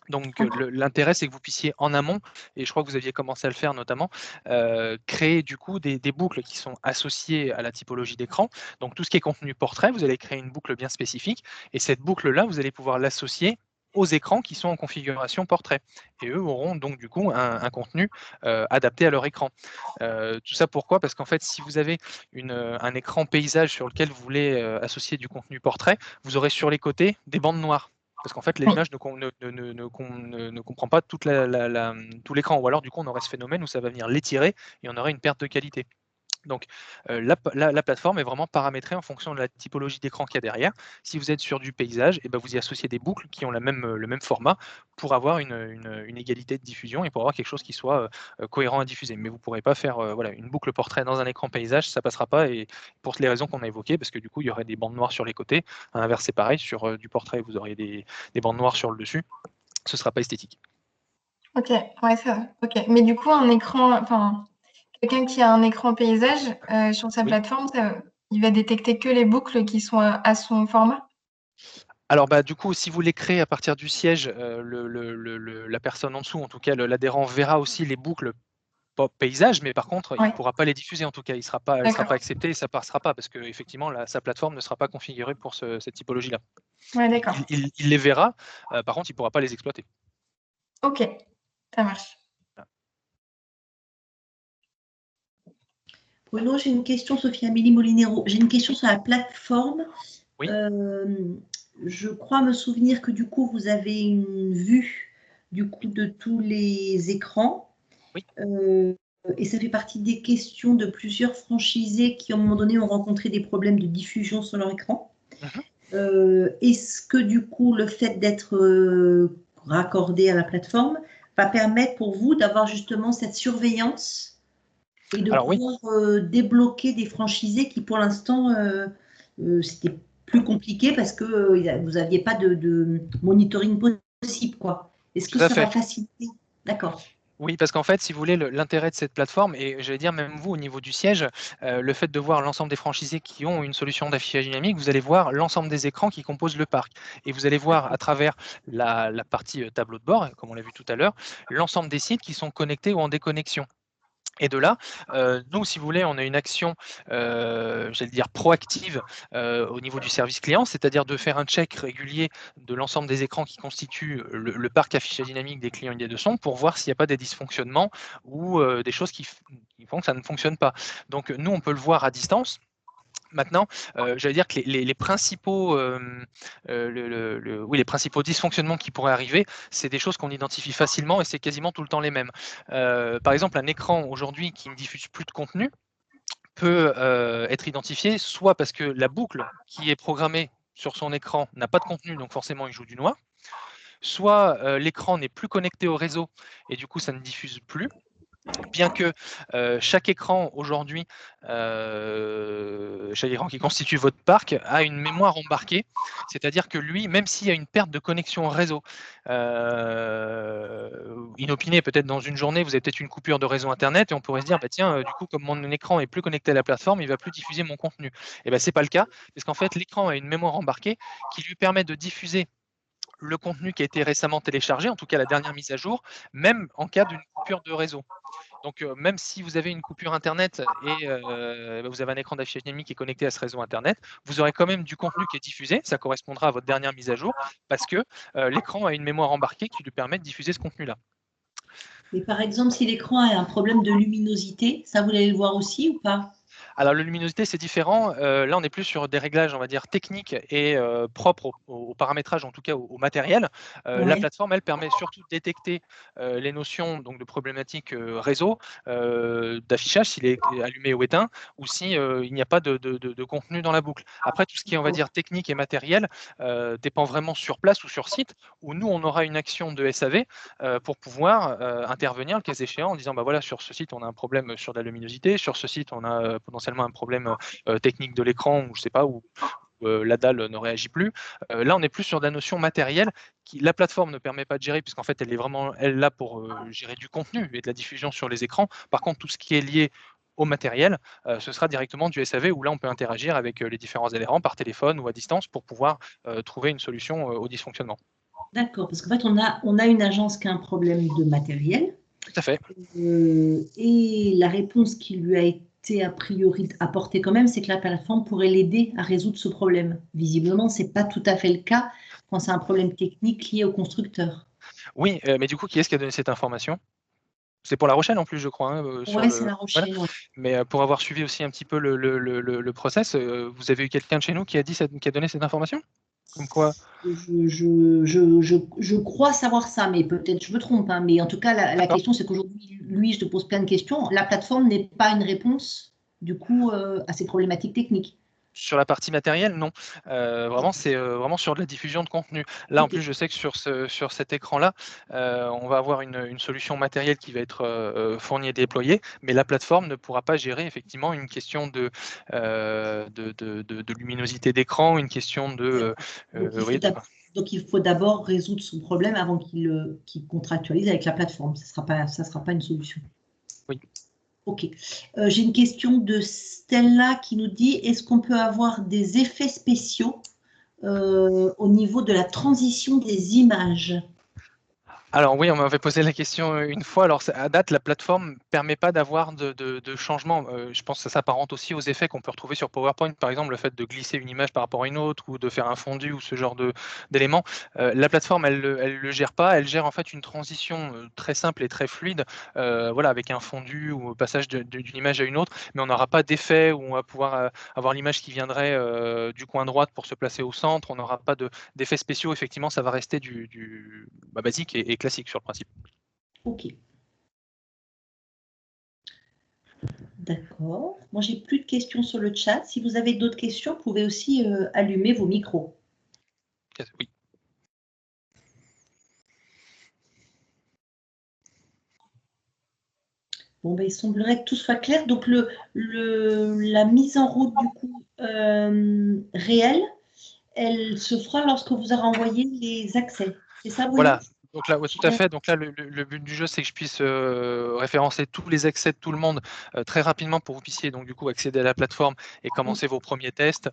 Donc l'intérêt, c'est que vous puissiez en amont, et je crois que vous aviez commencé à le faire notamment, créer du coup des boucles qui sont associées à la typologie d'écran. Donc tout ce qui est contenu portrait, vous allez créer une boucle bien spécifique, et cette boucle-là, vous allez pouvoir l'associer aux écrans qui sont en configuration portrait. Et eux auront donc du coup un contenu adapté à leur écran. Tout ça pourquoi? Parce qu'en fait, si vous avez un écran paysage sur lequel vous voulez associer du contenu portrait, vous aurez sur les côtés des bandes noires. Parce qu'en fait, l'image ne comprend pas tout l'écran. Ou alors, du coup, on aurait ce phénomène où ça va venir l'étirer et on aurait une perte de qualité. Donc, la plateforme est vraiment paramétrée en fonction de la typologie d'écran qu'il y a derrière. Si vous êtes sur du paysage, et ben vous y associez des boucles qui ont le même format pour avoir une égalité de diffusion et pour avoir quelque chose qui soit cohérent à diffuser. Mais vous ne pourrez pas faire une boucle portrait dans un écran paysage, ça ne passera pas, et pour les raisons qu'on a évoquées, parce que du coup, il y aurait des bandes noires sur les côtés. À l'inverse, c'est pareil, sur du portrait, vous auriez des bandes noires sur le dessus. Ce ne sera pas esthétique. Ok, ouais, ça va. Ok. Mais du coup, quelqu'un qui a un écran paysage sur sa plateforme, il va détecter que les boucles qui sont à son format? Alors, du coup, si vous les créez à partir du siège, la personne en dessous, en tout cas l'adhérent, verra aussi les boucles paysage, mais par contre, il ne pourra pas les diffuser en tout cas. Elle ne sera pas acceptée et ça ne passera pas parce qu'effectivement, sa plateforme ne sera pas configurée pour cette typologie-là. Ouais, d'accord. Il les verra, par contre, il ne pourra pas les exploiter. Ok, ça marche. Bruno, j'ai une question, Sophie-Amélie Molinero. J'ai une question sur la plateforme. Oui. Je crois me souvenir que du coup, vous avez une vue du coup de tous les écrans. Oui. Et ça fait partie des questions de plusieurs franchisés qui, à un moment donné, ont rencontré des problèmes de diffusion sur leur écran. Est-ce que du coup, le fait d'être raccordé à la plateforme va permettre pour vous d'avoir justement cette surveillance et de pouvoir débloquer des franchisés qui, pour l'instant, c'était plus compliqué parce que vous n'aviez pas de monitoring possible, quoi. Est-ce que ça va faciliter? D'accord. Oui, parce qu'en fait, si vous voulez, l'intérêt de cette plateforme, et j'allais dire même vous au niveau du siège, le fait de voir l'ensemble des franchisés qui ont une solution d'affichage dynamique, vous allez voir l'ensemble des écrans qui composent le parc. Et vous allez voir à travers la partie tableau de bord, comme on l'a vu tout à l'heure, l'ensemble des sites qui sont connectés ou en déconnexion. Et de là, nous, si vous voulez, on a une action, j'allais dire proactive au niveau du service client, c'est-à-dire de faire un check régulier de l'ensemble des écrans qui constituent le parc affichage dynamique des clients idées de son pour voir s'il n'y a pas des dysfonctionnements ou des choses qui font que ça ne fonctionne pas. Donc nous, on peut le voir à distance. Maintenant, j'allais dire que les principaux, les principaux dysfonctionnements qui pourraient arriver, c'est des choses qu'on identifie facilement et c'est quasiment tout le temps les mêmes. Par exemple, un écran aujourd'hui qui ne diffuse plus de contenu peut être identifié soit parce que la boucle qui est programmée sur son écran n'a pas de contenu, donc forcément il joue du noir, soit l'écran n'est plus connecté au réseau et du coup ça ne diffuse plus. Bien que chaque écran aujourd'hui, chaque écran qui constitue votre parc a une mémoire embarquée, c'est-à-dire que lui, même s'il y a une perte de connexion réseau, inopinée peut-être dans une journée, vous avez peut-être une coupure de réseau internet et on pourrait se dire, bah, tiens, du coup, comme mon écran est plus connecté à la plateforme, il va plus diffuser mon contenu. Et ben c'est pas le cas, parce qu'en fait, l'écran a une mémoire embarquée qui lui permet de diffuser le contenu qui a été récemment téléchargé, en tout cas la dernière mise à jour, même en cas d'une coupure de réseau. Donc, même si vous avez une coupure Internet et vous avez un écran d'affichage dynamique qui est connecté à ce réseau Internet, vous aurez quand même du contenu qui est diffusé. Ça correspondra à votre dernière mise à jour parce que l'écran a une mémoire embarquée qui lui permet de diffuser ce contenu-là. Mais par exemple, si l'écran a un problème de luminosité, ça vous allez le voir aussi ou pas? Alors, la luminosité, c'est différent. Là, on est plus sur des réglages, on va dire, techniques et propres au paramétrage, en tout cas au matériel. La plateforme, elle, permet surtout de détecter les notions donc, de problématiques réseau, d'affichage, s'il est allumé ou éteint, ou si il n'y a pas de contenu dans la boucle. Après, tout ce qui est, on va dire, technique et matériel, dépend vraiment sur place ou sur site, où nous, on aura une action de SAV pour pouvoir intervenir, le cas échéant, en disant, bah voilà, sur ce site, on a un problème sur la luminosité, sur ce site, on a potentiellement un problème technique de l'écran, ou je sais pas, où la dalle ne réagit plus. Là, on est plus sur de la notion matérielle qui la plateforme ne permet pas de gérer, puisqu'en fait, elle est vraiment là pour gérer du contenu et de la diffusion sur les écrans. Par contre, tout ce qui est lié au matériel, ce sera directement du SAV où là, on peut interagir avec les différents adhérents par téléphone ou à distance pour pouvoir trouver une solution au dysfonctionnement. D'accord, parce qu'en fait, on a une agence qui a un problème de matériel. Tout à fait. Et la réponse qui lui a été a priori apportée quand même, c'est que la plateforme pourrait l'aider à résoudre ce problème. Visiblement, ce n'est pas tout à fait le cas quand c'est un problème technique lié au constructeur. Oui, mais du coup, qui est-ce qui a donné cette information? C'est pour La Rochelle en plus, je crois. Hein, Oui, c'est La Rochelle. Voilà. Ouais. Mais pour avoir suivi aussi un petit peu le process, vous avez eu quelqu'un de chez nous qui a donné cette information? Comme quoi? Je crois savoir ça, mais peut-être je me trompe. Hein, mais en tout cas, la question, c'est qu'aujourd'hui, lui, je te pose plein de questions. La plateforme n'est pas une réponse, du coup, à ces problématiques techniques. Sur la partie matérielle, non. Vraiment, c'est vraiment sur de la diffusion de contenu. Là, en plus, je sais que sur cet écran-là, on va avoir une solution matérielle qui va être fournie et déployée, mais la plateforme ne pourra pas gérer effectivement une question de luminosité d'écran, une question de... Donc, il faut d'abord résoudre son problème avant qu'il contractualise avec la plateforme. Ça sera pas une solution. Oui. Ok. J'ai une question de Stella qui nous dit, est-ce qu'on peut avoir des effets spéciaux au niveau de la transition des images? Alors oui, on m'avait posé la question une fois. Alors à date, la plateforme ne permet pas d'avoir de changement. Je pense que ça s'apparente aussi aux effets qu'on peut retrouver sur PowerPoint, par exemple le fait de glisser une image par rapport à une autre ou de faire un fondu ou ce genre d'éléments. La plateforme, elle le gère pas. Elle gère en fait une transition très simple et très fluide, voilà, avec un fondu ou passage d'une image à une autre, mais on n'aura pas d'effet où on va pouvoir avoir l'image qui viendrait du coin droite pour se placer au centre. On n'aura pas d'effets spéciaux. Effectivement, ça va rester du basique et classique sur le principe. Ok. D'accord. Moi, j'ai plus de questions sur le chat. Si vous avez d'autres questions, vous pouvez aussi allumer vos micros. Oui. Bon, ben, il semblerait que tout soit clair. Donc, la mise en route du coup réelle, elle se fera lorsque vous aurez envoyé les accès. C'est ça, vous Voilà. Donc là, ouais, tout à fait. Donc là, le but du jeu, c'est que je puisse référencer tous les accès de tout le monde très rapidement pour que vous puissiez donc du coup accéder à la plateforme et commencer vos premiers tests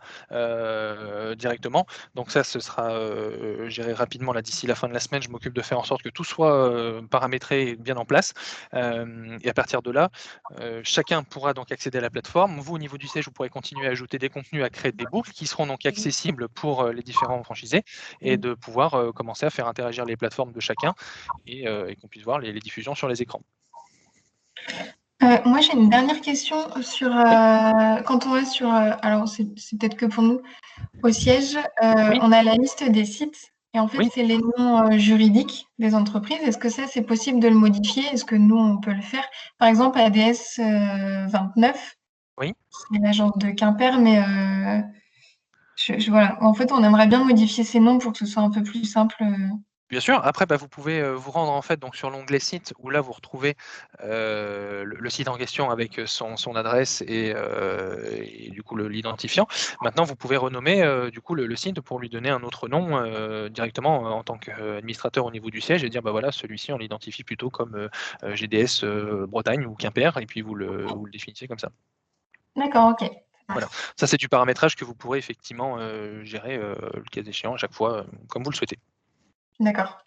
directement. Donc ça, ce sera géré rapidement là d'ici la fin de la semaine. Je m'occupe de faire en sorte que tout soit paramétré et bien en place. Et à partir de là, chacun pourra donc accéder à la plateforme. Vous, au niveau du siège, vous pourrez continuer à ajouter des contenus, à créer des boucles qui seront donc accessibles pour les différents franchisés et de pouvoir commencer à faire interagir les plateformes de chacun et qu'on puisse voir les diffusions sur les écrans. Moi, j'ai une dernière question sur quand on est sur, alors c'est peut-être que pour nous, au siège, Oui, on a la liste des sites et en fait, oui. c'est les noms juridiques des entreprises. Est-ce que ça, c'est possible de le modifier? Est-ce que nous, on peut le faire? Par exemple, ADS 29, Oui. c'est l'agence de Quimper, mais voilà. En fait, on aimerait bien modifier ces noms pour que ce soit un peu plus simple. Bien sûr, après vous pouvez, vous rendre en fait donc sur l'onglet site où là vous retrouvez, le site en question avec, son adresse et du coup l'identifiant. Maintenant vous pouvez renommer, du coup le site pour lui donner un autre nom, directement, en tant qu'administrateur au niveau du siège et dire: «Bah voilà celui-ci on l'identifie plutôt comme, GDS, Bretagne ou Quimper» et puis vous le définissez comme ça. D'accord, OK. Voilà. Ça c'est du paramétrage que vous pourrez effectivement, gérer, le cas échéant à chaque fois, comme vous le souhaitez. D'accord.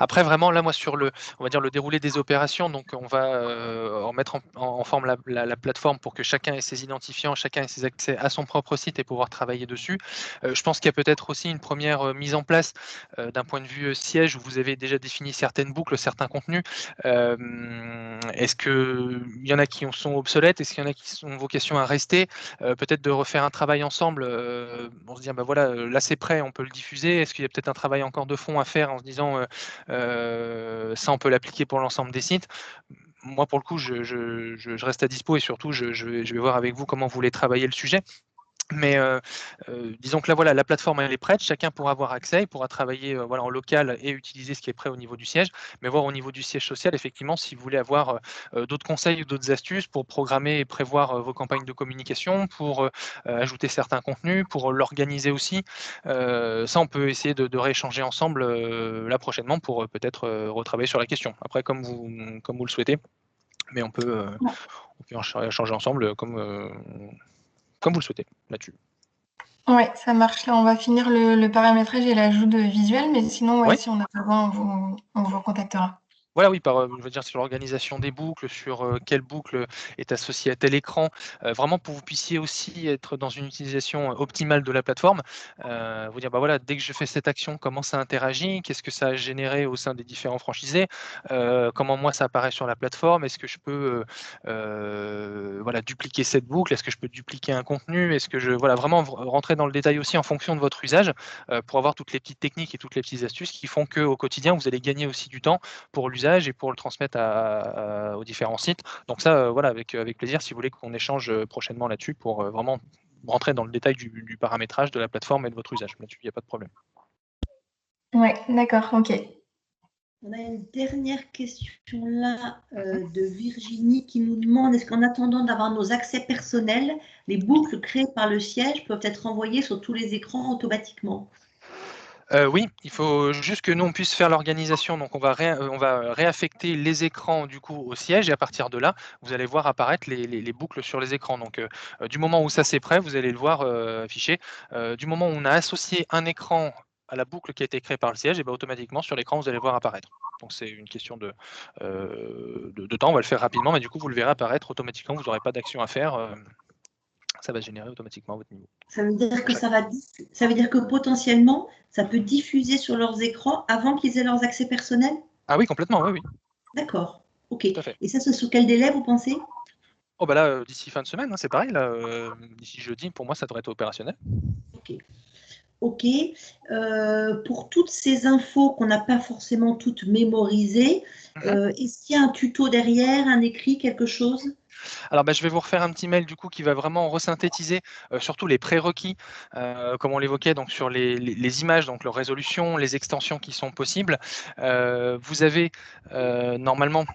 Après vraiment là, moi sur on va dire le déroulé des opérations, donc on va, en mettre en forme la plateforme pour que chacun ait ses identifiants, chacun ait ses accès à son propre site et pouvoir travailler dessus. Je pense qu'il y a peut-être aussi une première mise en place, d'un point de vue, siège où vous avez déjà défini certaines boucles, certains contenus. Est-ce qu'il y en a qui sont obsolètes? Est-ce qu'il y en a qui ont vocation à rester? Peut-être de refaire un travail ensemble, pour se dire: «Bah voilà, là c'est prêt, on peut le diffuser». Est-ce qu'il y a peut-être un travail encore de fond à faire en se disant, ça, on peut l'appliquer pour l'ensemble des sites. Moi, pour le coup, je reste à dispo et surtout, je vais voir avec vous comment vous voulez travailler le sujet. Mais disons que là, voilà, la plateforme, elle est prête. Chacun pourra avoir accès. Il pourra travailler, voilà, en local et utiliser ce qui est prêt au niveau du siège. Mais voir au niveau du siège social, effectivement, si vous voulez avoir, d'autres conseils ou d'autres astuces pour programmer et prévoir, vos campagnes de communication, pour, ajouter certains contenus, pour l'organiser aussi. Ça, on peut essayer de rééchanger ensemble, là prochainement pour, peut-être, retravailler sur la question. Après comme vous le souhaitez, mais on peut échanger ensemble, comme vous le souhaitez là-dessus. Ouais, ça marche. Là, on va finir le paramétrage et l'ajout de visuel, mais sinon, ouais, Ouais. si on a besoin, on vous recontactera. Voilà, oui, je veux dire sur l'organisation des boucles, sur, quelle boucle est associée à tel écran, vraiment pour que vous puissiez aussi être dans une utilisation optimale de la plateforme. Vous dire: «Bah, voilà, dès que je fais cette action, comment ça interagit? Qu'est-ce que ça a généré au sein des différents franchisés? Comment moi ça apparaît sur la plateforme? Est-ce que je peux, voilà, dupliquer cette boucle? Est-ce que je peux dupliquer un contenu? Est-ce que je» voilà, vraiment rentrer dans le détail aussi en fonction de votre usage, pour avoir toutes les petites techniques et toutes les petites astuces qui font qu'au quotidien, vous allez gagner aussi du temps pour l'usage et pour le transmettre aux différents sites. Donc ça, voilà, avec plaisir, si vous voulez qu'on échange, prochainement là-dessus pour, vraiment rentrer dans le détail du paramétrage de la plateforme et de votre usage. Là-dessus, il y a pas de problème. Ouais, d'accord, OK. On a une dernière question là Mmh. de Virginie qui nous demande est-ce qu'en attendant d'avoir nos accès personnels, les boucles créées par le siège peuvent être envoyées sur tous les écrans automatiquement? Oui, il faut juste que nous, on puisse faire l'organisation. Donc on va réaffecter les écrans du coup au siège et à partir de là, vous allez voir apparaître les boucles sur les écrans. Donc du moment où ça c'est prêt, vous allez le voir, affiché. Du moment où on a associé un écran à la boucle qui a été créée par le siège et bah, automatiquement sur l'écran, vous allez le voir apparaître. Donc c'est une question de temps, on va le faire rapidement, mais du coup vous le verrez apparaître automatiquement, vous n'aurez pas d'action à faire, ça va se générer automatiquement à votre niveau. Ça veut dire que Chaque ça veut dire que potentiellement, ça peut diffuser sur leurs écrans avant qu'ils aient leurs accès personnels? Ah oui, complètement, oui, oui, D'accord, ok. tout à fait. Et ça, c'est sous quel délai, vous pensez? Oh bah là, d'ici fin de semaine, hein, c'est pareil là, d'ici jeudi, pour moi, ça devrait être opérationnel. Ok. Ok. Pour toutes ces infos qu'on n'a pas forcément toutes mémorisées, Mmh. est-ce qu'il y a un tuto derrière, un écrit, quelque chose? Alors bah, je vais vous refaire un petit mail du coup qui va vraiment resynthétiser, surtout les prérequis, comme on l'évoquait donc sur les images, donc leur résolution, les extensions qui sont possibles. Vous avez, normalement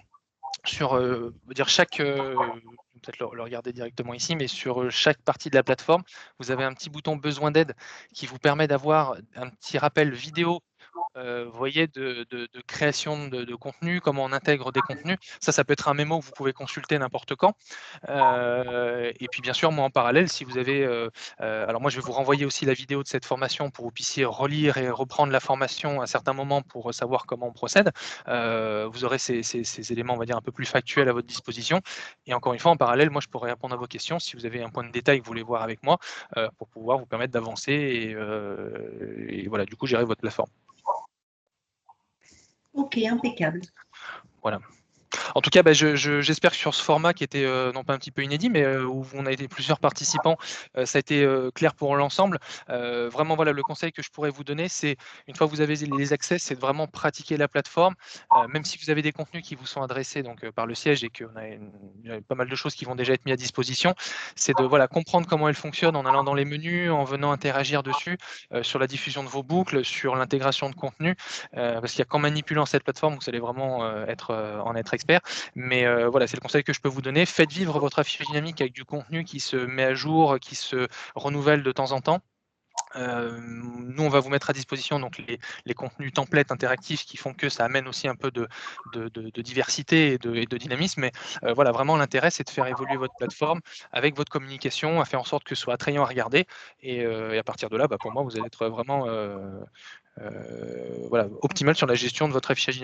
sur, on va dire chaque, peut-être le regarder directement ici, mais sur, chaque partie de la plateforme, vous avez un petit bouton besoin d'aide qui vous permet d'avoir un petit rappel vidéo, vous voyez, de création de contenu, comment on intègre des contenus. Ça peut être un mémo que vous pouvez consulter n'importe quand. Et puis bien sûr, moi en parallèle, si vous avez, alors moi je vais vous renvoyer aussi la vidéo de cette formation pour que vous puissiez relire et reprendre la formation à certains moments pour savoir comment on procède. Vous aurez ces éléments, on va dire, un peu plus factuels à votre disposition. Et encore une fois, en parallèle, moi je pourrais répondre à vos questions si vous avez un point de détail que vous voulez voir avec moi, pour pouvoir vous permettre d'avancer et voilà, du coup gérer votre plateforme. Ok, impeccable. Voilà. En tout cas, j'espère que sur ce format qui était non pas un petit peu inédit, mais où on a été plusieurs participants, ça a été clair pour l'ensemble. Vraiment, voilà, le conseil que je pourrais vous donner, c'est une fois que vous avez les accès, c'est de vraiment pratiquer la plateforme, même si vous avez des contenus qui vous sont adressés donc par le siège et qu'il y a pas mal de choses qui vont déjà être mises à disposition, c'est de voilà, comprendre comment elle fonctionne en allant dans les menus, en venant interagir dessus, sur la diffusion de vos boucles, sur l'intégration de contenu, parce qu'il y a qu'en manipulant cette plateforme, vous allez vraiment en être expert. Mais voilà, c'est le conseil que je peux vous donner. Faites vivre votre affiche dynamique avec du contenu qui se met à jour, qui se renouvelle de temps en temps. Nous, on va vous mettre à disposition donc les contenus templates interactifs qui font que ça amène aussi un peu de diversité et de dynamisme. Mais voilà, vraiment, l'intérêt, c'est de faire évoluer votre plateforme avec votre communication, à faire en sorte que ce soit attrayant à regarder. Et à partir de là, pour moi, vous allez être vraiment voilà, optimal sur la gestion de votre affichage dynamique.